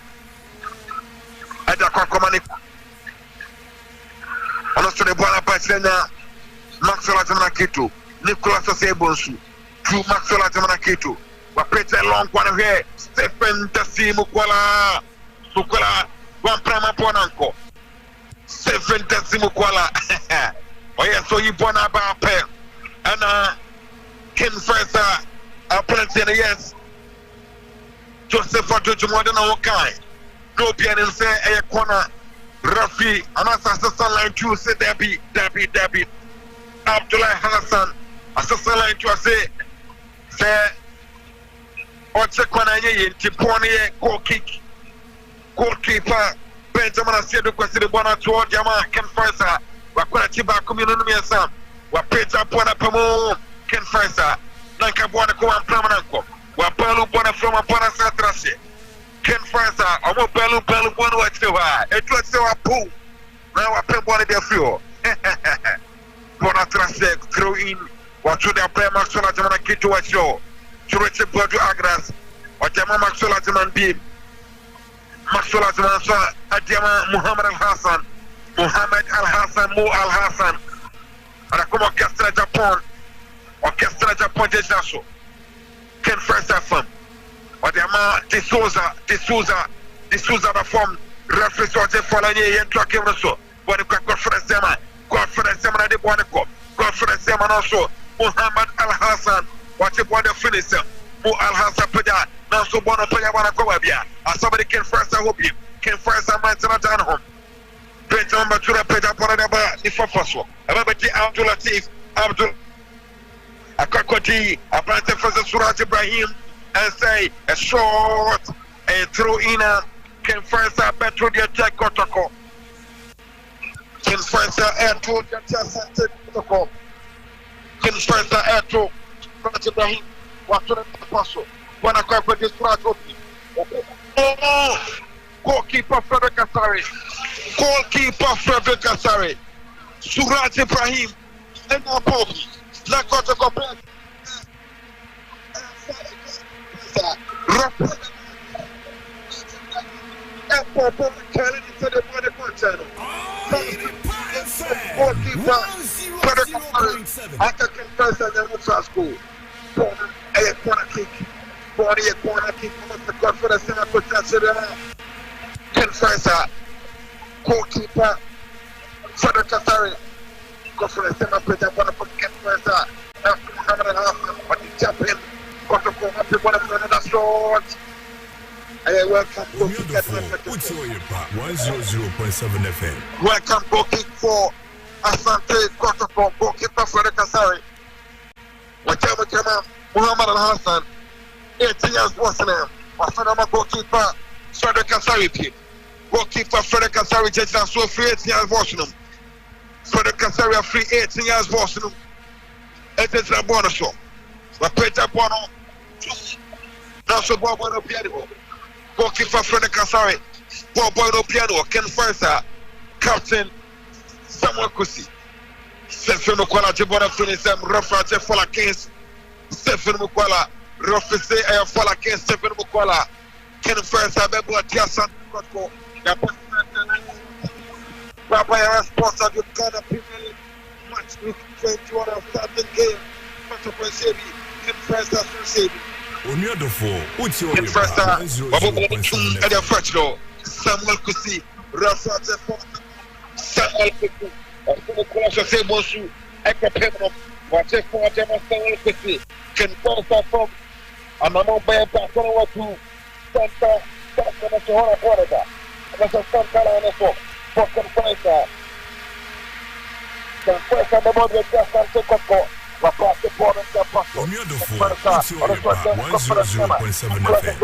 Adakwa Komani. Also the Bona Pachena. Maxwell Atiman Akitu. Nicolas Osebonsu. To Maxwell Atiman Akitu. Wapete long one here. Stephen Tasimukwala. Mukwala. One prima ponanko. Stephen Tasimukwala. Oh yeah, so you born about pen. And Ken Faisal. Plenty yes. Joseph Jojo Modern Okai. No piano say a corner. Rafi, and assassin line 2 say Debbie. Abdullah Hassan, assassin line 2 say Oche Kwananye, Tiponi, goalkeeper, Benjamin Asedu Kwesi Bona toward Yama, Ken Faisal, Wakwana Chiba community Sam, Wapeta Pona Pamo, Ken Faisal, Nanka Bona Ko and Pramananko, Wapalu Bona from a Bona Satrase, Ken Faisal, Omo Belu Bona Wachewa, it was so a poo. Now I pay one of their fuel. Bona Trase, throw in, what should I play Maxwell Ataman Akitu Wacho, to Richard Bodu Agras, or Jama Maxwell Ataman Beam, Maxwell Ataman Adjama Muhammad Al Hassan, Muhammad Al Hassan, Mu Al Hassan, and I come Orchestra Japan, Orchestra Japan Jesaso, Ken Faisal from, or Jama De Souza the form, reference or the following year, talking also, when the conference Sema, the Bonaco, conference Sema also, Muhammad Al Hassan, what you want to finish, Mu Al Hassan Peda, now so Bona Paya Wanakobia, as somebody can first I hope you can first a man to down home. Benjamin Batura Peda Bonaba, if possible. Ababati Abdul Latif, Abdul Akakoti, Abante Faisal Suraj Ibrahim, and say a short, a throw in a can first a better the attack Kotoko. Can first a to the attack Kotoko. Can first a to Suraj Ibrahim, what to the Paso. When I got with this goalkeeper Frederick Asare. Goalkeeper Frederick Asare. Suraj Ibrahim. And now Bobby. La Kotoko play. Carrying into the body channel. I can confess I never saw school. A corner kick. Body a corner kick. The confidence in the potential. Confessor. Goalkeeper. Further Kasari. Confidence in the potential. Confessor. After Muhammad and Hassan. But the champion. Got to go up to one of another shot. Welcome to 100.7 FM. Welcome goal kick for Asante Kotoko, goalkeeper for the Kasari. Wachama Muhammad Al Hassan, 18 years Bosnia. Wasanama goalkeeper for the Kasari. Goalkeeper for the Kasari, Jason so free 18 years Bosnia. For the Kasari, free 18 years Bosnia. It is a bonus show. Wapeta Bono, Naso Bono Piano. Goalkeeper for the Kasari, Bono Piano, Ken Faisal, Captain Samuel Kusi, Stephen Mukwala, Jibona Finisem, Rafate Fola Kings, Stephen Mukwala, Rafise Air Fola Kings, Stephen Mukwala, Ken Faisal, Bebo Tiasan, Kotoko, Rabbi sponsor the Ghana Premier match with 21 of 13 game, Kotoko Sebi, Ken Faisal Sebi. Samuel Kusi, Rafate Samuel Kusi, Samuel Kusi, Ekapemno, Wache for Samuel Kusi, can call from a mamma by a person or two, Santa, Santa Horror, and a Santa Carolina for Conficer. Conficer the body of Asante Kotoko. Across the border, the pastor. 100.7 FM.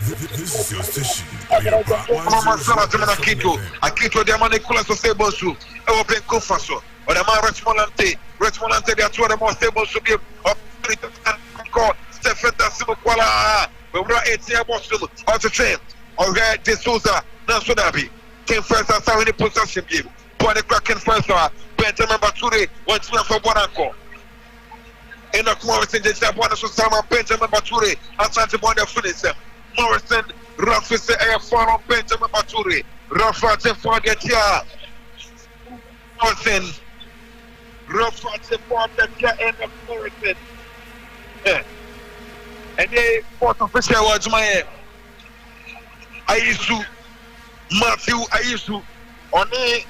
This is your station. This is your station. Akito de Manicula Sebosu, Open Kufaso, or the man Richmolante, they are two of the most stable to be called Stephen Simukwala, we were 8 years Boston, or to train, or De Souza, Nasudabi, came first and saw any possession game. Body cracking first, Benjamin Bature, went to for Bonanco. In the Morrison, they said, one of Susama, Benjamin Bature, Asante Bonda Finisem. Morrison, Rafise Air Forum, Benjamin Bature, Rafate for the Tia. Morrison, Rafate for the Tia and the Morrison. And they fought official was my Aisu, Matthew Aisu, on a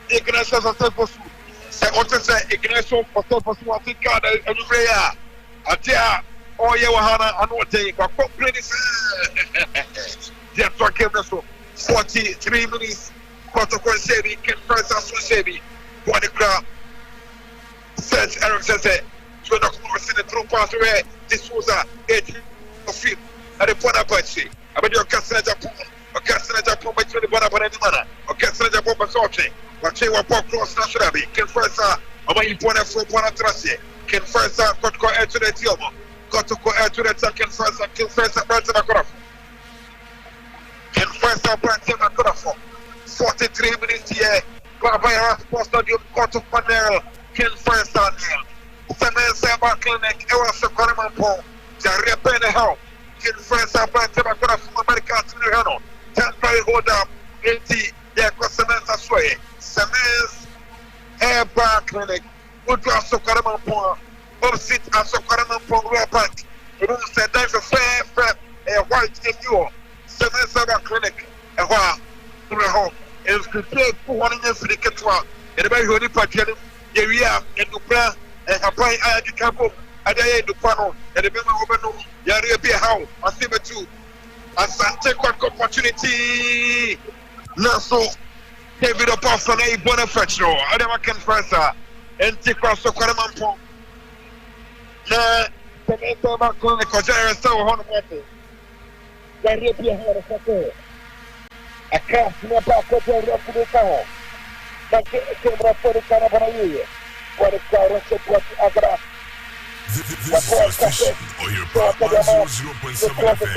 ignorance of self-pursuit. Say, what to say, ignorance of self-pursuit, I think God, and you pray, Atia. Oh, yeah, I know what they are complaining. They are talking about 43 minutes. Kotoko Sebi, Ken Faisal Sebi, Body Crab. Says Eric says, so the course in the true pass away. This was a 8 of him at the Bonapachi. I bet your Castle Japan, or Castle Japan by the Bonaparte manner, or Castle Japan by Sochi, what they were pop close nationally. Ken Faisal, or my important for Bonatrasi, Ken Faisal, Kotoko air to the Tiomo. Kotoko air to the second first and kill first and Branson Akrafo. Ken Faisal Branson Akrafo. 43 minutes here. Barbara Sports Stadium, Kotoko Panel, Ken Faisal Neil. Semen Saba Clinic, Ewa Sokoriman Po, Jaria Penehel, Ken Faisal Branson Akrafo, America Tinihano, temporary hold up, 80, Yako Semen Sasway, Semen's Air Bar Clinic, Udra Sokoriman Po. Sit as a Karaman Pongua Bank. Room said that's a fair, a white in you. 7 clinic, a while, to the home. And prepared for 1 year for the Ketua. And the very holy party, Yaria, and Dupla, and Hapai Ayakapo, Adaya Dupano, and the Bema Obano, Yaria Be How, I see the two. Asante Kotoko opportunity. Naso, David Apostle, a Bonafetro, Adama Ken Faisal. enti cross Kwaramanpo na Senator Macron Kojara so hono mate Gary Pierre hono sako aka na pa ko jero kudo na ke mra por kana baraye por karo se pot agra This is your station or your pop 100.7 FM.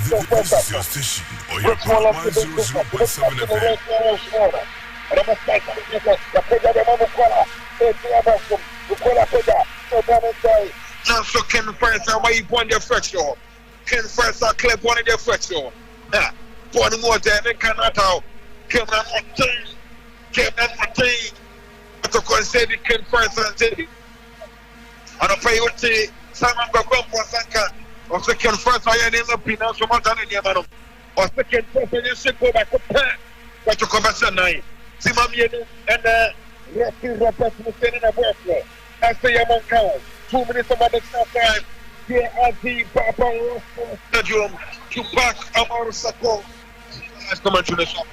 This is your station or your pop 100.7 FM. Now, so Ken Faisal, why you won their first show? Ken Faisal clip one of their first show. One more than they cannot out. Ken Martin. To consider Ken Faisal Teddy. And I pray you say, Simon Babam Wasanka, or second Faisal, I name the Pinas from Montana, or second Faisal, you should go back to Pen, but to conversion night. Simamian and Rocky Roberts was in a workflow. I say, I'm on count. 2 minutes of additional time. Here at the Papa Stadium to back Amaro Sako. Let's come to the shop.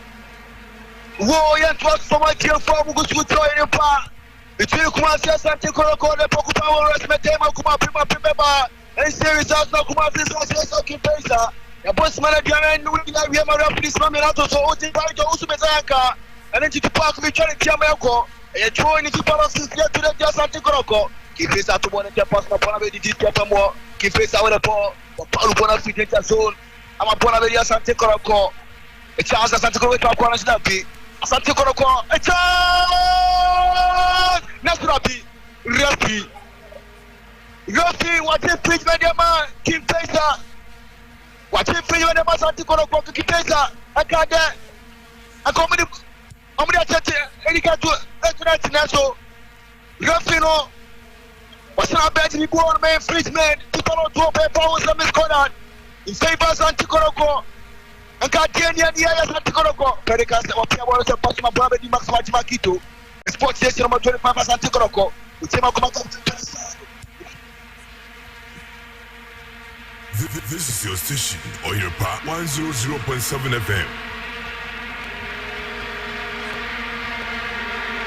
Whoa, yeah, it was so much here for Mugu to join your pa. Between Kumasi Asante Kotoko, the Pokupa, Resmetema, Kuma Pima Pimba, and series of Kuma Business Occupation. The boss manager and we have a police Maminato, so Usumezaka, and then to park me trying to Yamako, and join into Palace to the Asante Kotoko. Keep face out to one and the personal Panabe, the more, keep face out with a ball, or Palupona Fideta Zone. I'm a Panabe Asante Kotoko. A chance Asante Kotoko, Asante Kotoko, a chance! Nasrabi, Rafi, what is pitch by the man? Keep face out. What is pitch by the man? Asante Kotoko, keep face out. I can't get. I come with I'm going to tell you, National Rafi, no. What's not bad to be born, man, free man, to follow 12 powers of Miss Conrad. In favor of Asante Kotoko. And Katiania, the Asante Kotoko. Pericas or Piawas of Pasma Brother, the Max Machimakito. Sports station number 25 Asante Kotoko. This is your station or your pop 100.7 FM.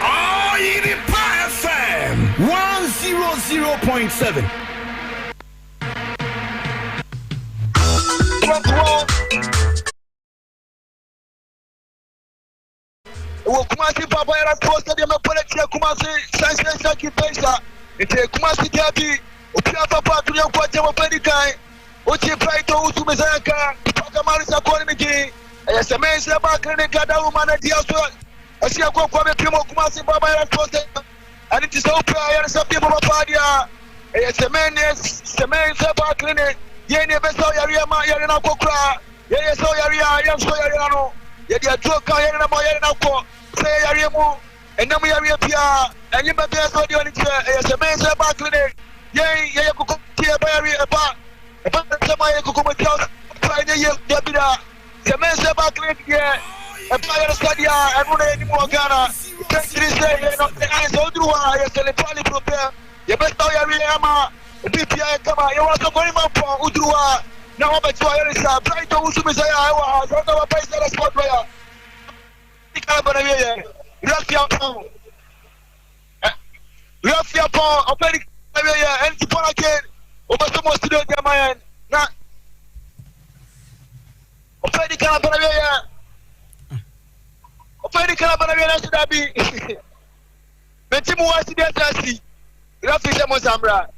Oh, you Pie FM 100.7. Kumasi Papa era posted in the political Kumasi Saki Pesa. It's a Kumasi Gabi, Upia Papa to your Quatama Pedikai, Uchi Praito Usumezaka, Pagamaris Economy, as a man said about Clinica woman at the house. I see a go from a Primo Kumasi Papa era posted, and it is open. I have some people of Padia. As a man said about Clinic, Yeni Beso Yarima Yarina Kokra, Yes, Yaria, so Yariano, Yadia Joka Yarina Moyanako. Say Yarimu, and then we are here, and you may be as well doing it as a man said back clinic. Yay, Yakuko, about Samaya Kukumakas, Yabida, the man said back clinic, yeah, and Paya Stadia, and Muna anymore Ghana. Thank you, say, the eyes all through, I said, probably prepare. You best know Yariama, PPI, come on, you want to go in my phone, Udrua. Now I'm at Toyota, trying to Usumizaya, I was on the place that I spot player. Rafia Pong, Openi, and Tipon again, over some more student, Yamayan. Now, Openi Calabria, Openi Calabria, should I be? Metimu was the Tassi, Rafia Mozambra.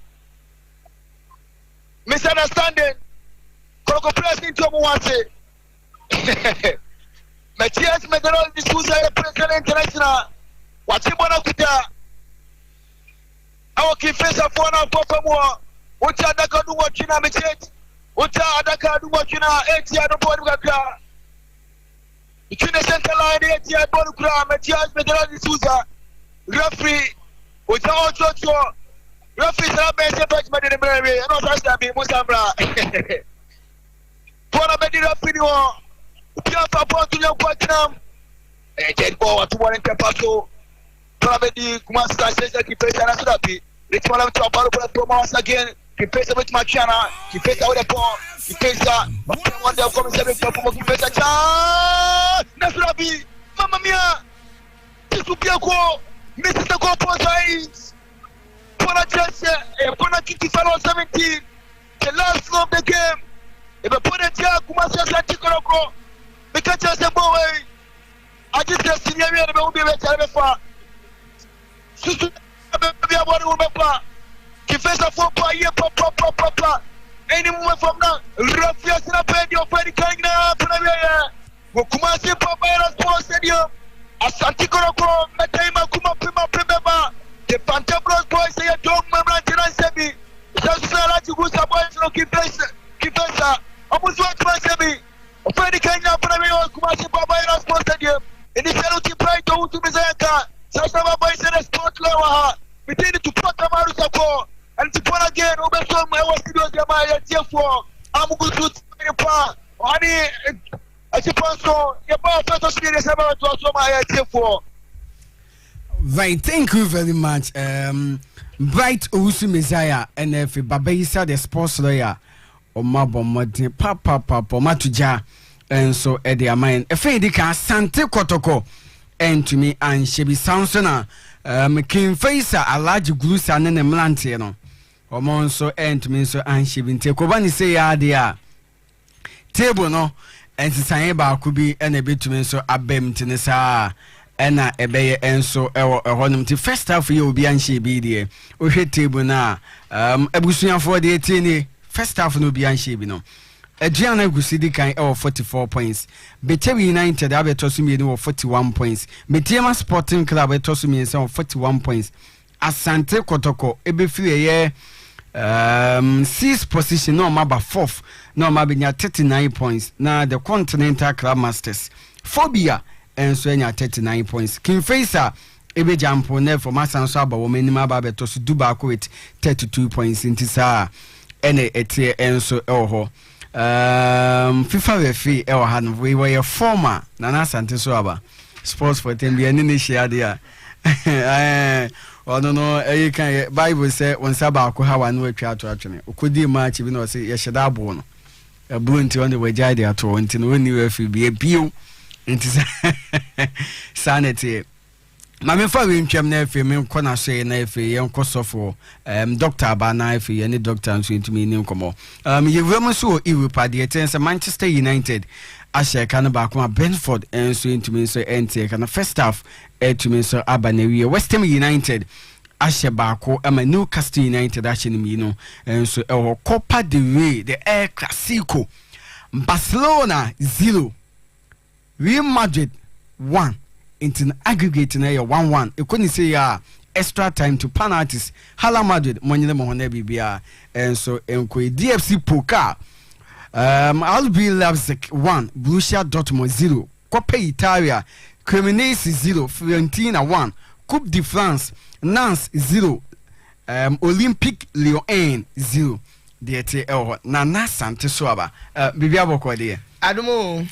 Misunderstanding, Coco Pressing to Mwase. Matthias Medal is President International. What's it one of the our key face of one of Papa Moore. What's other can do what you know, Matthias? What's other can do what you know, 8 years of Boduka? Between the center line, 8 years of Boduka, Matthias Medal is referee, with all Joshua. Referee is not best about the Mary, and not just that be Musambra. For a better opinion. Papa to your Quatinam, a dead boy to one in Papaso, Pravedi, Kumasa, keep face and Asurapi, Rich Madame to Apollo Promas again, keep face with Machana, keep face out the ball, keep face out, one day of coming 7 keep face a child, Nasurabi, Mamma Mia, penalty to be a goal. Misses the goal for Sainz. Pona Kiki fell on 17. The last flow of the game. If a put it here, Kumasi Asante Kotoko. Because just a boy. I just said senior and will be better far. Susu be a body woman. Kifesa for papa. Any moment from now, Rafias in a bed, your friend coming up. Kumasi Papa Sports Stadium. Asante Kotoko, Matema Kuma Pima. The Pantabros boys say a dog member and Sebi. Sasala to Gusa boys no Kipesa. Almost what was Sebi. Friday Kenya Panamio Kumasi Papa Sports Stadium. In the penalty play to Mizaka. Sasaba boys in a sport lower. We did it to put Tamaru Sako. And to put again, Obesom, I was still Yamaya Tier4. I'm going to pa. Honey, I suppose so. Your power first is about to also my Tier4. Right, thank you very much. Bright Owusu Messiah and if Babaisa the sports lawyer or Mabo Modi Papa Matuja and so Eddie Amain. A Fedika Asante Kotoko and to me and Shebi Sansona King Faisal a large glusa and a Mlantiano. Or Monso and to me so and Shebin Tekobani say dia table no and Sayeba could be and a bit to me so Abem Tinesa. Ena ebeye enso ewo ehonum ti first half ye obi anhye bi de o hwe table na abusuafo de etini first half no obi anhye bi no aduana gusidi kan ewo 44 points Betewi United abeto mi no 41 points Metiema Sporting Club abeto mi 41 points Asante Kotoko ebefiri ye 6th position no maba 4th no mabenya 39 points na the Continental Club Masters Phobia and so 39 points. King Faisal ebe jampo ne for masanso aba wo manima ba beto so duba ko with 32 points into sa ene etie enso eho FIFA referee eho han we were a former Nana Asante so aba sports for tem bia ni share dia no e kan Bible say on saba ko ha wa no atwa atwene okodi match bi no say ye sheda abo no abu nti on the wajade ato nti no ni referee bi ebio nti sanity mame fa we ntwam na efe me nkona so na efe ye nkosofo doctor ba na efe ye ni doctor nso ntimi ni nkomo ye wem so Europa de tense Manchester United ashe kan ba kuma Brentford enso ntimi so ente kan first half etimi so abanewie West Ham United ashe ba ko ama Newcastle United ashe ni no enso eho Copa del Rey the El Clasico Barcelona 0 Real Madrid 1 into aggregate na 1-1. E couldn't say extra time to penalties. Hala Madrid money mo na bibia and so enko DFC Pokal RB Leipzig 1 Borussia Dortmund 0 Coppa Italia Cremonese 0 Fiorentina 1 Coupe de France Nantes 0 Olympique Lyon 0 DT Nana Asante so aba bibia bokode Adumo